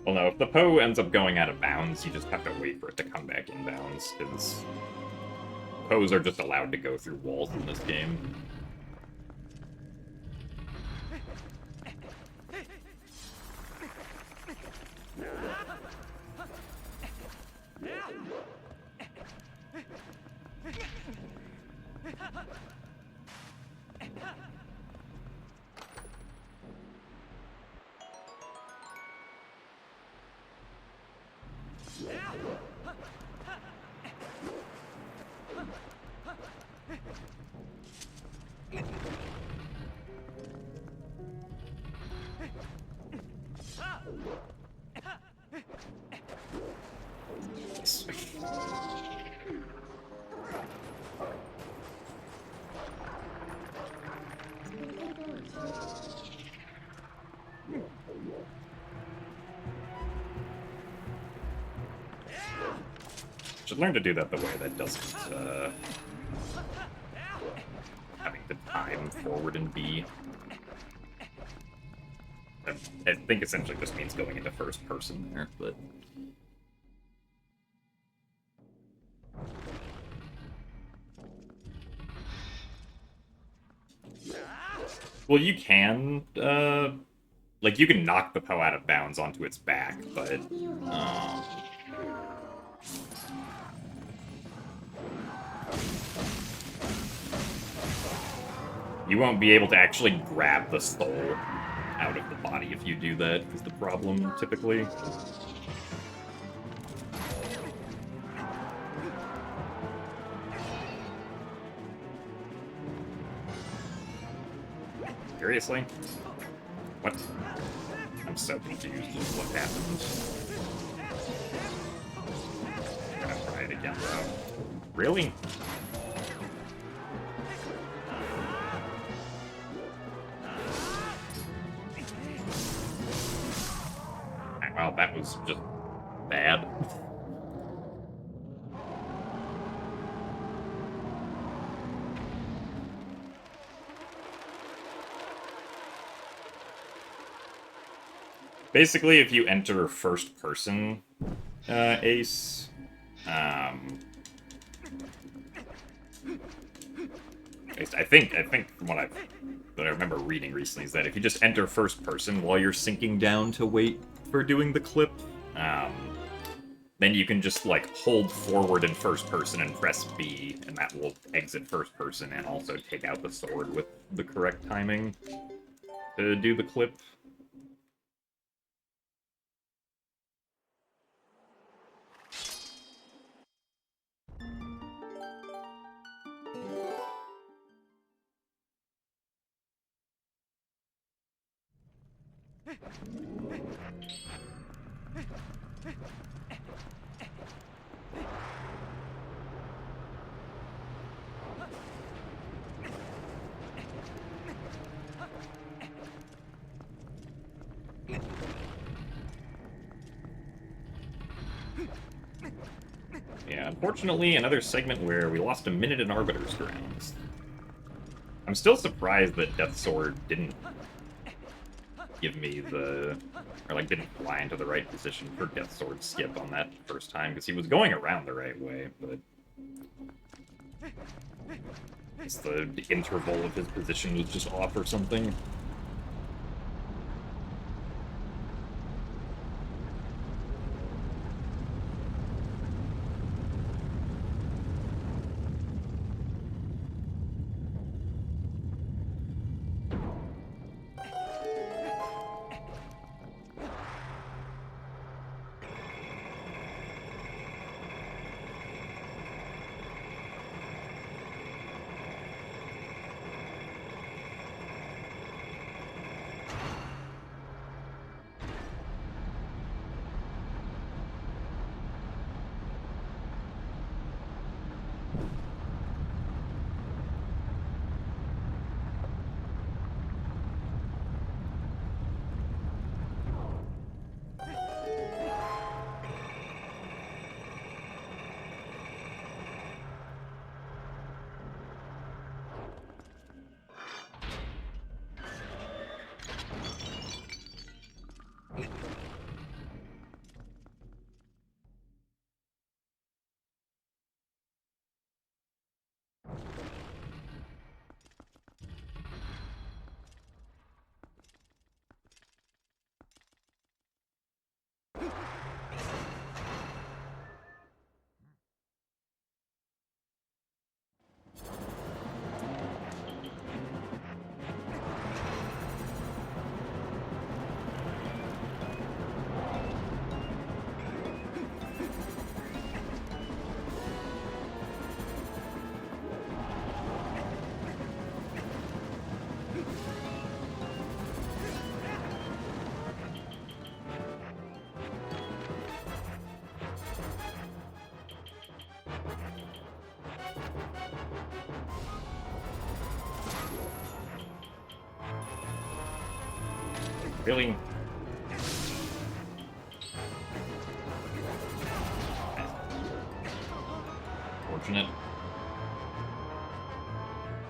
Well, no, if the Poe ends up going out of bounds, you just have to wait for it to come back in bounds, because Poes are just allowed to go through walls in this game. Should learn to do that the way that doesn't, having to time forward and B. I think essentially just means going into first person there, but... Well, you can, like, you can knock the Poe out of bounds onto its back, but, you won't be able to actually grab the soul out of the body if you do that, is the problem, typically. Seriously? What? I'm so confused with what happened. I'm gonna try it again, though. Really? Well, that was just bad. Basically, if you enter first person Ace, I think from what I remember reading recently is that if you just enter first person while you're sinking down to wait for doing the clip, then you can just like hold forward in first person and press B, and that will exit first person and also take out the sword with the correct timing to do the clip. Yeah, unfortunately, another segment where we lost a minute in Arbiter's grounds. I'm still surprised that Death Sword didn't give me the... or, like, didn't fly into the right position for Death Sword skip on that first time, because he was going around the right way, but... it's the interval of his position was just off or something. Really? Fortunate.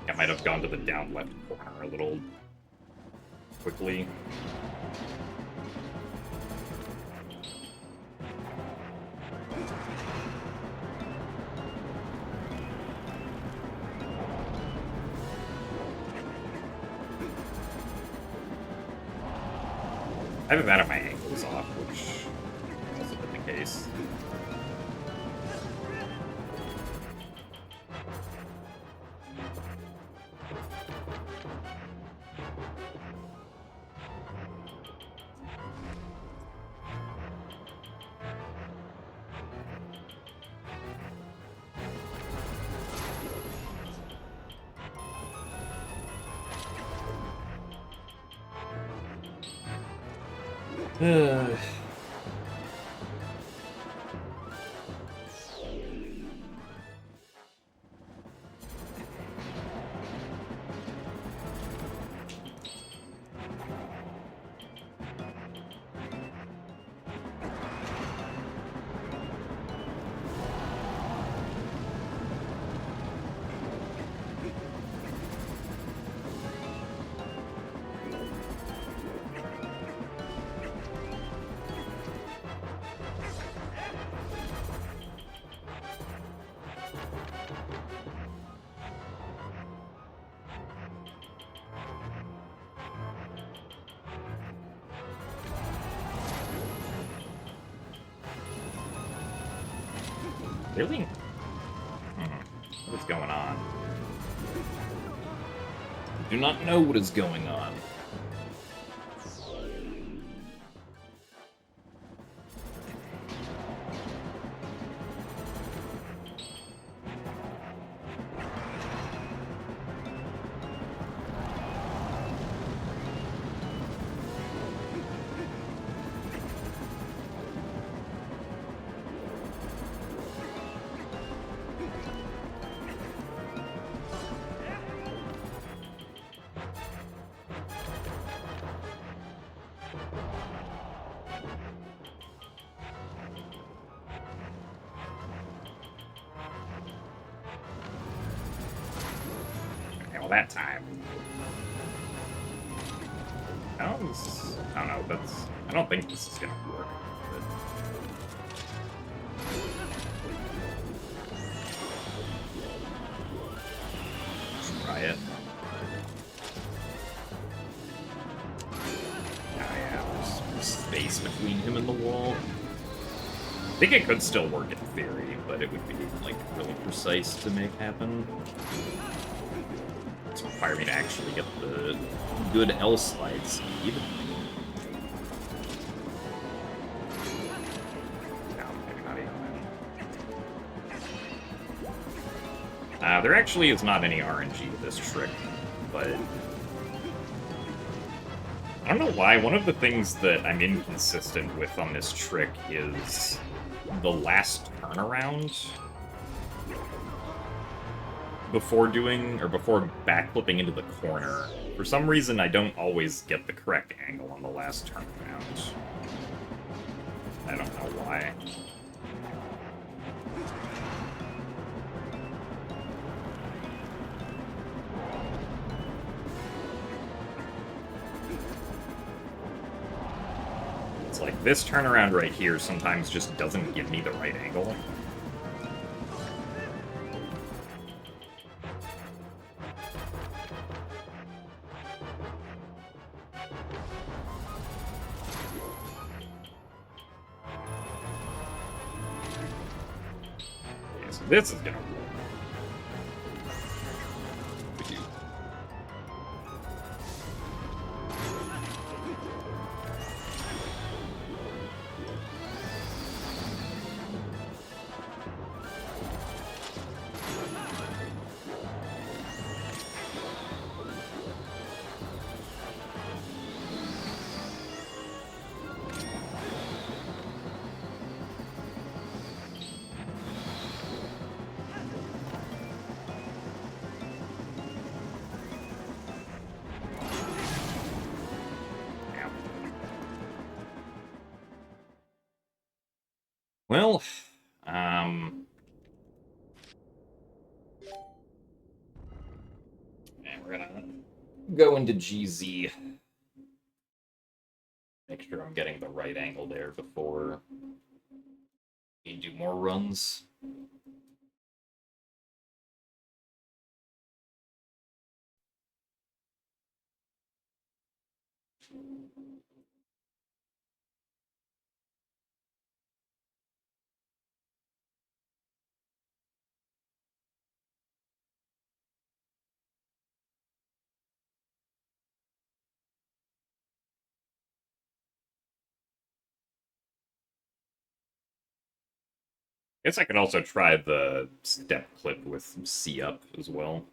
I might have gone to the down left corner a little quickly. Either that or my ankle's off, which also been the case. Really? What is going on? I do not know what is going on. That time. I don't know, I don't think this is gonna work. Let's try it. Oh yeah, there's space between him and the wall. I think it could still work in theory, but it would be, like, really precise to make happen. Require me to actually get the good L slide speed. No, maybe not even. There actually is not any RNG with this trick, but I don't know why. One of the things that I'm inconsistent with on this trick is the last turnaround. Before backflipping into the corner. For some reason, I don't always get the correct angle on the last turnaround. I don't know why. It's like this turnaround right here sometimes just doesn't give me the right angle. This is gonna work. Well, yeah, we're gonna go into GZ. Make sure I'm getting the right angle there before we do more runs. Guess I could also try the step clip with C up as well.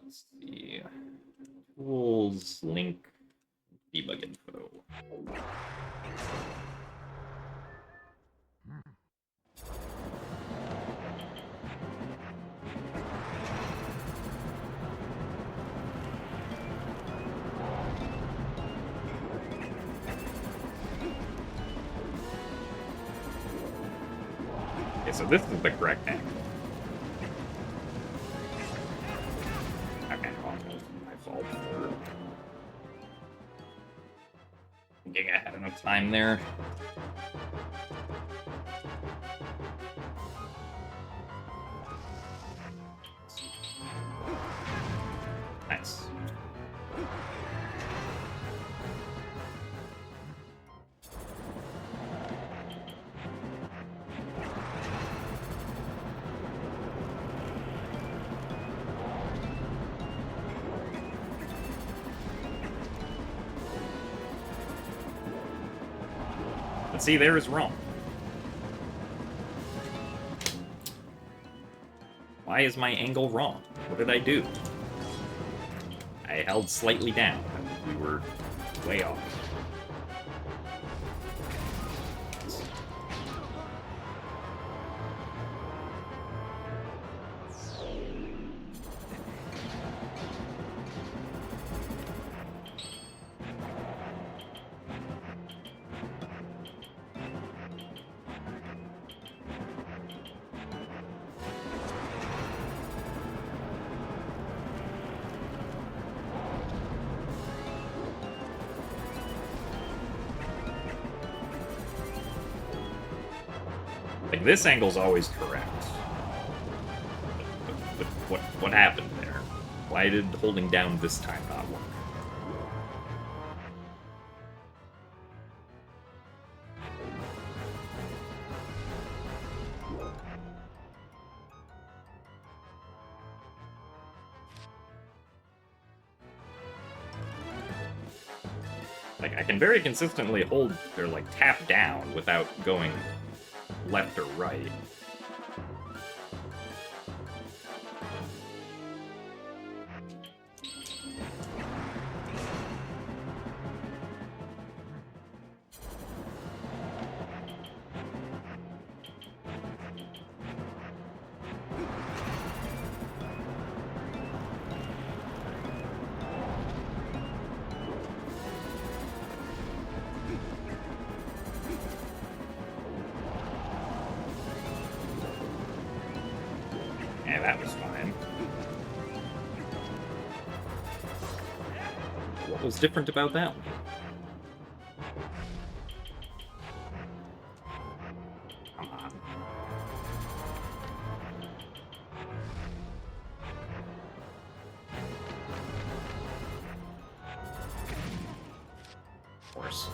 Let's see. Tools, link, debug info. Okay, so this is the correct angle. Okay, well, my fault for thinking I had enough time there. Nice. But see, there is wrong. Why is my angle wrong? What did I do? I held slightly down. We were way off. Like, this angle's always correct. But what happened there? Why did holding down this time not work? Like, I can very consistently hold, or like, tap down without going left or right. Yeah, that was fine. What was different about that one? Come on. Of course.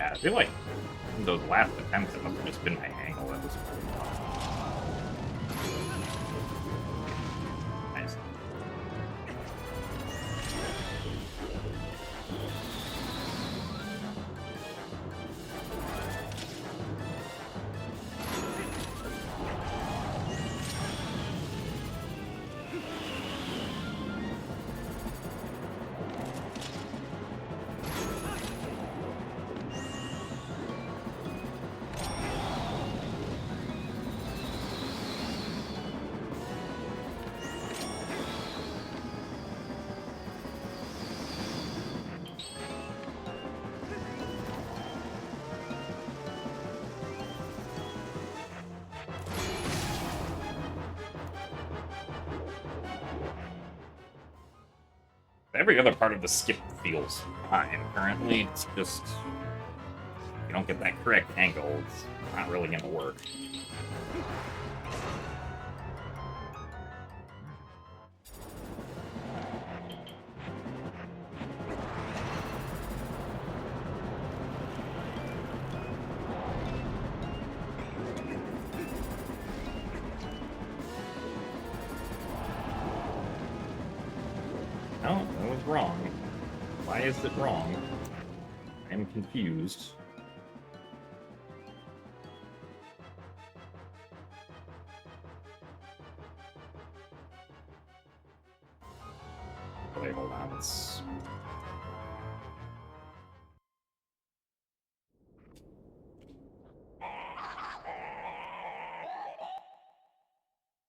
Yeah, I feel like those last attempts, it must have just been my angle that was pretty off. Nice. Every other part of the skip feels fine currently. It's just, if you don't get that correct angle, it's not really going to work. No, that was wrong. Why is it wrong? I am confused. Wait, hold on. Let's... I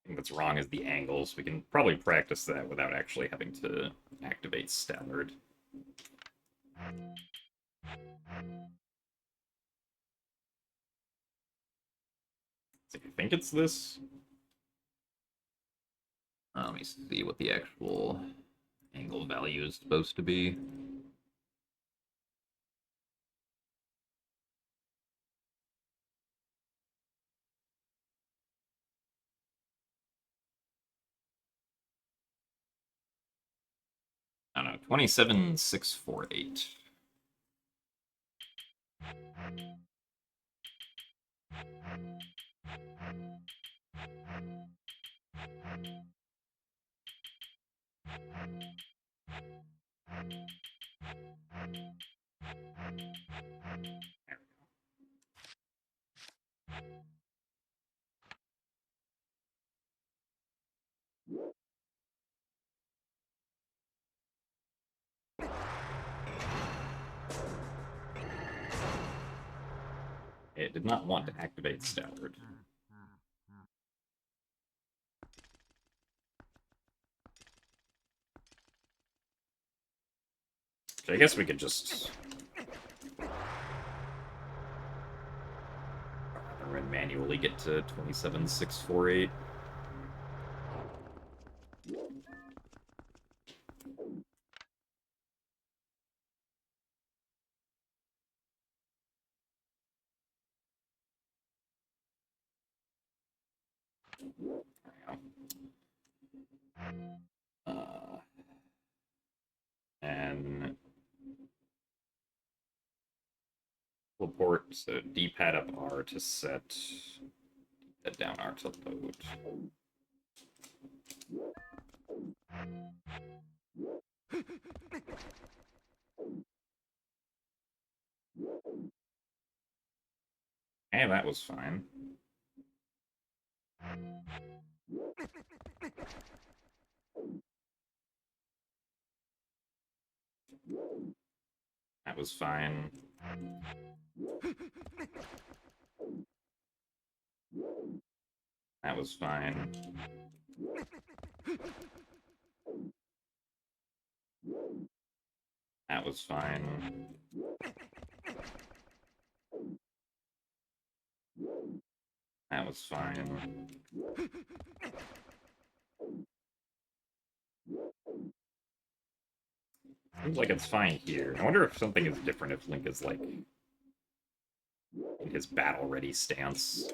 think what's wrong is the angles. We can probably practice that without actually having to activate Stallard. So you think it's this? Let me see what the actual angle value is supposed to be. I don't know, 27,648. It did not want to activate Stallard. So I guess we could just... manually get to 27,648. And teleport, so D-pad up R to set, D-pad down R to load. And that was fine. That was fine. That was fine. That was fine. That was fine. Seems like it's fine here. I wonder if something is different if Link is, like, in his battle-ready stance.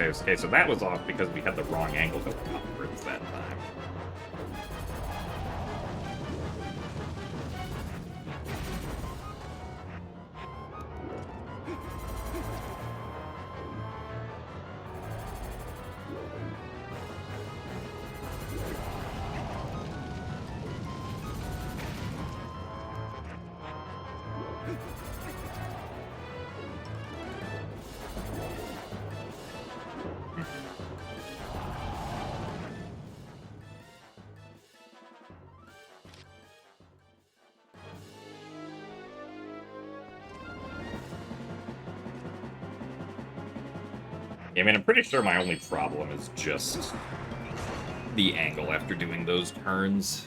Okay, so that was off because we had the wrong angle going upwards that time. I mean, I'm pretty sure my only problem is just the angle after doing those turns.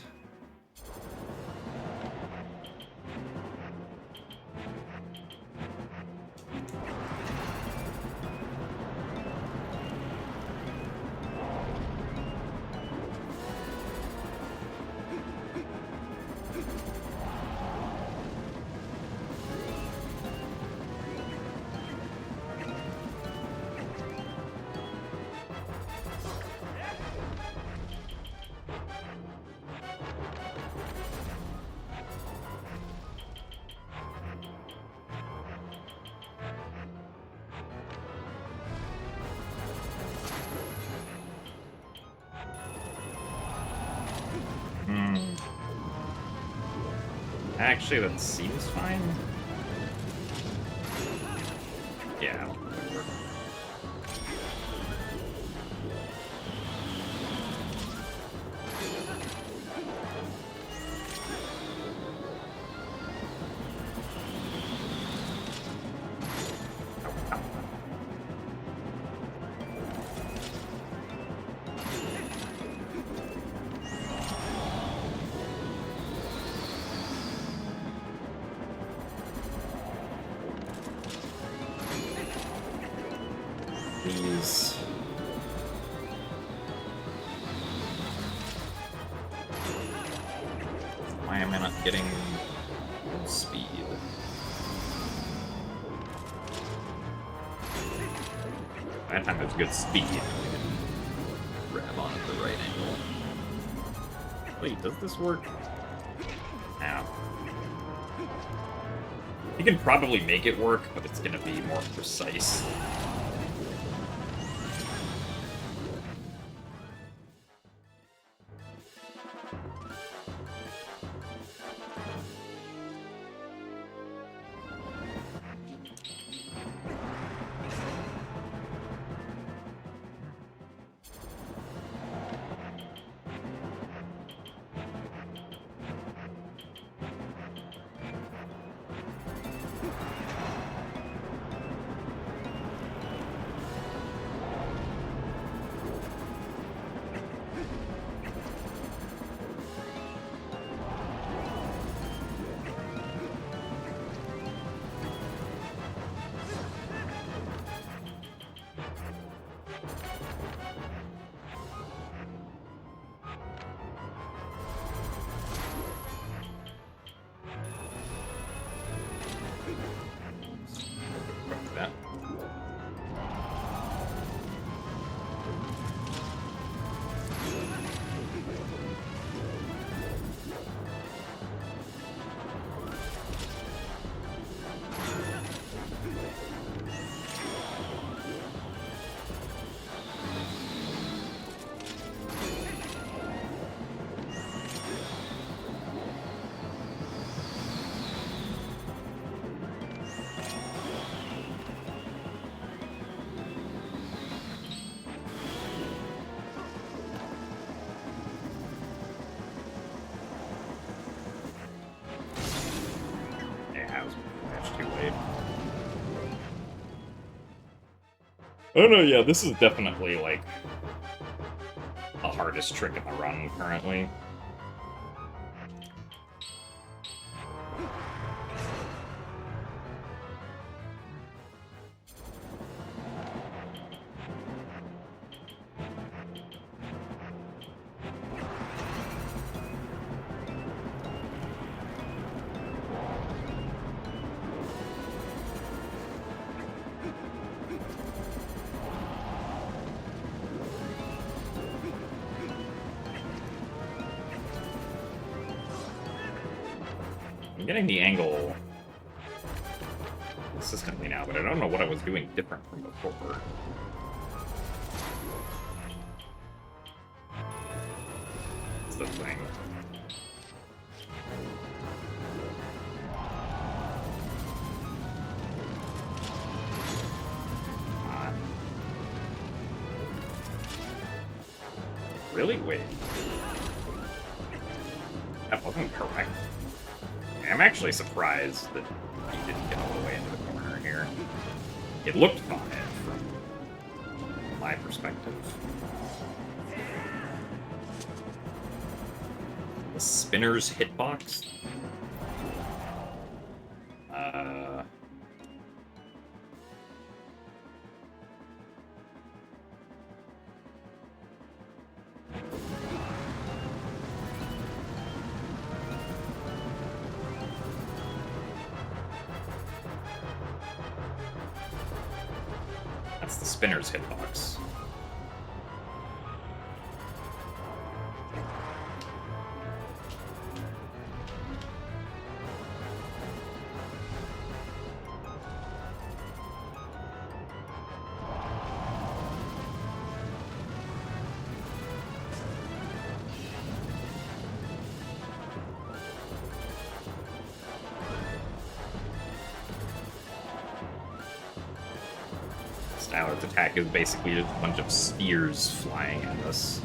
Actually, that seems fine. Yeah. Please. Why am I not getting speed? That time it was good speed. Grab on at the right angle. Wait, does this work? Ow. You can probably make it work, but it's gonna be more precise. That. Oh no, yeah, this is definitely, like, the hardest trick in the run currently. I'm getting the angle consistently now, but I don't know what I was doing different from before. That's the thing. Really? Wait. That wasn't correct. I'm actually surprised that he didn't get all the way into the corner here. It looked fine from my perspective. The spinner's hitbox? That's the spinner's hitbox. Styler's attack is basically just a bunch of spears flying at us.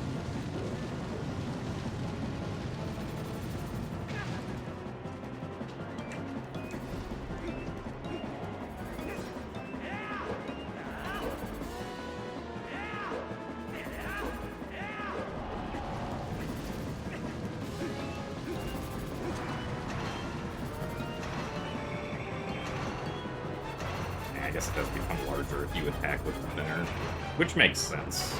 I guess it does become larger if you attack with the spinner, which makes sense.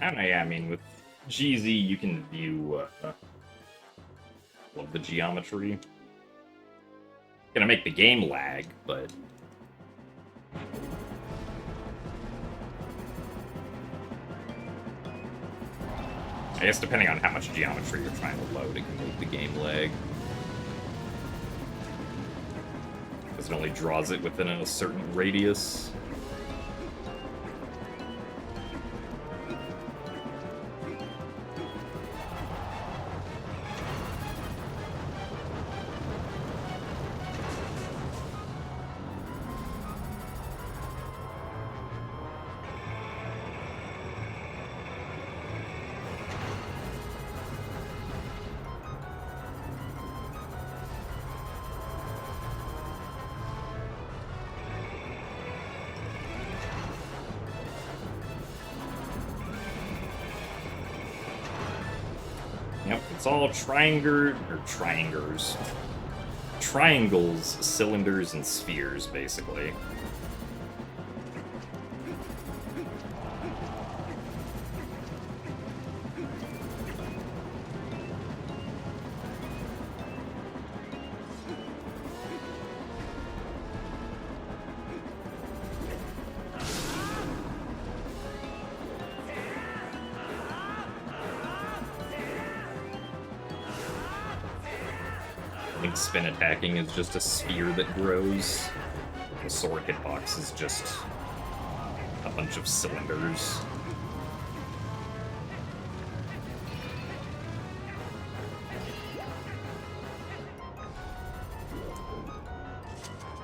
I don't know, yeah, I mean, with GZ, you can view the geometry. Gonna make the game lag, but I guess depending on how much geometry you're trying to load, it can make the game lag. Because it only draws it within a certain radius. Yep, it's all triangles, cylinders, and spheres, basically. I think spin attacking is just a sphere that grows. The sword hitbox is just a bunch of cylinders.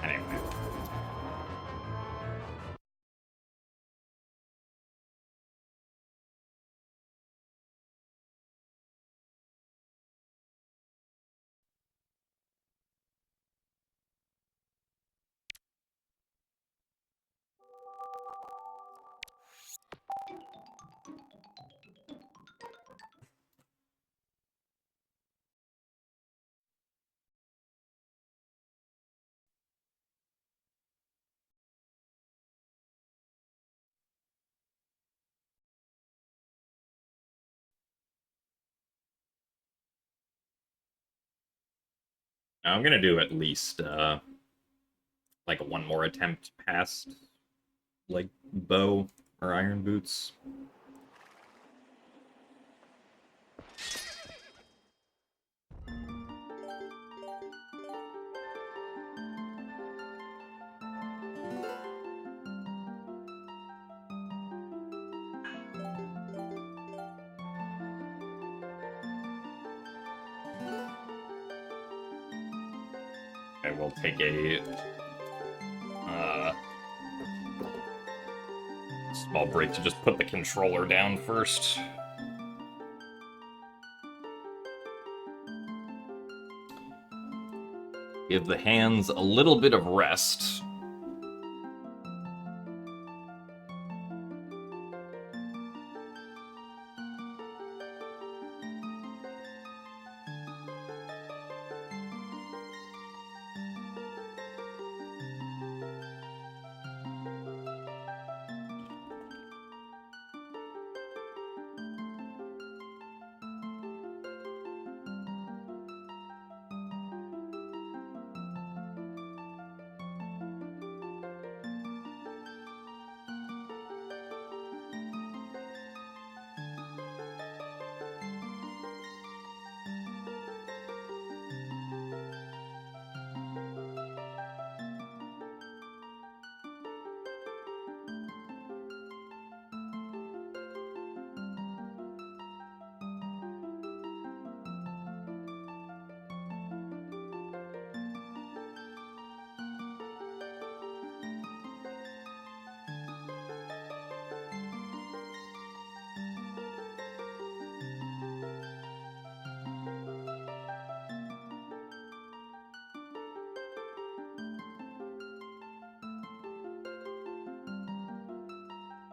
Anyway. Now, I'm gonna do at least like one more attempt past like bow or iron boots. I will take a small break to just put the controller down first. Give the hands a little bit of rest.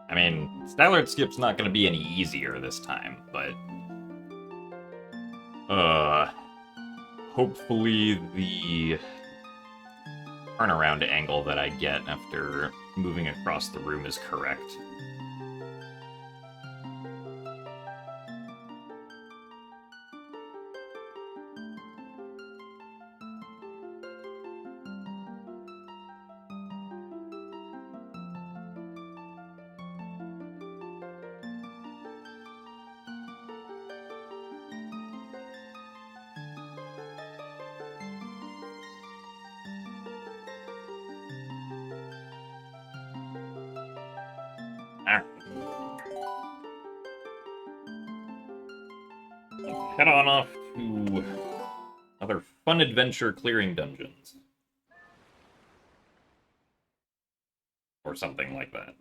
I mean, Stylard Skip's not going to be any easier this time, but hopefully the turnaround angle that I get after moving across the room is correct. Head on off to another fun adventure clearing dungeons. Or something like that.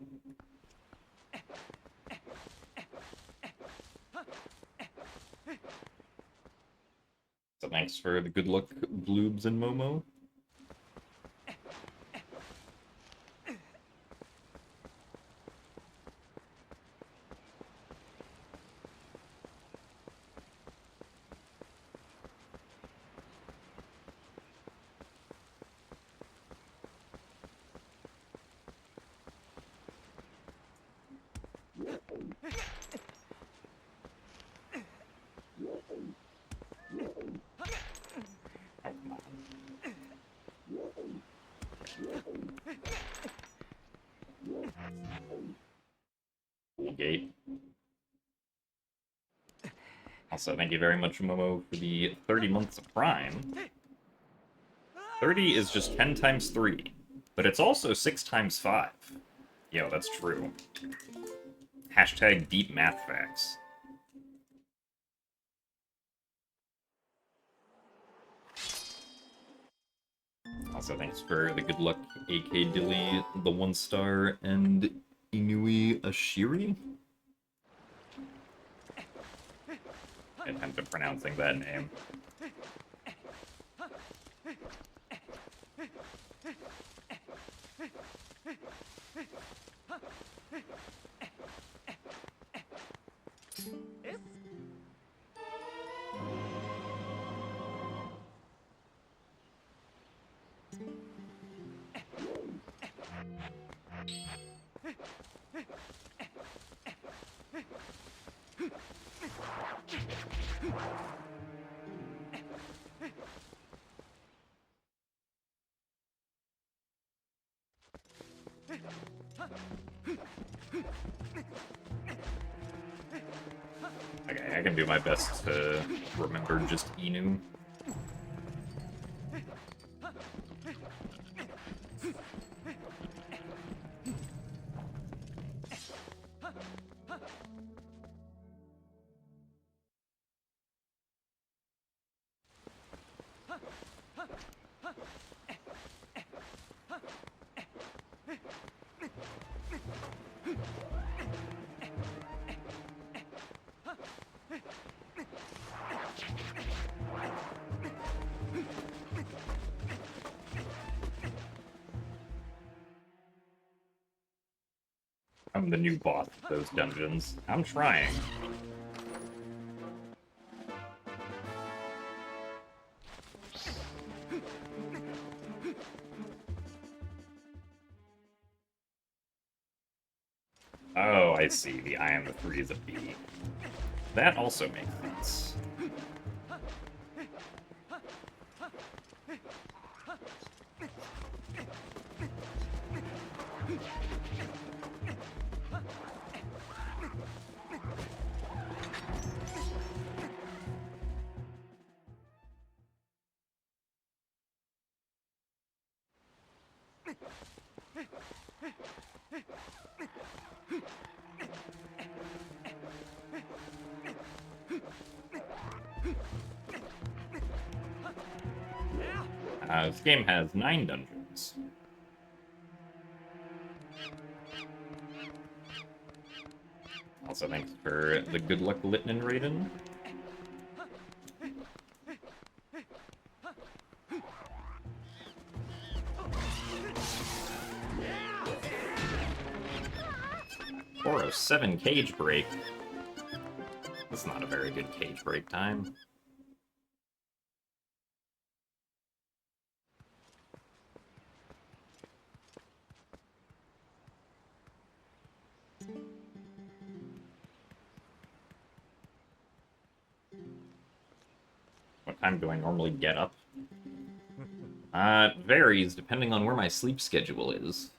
So thanks for the good luck, Bloobs and Momo. Gate. Also, thank you very much, Momo, for the 30 months of Prime. 30 is just 10 times 3, but it's also 6 times 5. Yo, that's true. Hashtag deep math facts. Also, thanks for the good luck, AK Dilly, the 1-star, and Inui Ashiri? I attempted pronouncing that name. Okay, I can do my best to remember just Inu. I'm the new boss of those dungeons. I'm trying. Oh, I see. The I am the 3 is a B. That also makes sense. This game has 9 dungeons. Also, thanks for the good luck Litnin Raiden. Or a 7 cage break. That's not a very good cage break time. What time do I normally get up? It varies depending on where my sleep schedule is.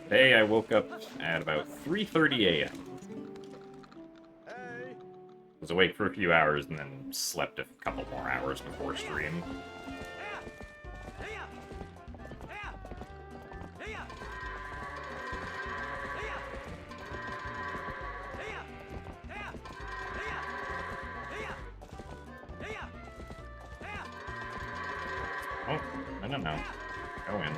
Today I woke up at about 3:30 a.m. Hey. Was awake for a few hours and then slept a couple more hours before stream. Oh, no. Go in.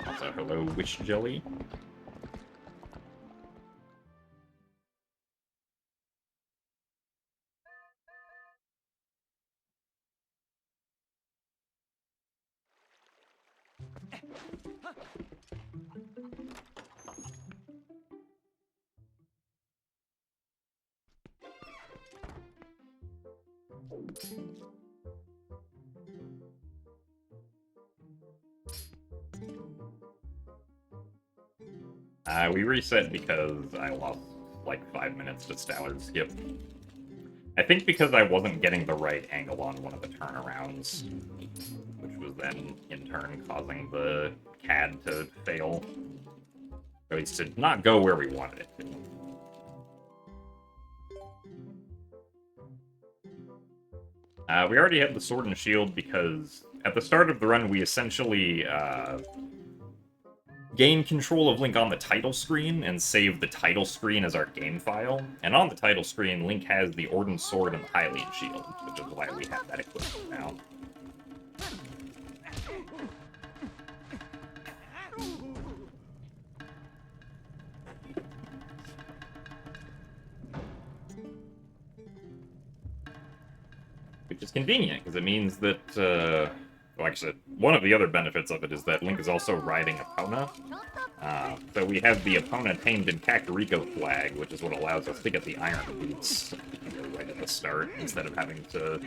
Also, hello, Wish Jelly. We reset because I lost like 5 minutes to Stallard Skip. I think because I wasn't getting the right angle on one of the turnarounds, which was then in turn causing the CAD to fail. Or at least to not go where we wanted it to. We already had the Sword and Shield because at the start of the run we essentially gain control of Link on the title screen and save the title screen as our game file. And on the title screen, Link has the Orden Sword and the Hylian Shield, which is why we have that equipped now. Which is convenient, because it means that, well, actually, one of the other benefits of it is that Link is also riding Epona. So we have the Epona tamed in Kakariko flag, which is what allows us to get the Iron Boots. right at the start, instead of having to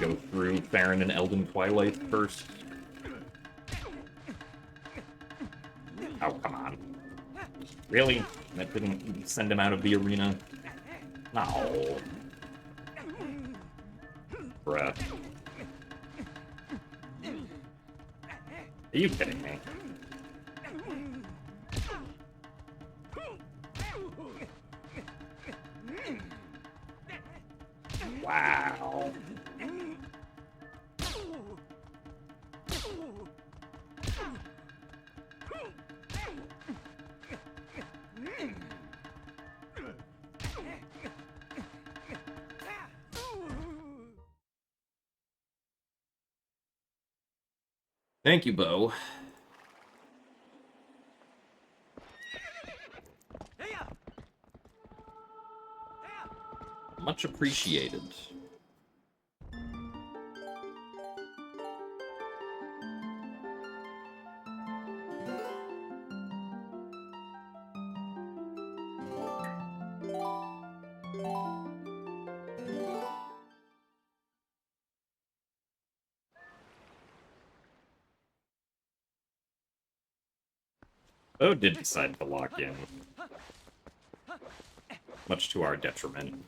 go through Farron and Elden Twilight first. Oh, come on. Really? That didn't send him out of the arena? No. Bruh. Are you kidding me? Wow. Thank you, Bo. Much appreciated. Bo did decide to lock in. Much to our detriment.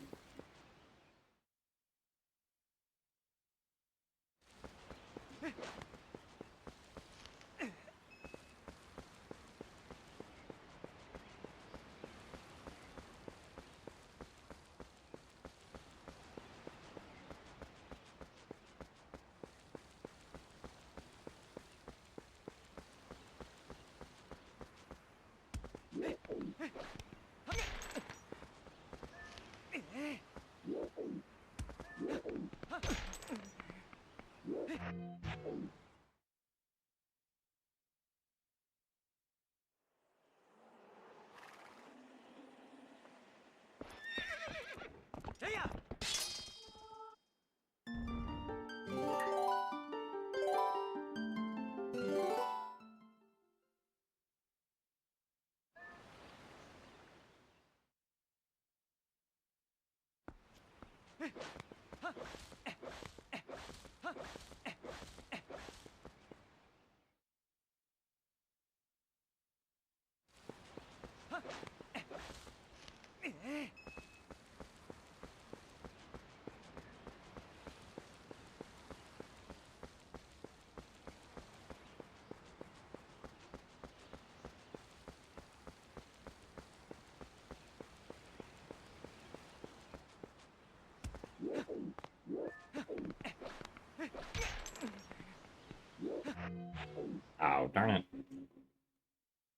Oh, darn it.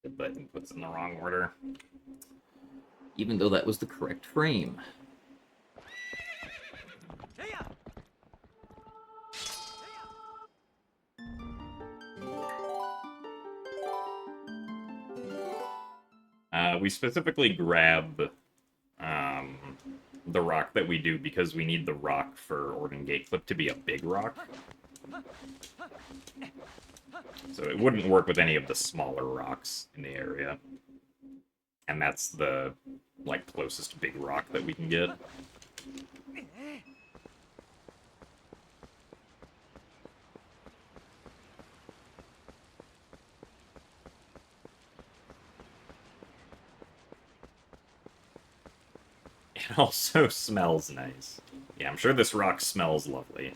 The button puts in the wrong order. Even though that was the correct frame. We specifically grab the rock that we do because we need the rock for Orden Gateclip to be a big rock. So it wouldn't work with any of the smaller rocks in the area. And that's the, like, closest big rock that we can get. It also smells nice. Yeah, I'm sure this rock smells lovely.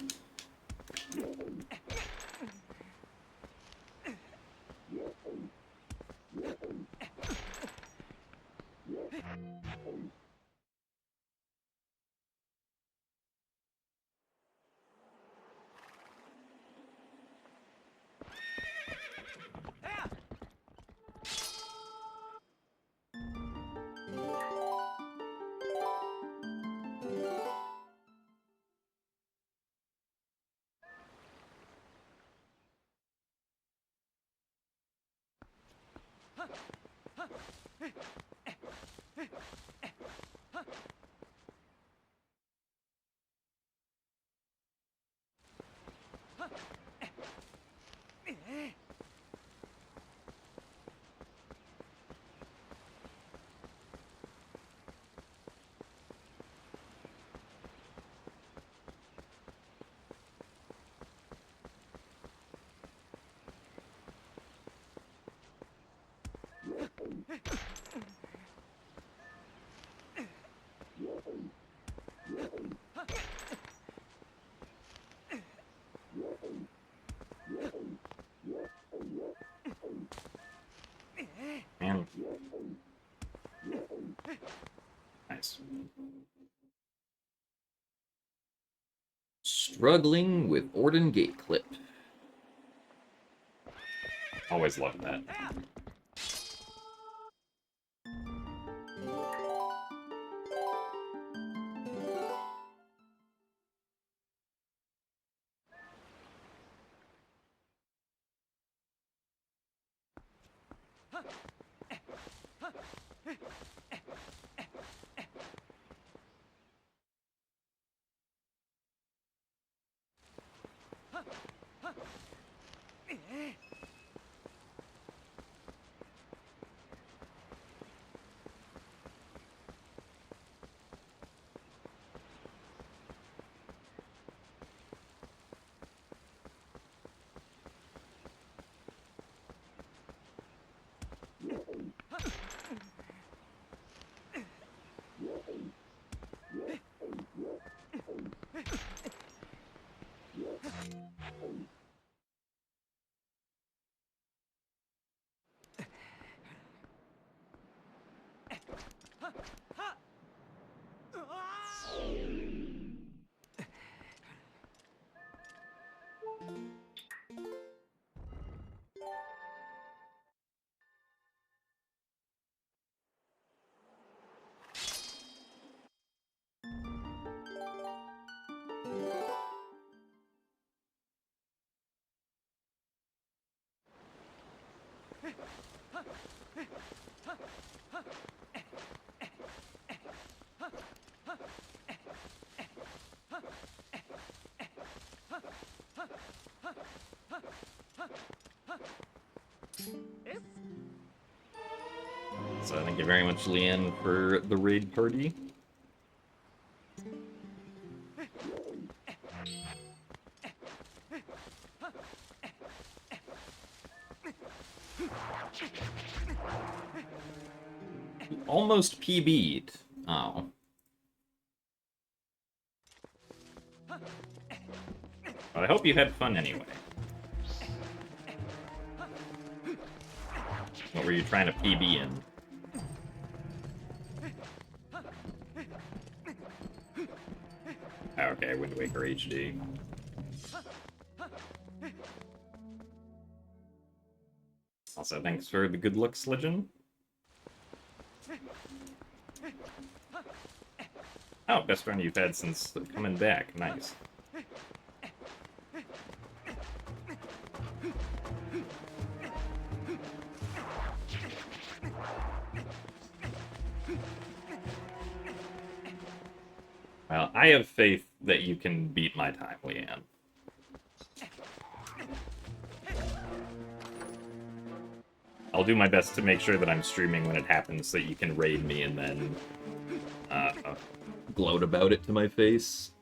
Struggling with Orden Gate Clip. Always love that. So thank you very much, Leanne, for the raid party. Almost PB'd. Oh. But I hope you had fun anyway. What were you trying to PB in? Okay, Wind Waker HD. Also, thanks for the good looks, Legend. Oh, best friend you've had since coming back. Nice. Well, I have faith that you can beat my time, Leanne. I'll do my best to make sure that I'm streaming when it happens so that you can raid me and then gloat about it to my face.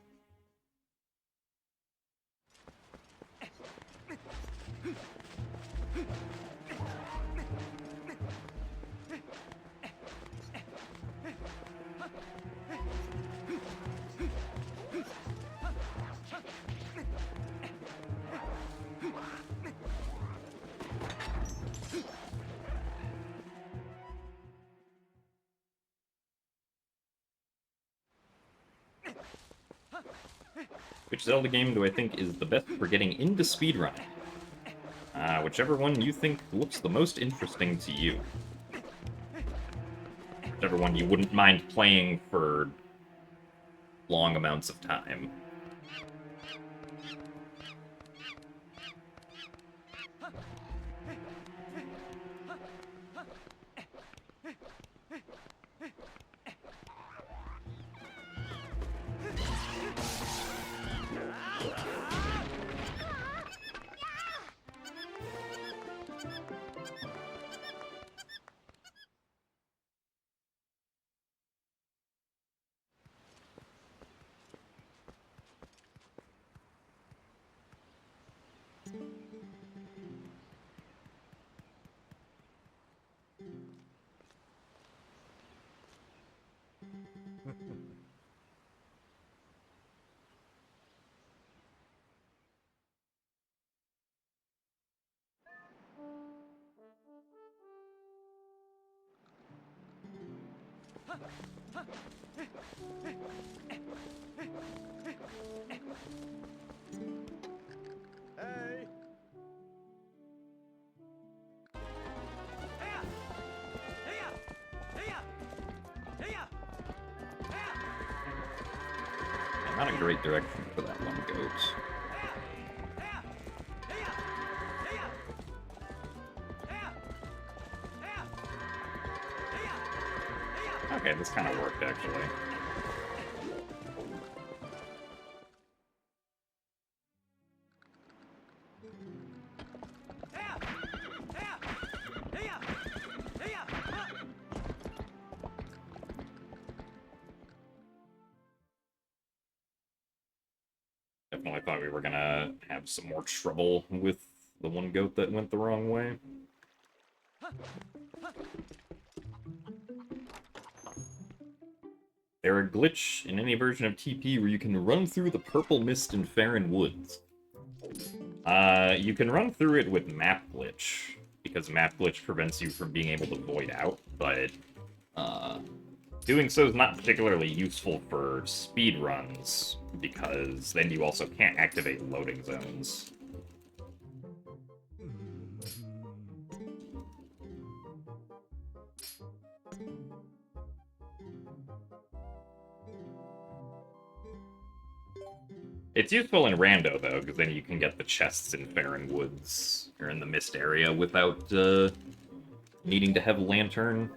Which Zelda game do I think is the best for getting into speedrunning? Whichever one you think looks the most interesting to you. Whichever one you wouldn't mind playing for long amounts of time. Not a great direction for that one goat. Okay, this kind of worked, actually. Definitely thought we were gonna have some more trouble with the one goat that went the wrong way. There are a glitch in any version of TP where you can run through the purple mist in Farron Woods. You can run through it with map glitch, because map glitch prevents you from being able to void out, but doing so is not particularly useful for speedruns, because then you also can't activate loading zones. It's useful in rando, though, because then you can get the chests in Farron Woods, or in the mist area, without needing to have a lantern.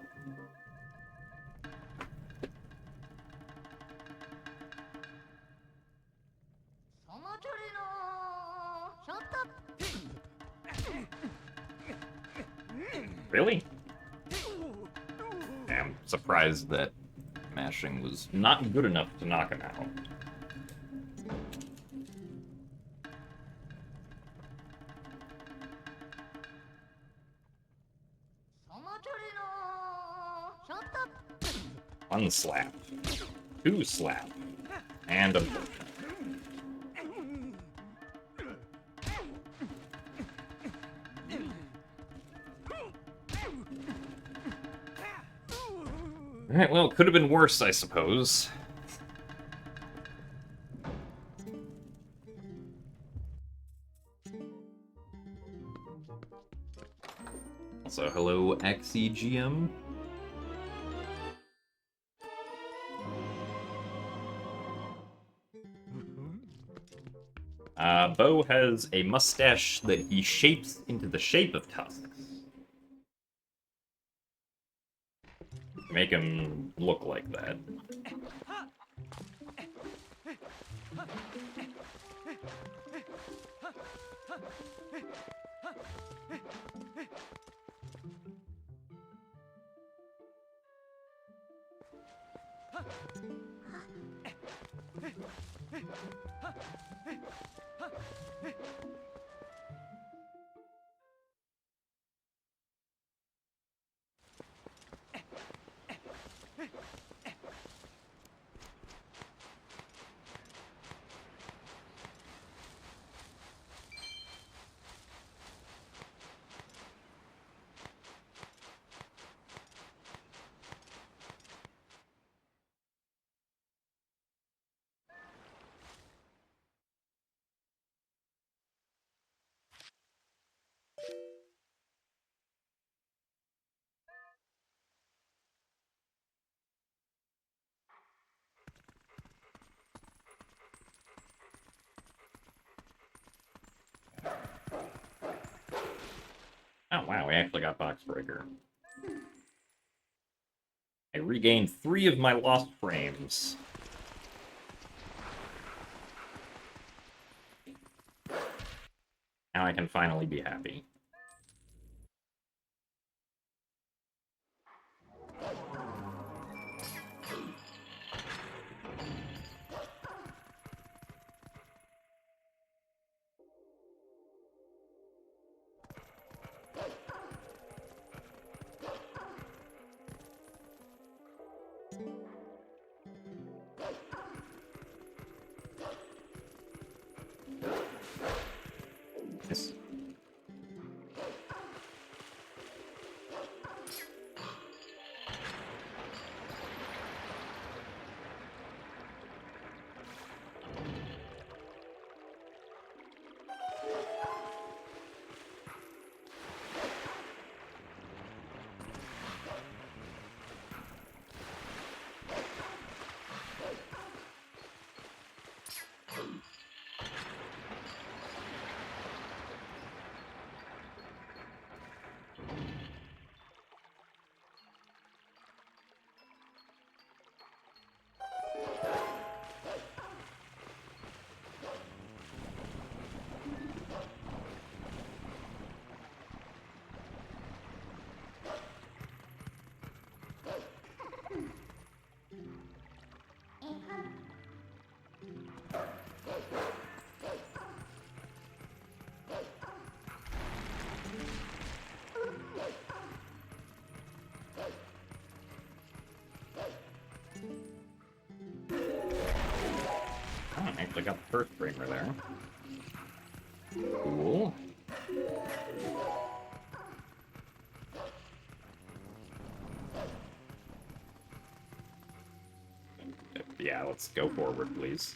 Really? I'm surprised that mashing was not good enough to knock him out. One slap. Two slap. And a... Alright, well, it could have been worse, I suppose. Also, hello, AxiGM. Bo has a mustache that he shapes into the shape of tusks. Make him look like that. Oh wow, we actually got Box Breaker. I regained 3 of my lost frames. Now I can finally be happy. Yes. Actually got the first framer there. Cool. Yeah, let's go forward, please.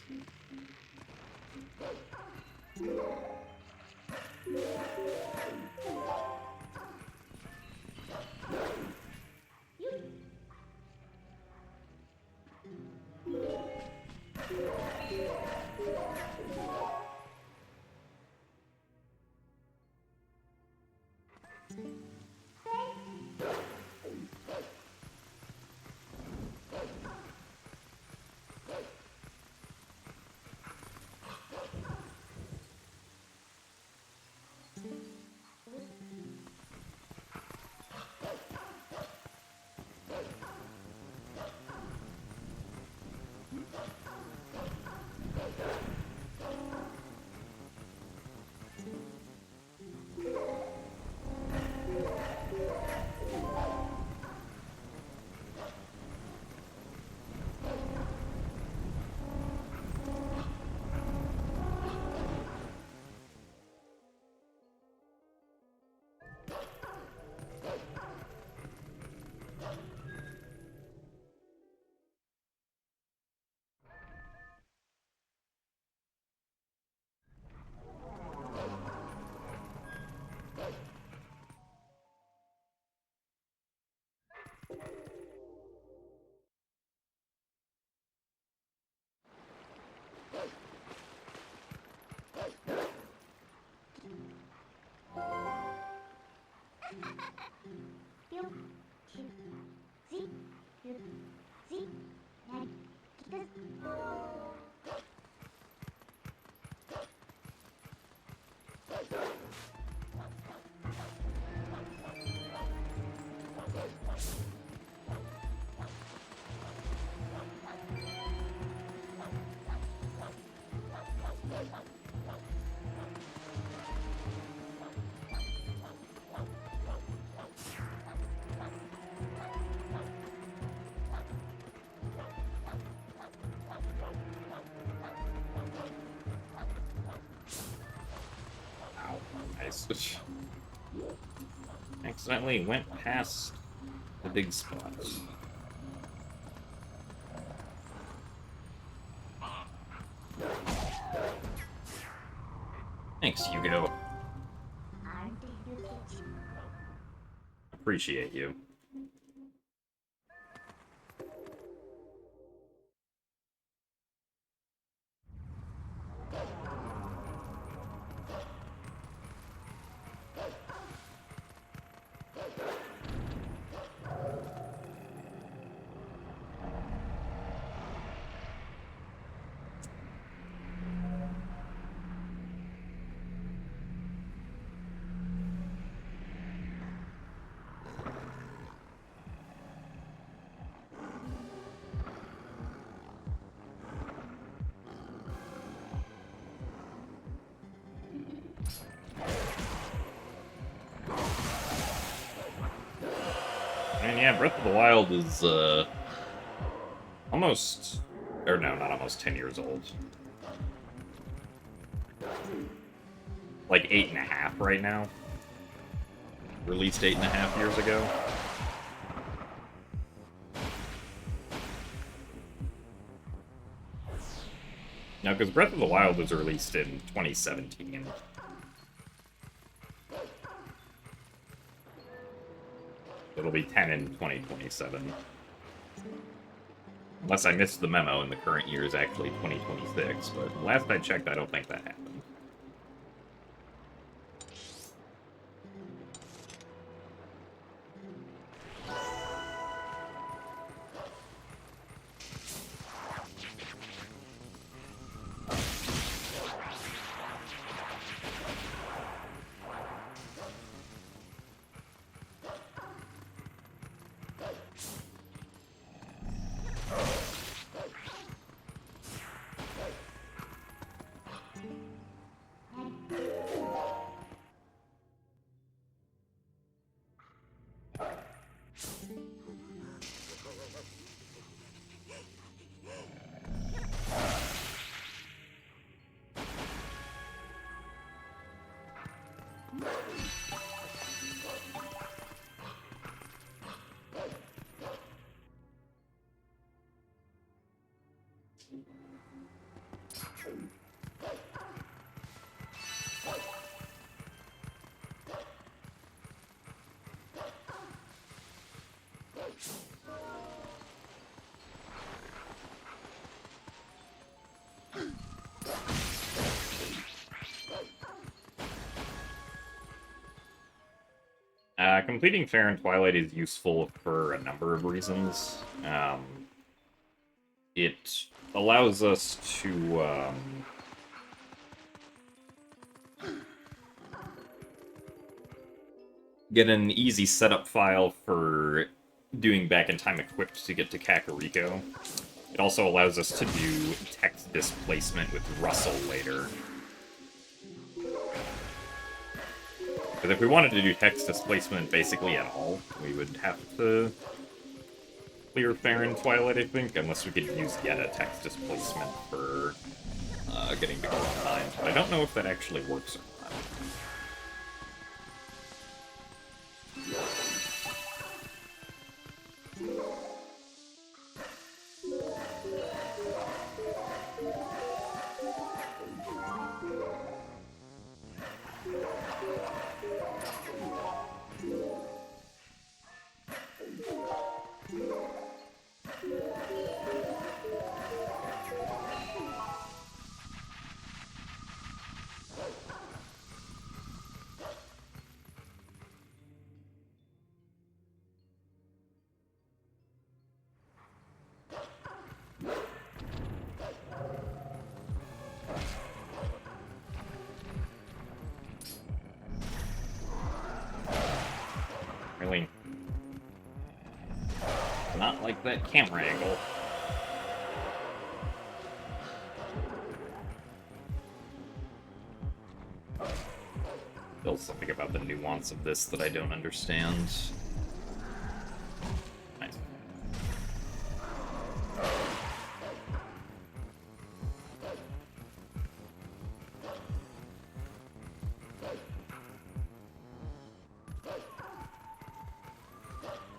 Nice. Accidentally went past the big spot. Thanks, Hugo. Appreciate you. And yeah, Breath of the Wild is almost, or no, not almost 10 years old. Like 8.5 right now. Released 8.5 years ago. No, because Breath of the Wild was released in 2017. It'll be 10 in 2027. Unless I missed the memo and the current year is actually 2026, but last I checked, I don't think that happened. Completing Fair and Twilight is useful for a number of reasons. It allows us to get an easy setup file for doing back-in-time equipped to get to Kakariko. It also allows us to do text displacement with Russell later. Because if we wanted to do text displacement basically at all, we would have to clear Fair and Twilight, I think, unless we could use yet a text displacement for getting to Gold 9. But I don't know if that actually works or not. Really not like that camera angle. Still something about the nuance of this that I don't understand. Nice.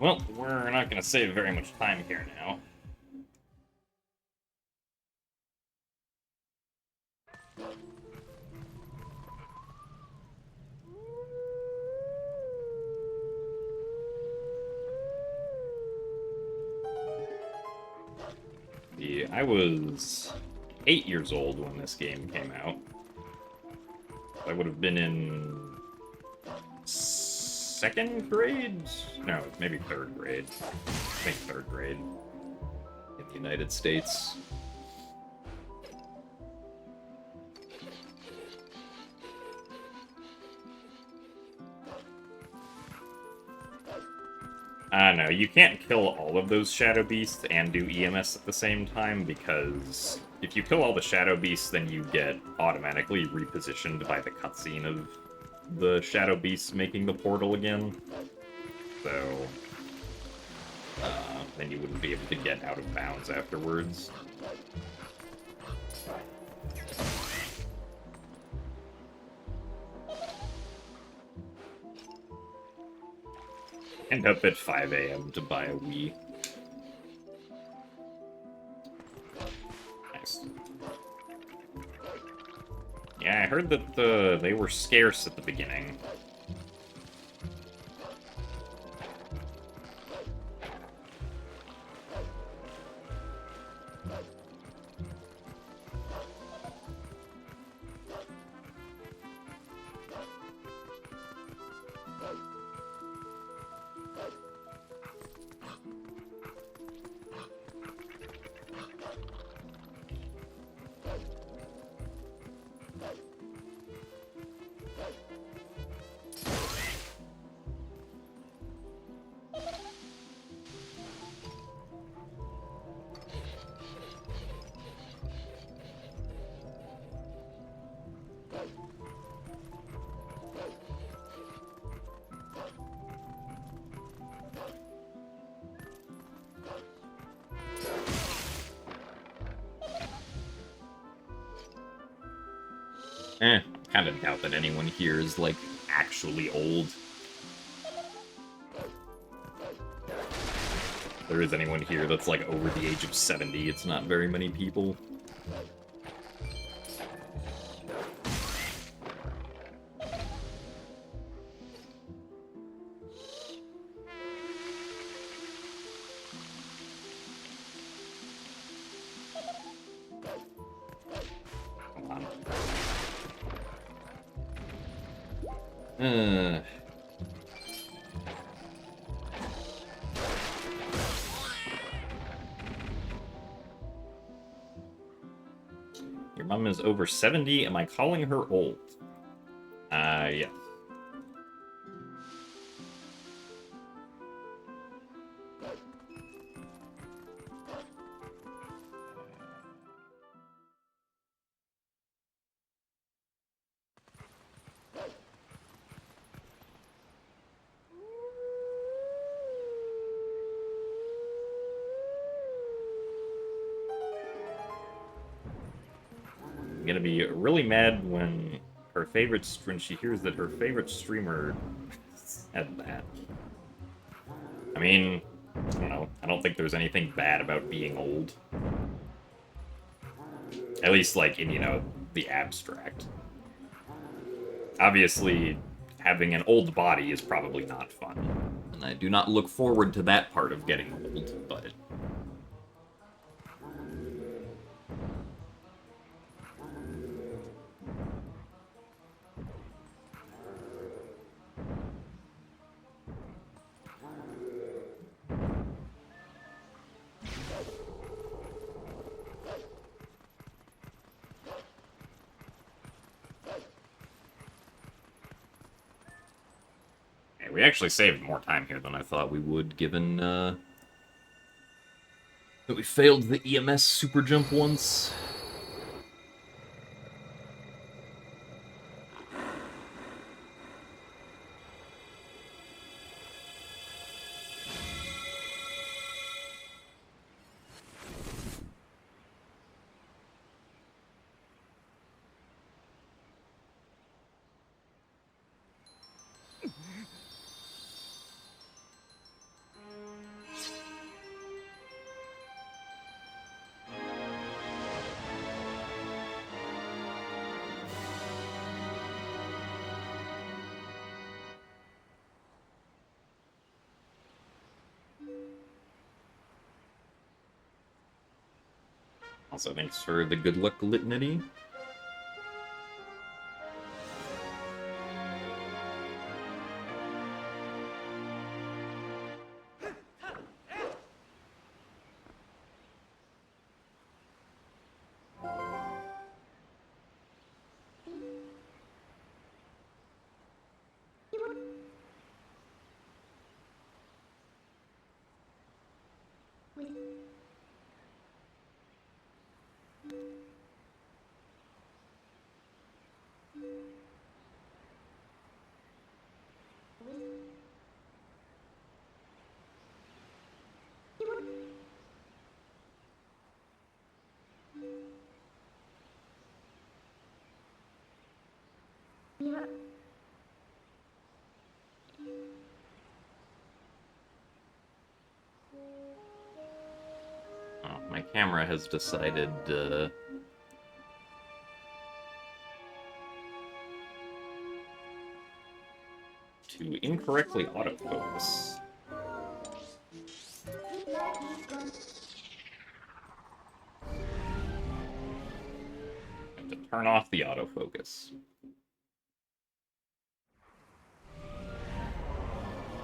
Well, we're not going to save very much time here now. I was 8 years old when this game came out. I would have been in second grade? No, maybe third grade. I think third grade in the United States. No, you can't kill all of those Shadow Beasts and do EMS at the same time, because if you kill all the Shadow Beasts, then you get automatically repositioned by the cutscene of the Shadow Beasts making the portal again. So, then you wouldn't be able to get out of bounds afterwards. End up at 5 a.m. to buy a Wii. Nice. Yeah, I heard that they were scarce at the beginning. Kind of doubt that anyone here is, like, actually old. If there is anyone here that's, like, over the age of 70, it's not very many people. Mom is over 70. Am I calling her old? Yes. I'm gonna be really mad when when she hears that her favorite streamer said that. I mean, I don't know. I don't think there's anything bad about being old. At least, like, in, the abstract. Obviously, having an old body is probably not fun. And I do not look forward to that part of getting old, but... We actually saved more time here than I thought we would, given that we failed the EMS super jump once. Also, thanks for the good luck litany. Yeah. Oh, my camera has decided to incorrectly autofocus. I have to turn off the autofocus.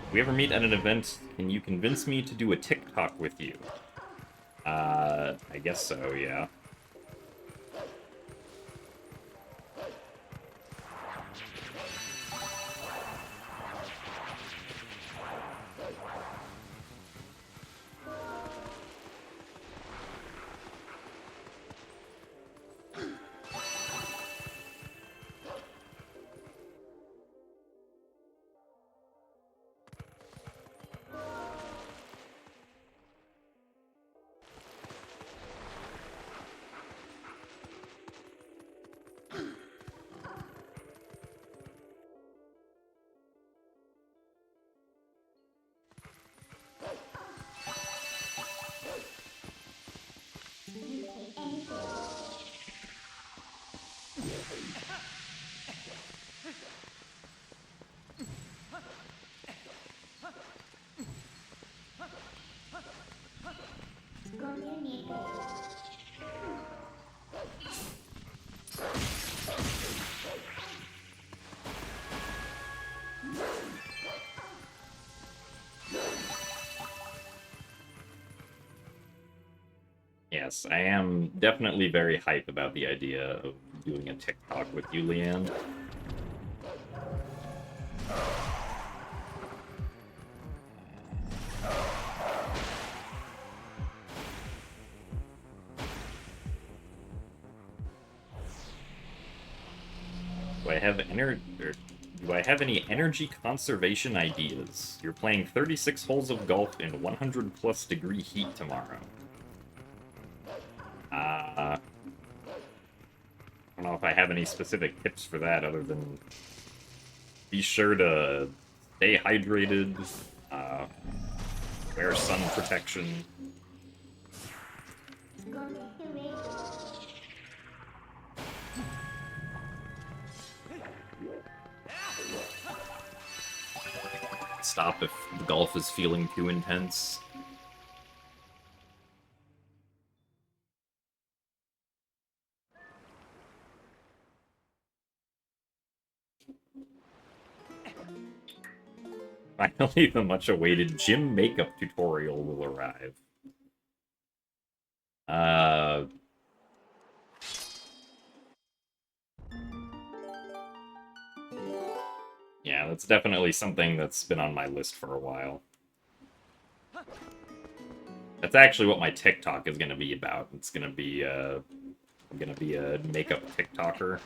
If we ever meet at an event, can you convince me to do a TikTok with you? I guess so, yeah. Yeah, yes, I am definitely very hype about the idea of doing a TikTok with you, Leanne. Do I have any energy conservation ideas? You're playing 36 holes of golf in 100 plus degree heat tomorrow. I don't know if I have any specific tips for that other than be sure to stay hydrated, wear sun protection. Stop if the golf is feeling too intense. Finally, the much-awaited gym makeup tutorial will arrive. Yeah, that's definitely something that's been on my list for a while. That's actually what my TikTok is going to be about. It's going to be, I'm going to be a makeup TikToker.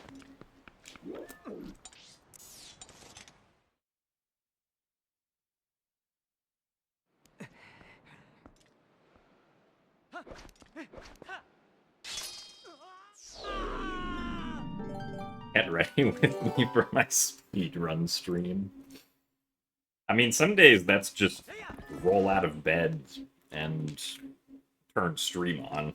Get ready with me for my speedrun stream. I mean, some days that's just roll out of bed and turn stream on.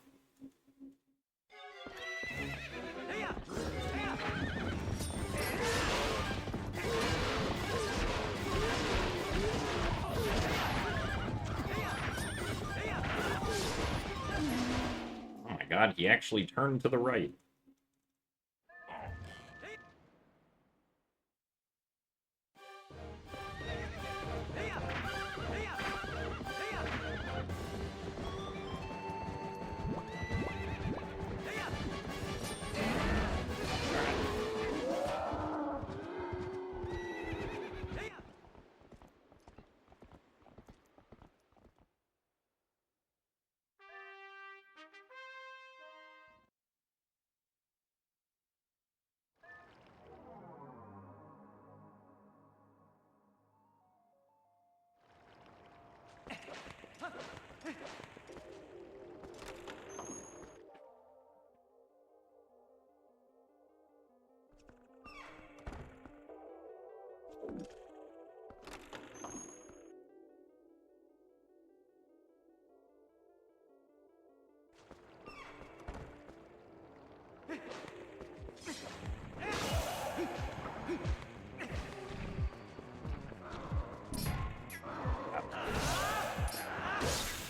Oh my god, he actually turned to the right.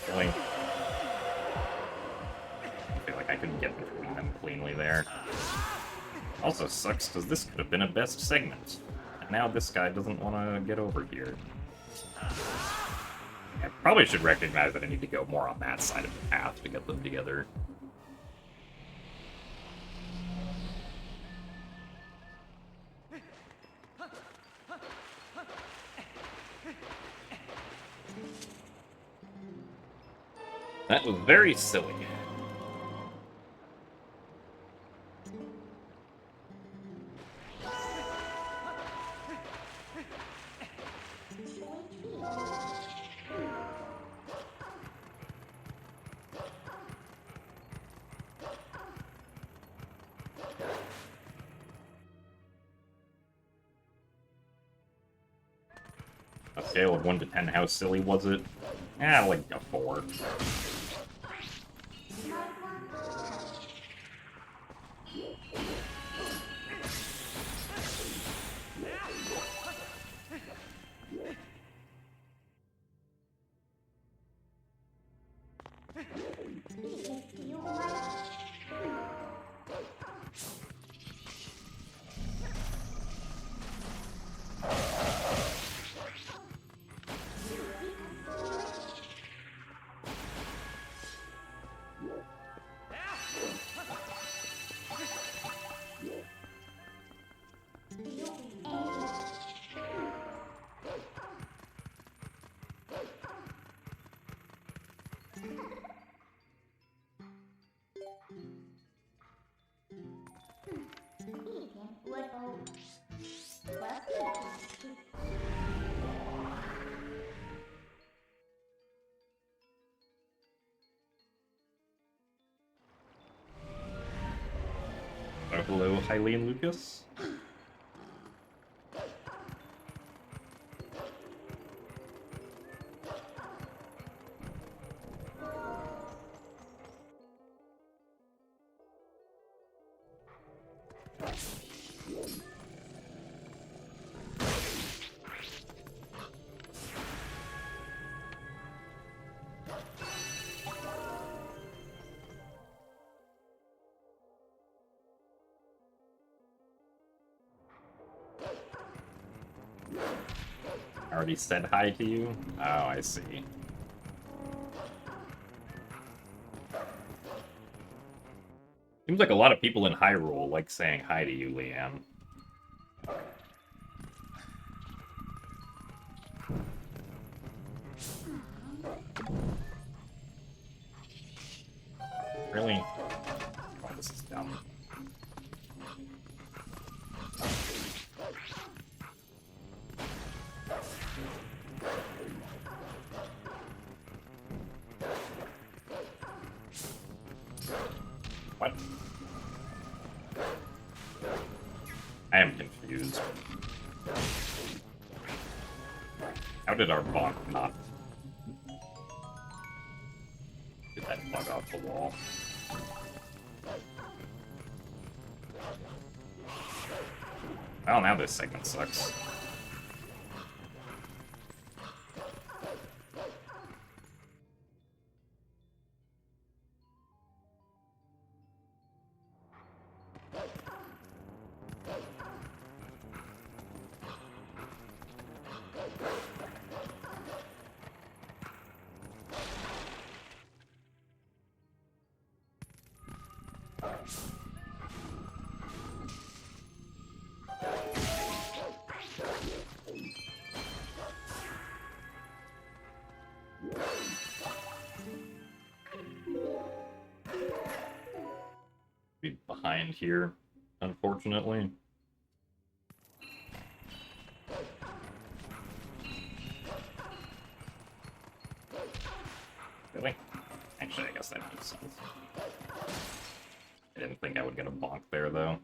I feel like I couldn't get between them cleanly there. Also sucks because this could have been a best segment. And now this guy doesn't want to get over here. I probably should recognize that I need to go more on that side of the path to get them together. That was very silly. A scale of 1 to 10, how silly was it? Like a 4. What? Oh. What? Oh, hello, Hylian Lucas. Already said hi to you? Oh, I see. Seems like a lot of people in Hyrule like saying hi to you, Leanne. Really? Oh, this is dumb. What? I am confused. How did our bonk not get that bug off the wall? Oh, now this segment sucks. Be behind here, unfortunately. Really? Actually, I guess that makes sense. I didn't think I would get a bonk there, though.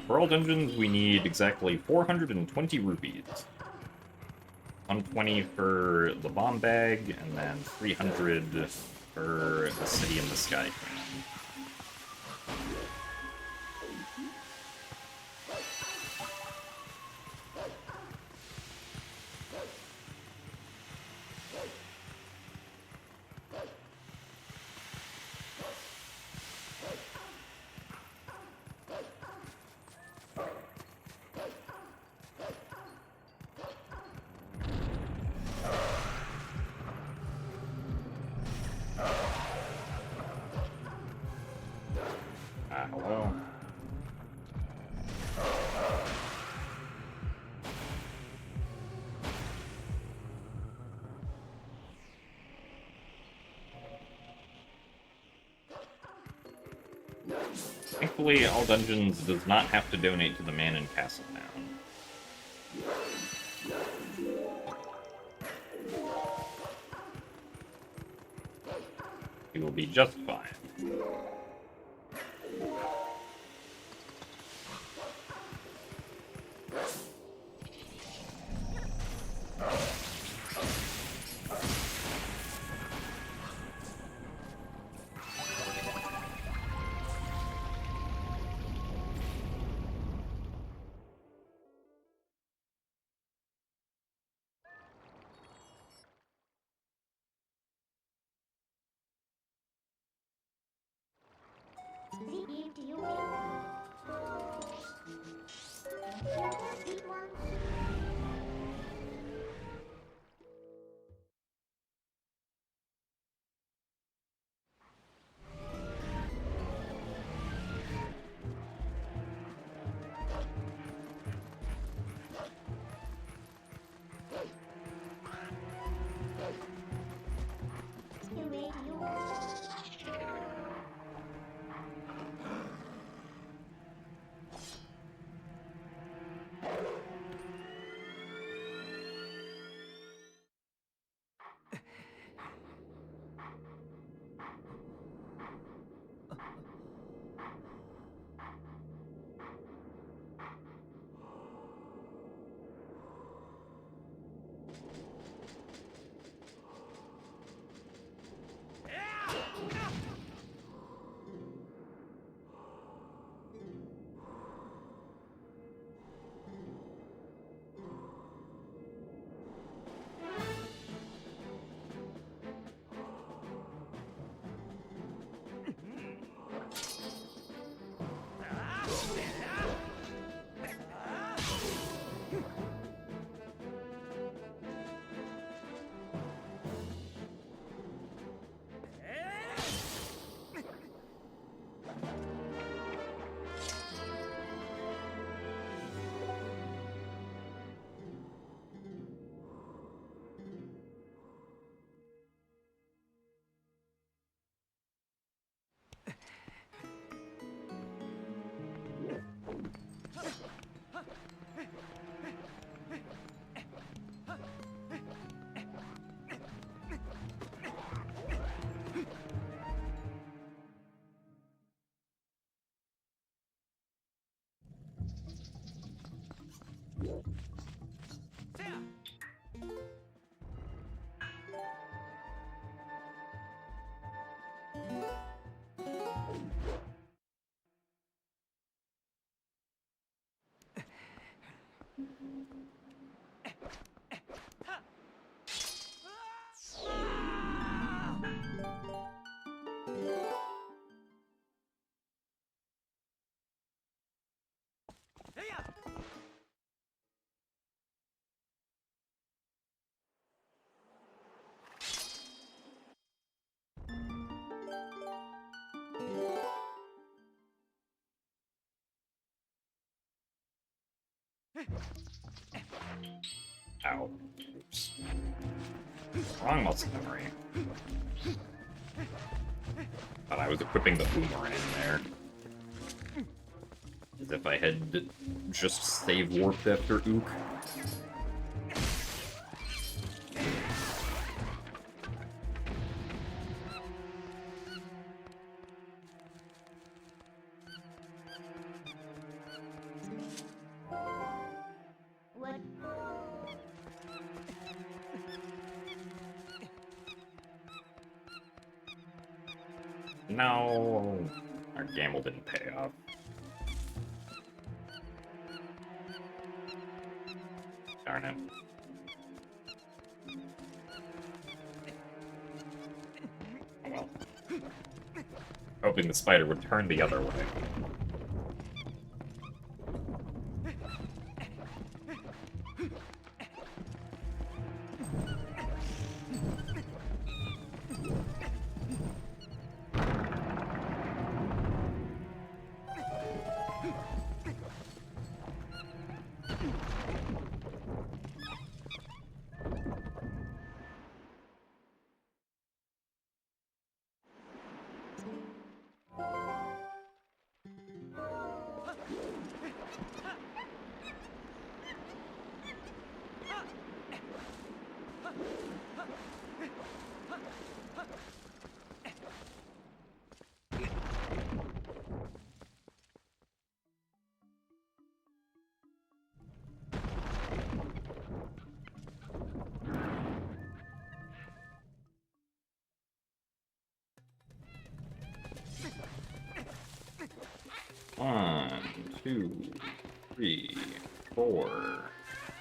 For all dungeons, we need exactly 420 rupees. 120 for the bomb bag, and then 300 for the city in the sky. Thankfully, all dungeons does not have to donate to the Man in Castle Town. He will be just fine. The game, do you win? Speedruns? You win, do you win? Ow. Oops. Wrong muscle memory. Thought I was equipping the boomerang there. As if I had just save warped after Ook. What? No, our gamble didn't pay off. Darn it. Oh well. Hoping the spider would turn the other way. One, two, three, 4,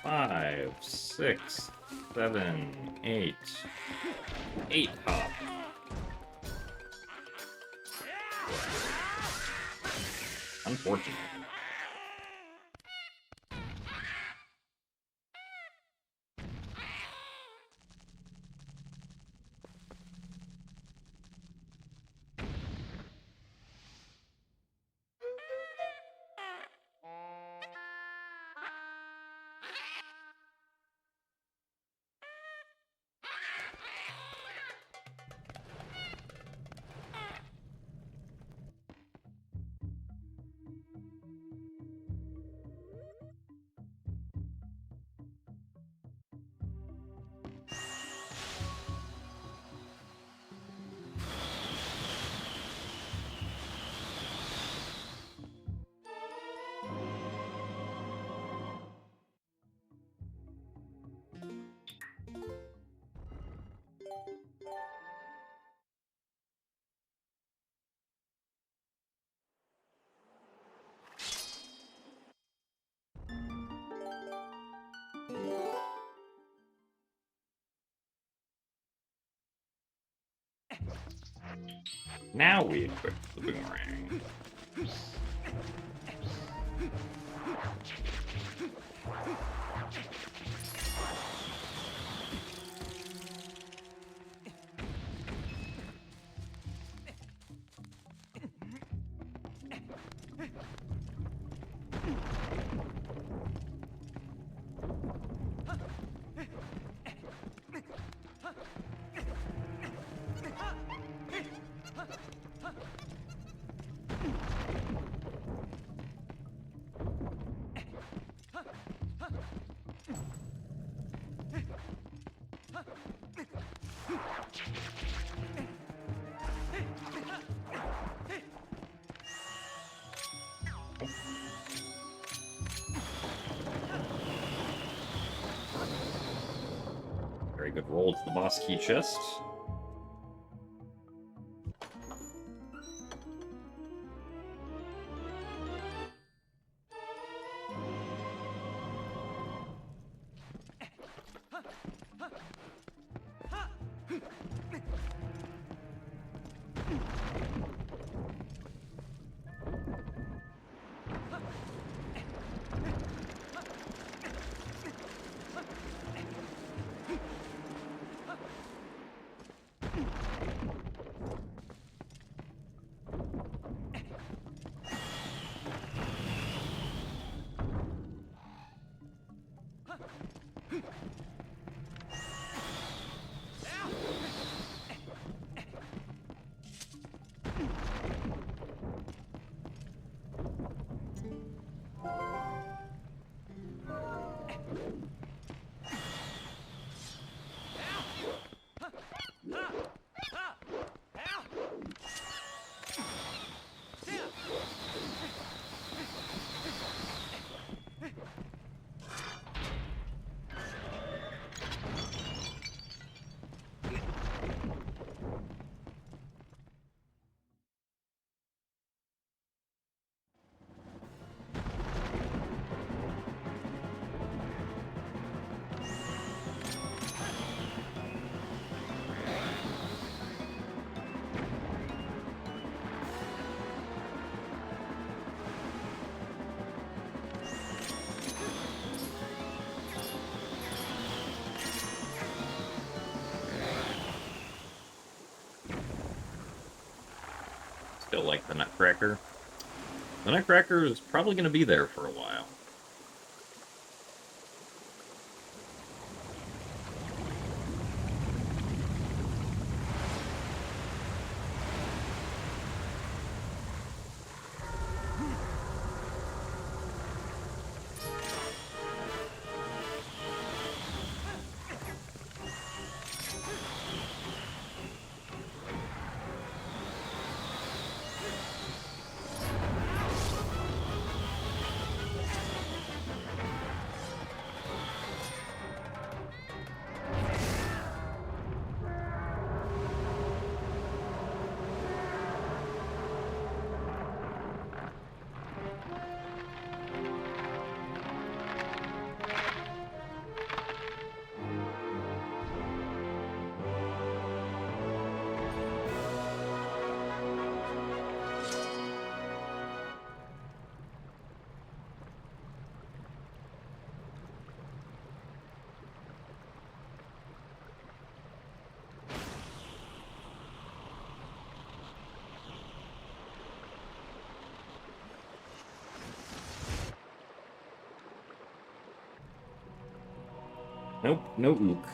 5, 6, 7, 8. 8 hop. Unfortunate. Now we equip the boomerang. Very good roll to the boss key chest. Still like the Nutcracker. The Nutcracker is probably going to be there for a while. Nope, no ook.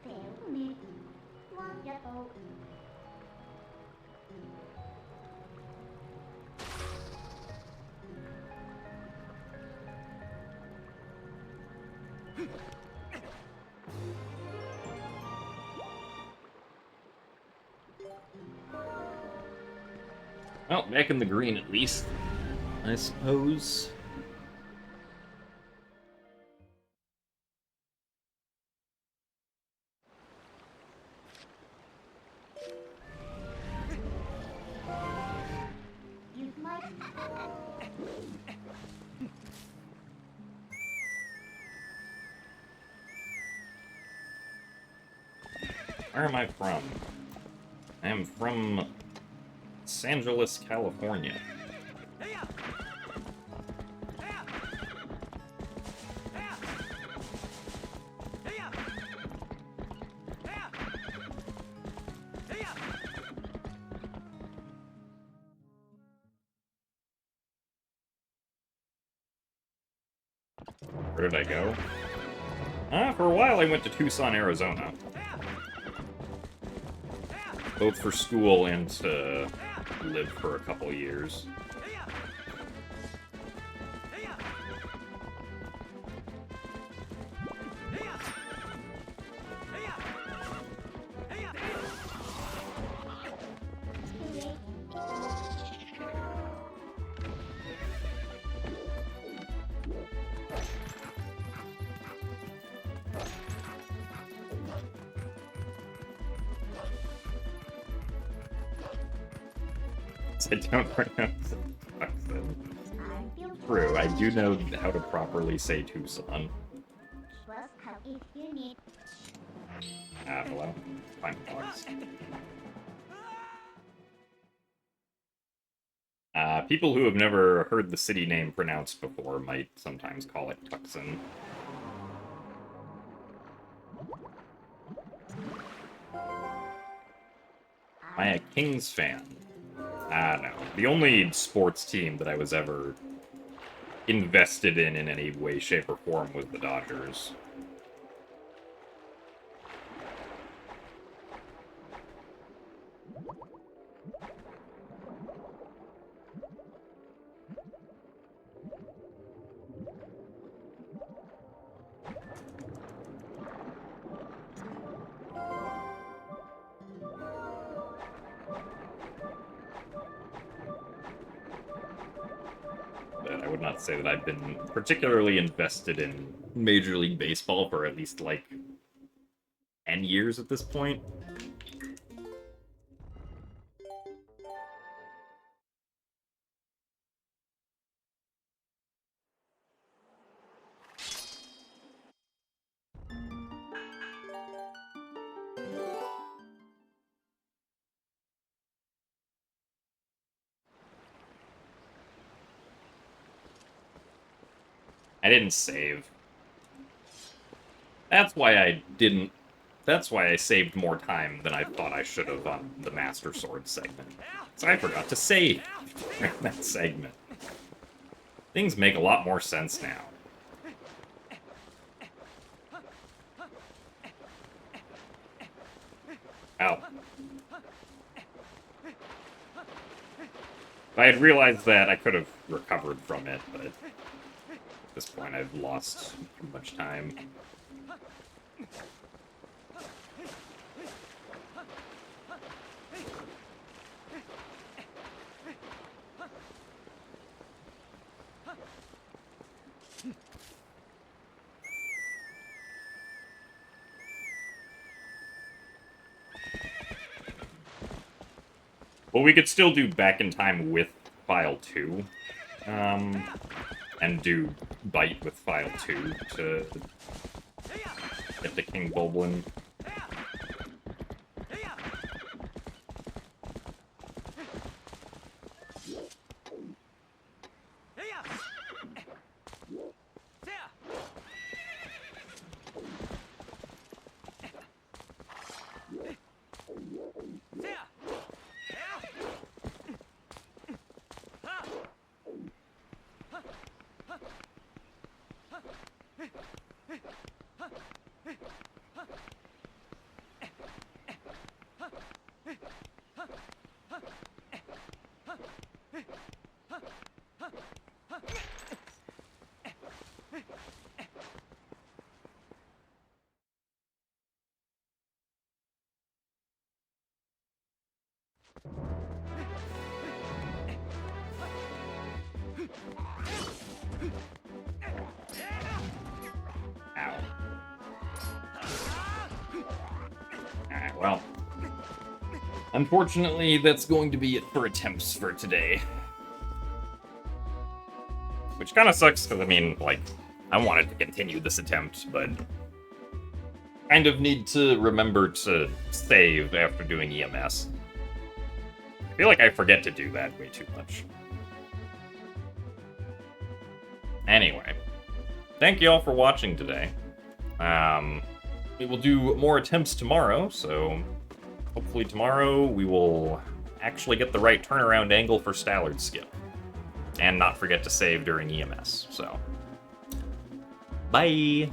Tiểu miệt. Wonderful. Well, back in the green at least, I suppose. You might. Where am I from? I am from Los Angeles, California. Where did I go? For a while I went to Tucson, Arizona. Both for school and to live for a couple years. I don't pronounce Tucson. I feel True, I do know how to properly say Tucson. trust how if you need. Hello. Fine fox. People who have never heard the city name pronounced before might sometimes call it Tucson. Am I a Kings fan? No. The only sports team that I was ever invested in any way, shape, or form was the Dodgers. But I would not say that I've been particularly invested in Major League Baseball for at least, like, 10 years at this point. I didn't save. That's why I didn't... That's why I saved more time than I thought I should have on the Master Sword segment. So I forgot to save during that segment. Things make a lot more sense now. Ow. If I had realized that, I could have recovered from it, but at this point I've lost too much time. Well, we could still do Back in Time with File 2. And do Bite with File 2 to get the King Bulblin. Ow. Alright, well. Unfortunately, that's going to be it for attempts for today. Which kind of sucks, because, I mean, like, I wanted to continue this attempt, but kind of need to remember to save after doing EMS. I feel like I forget to do that way too much. Anyway, thank you all for watching today. We will do more attempts tomorrow, so hopefully tomorrow we will actually get the right turnaround angle for Stallard skip. And not forget to save during EMS, so. Bye!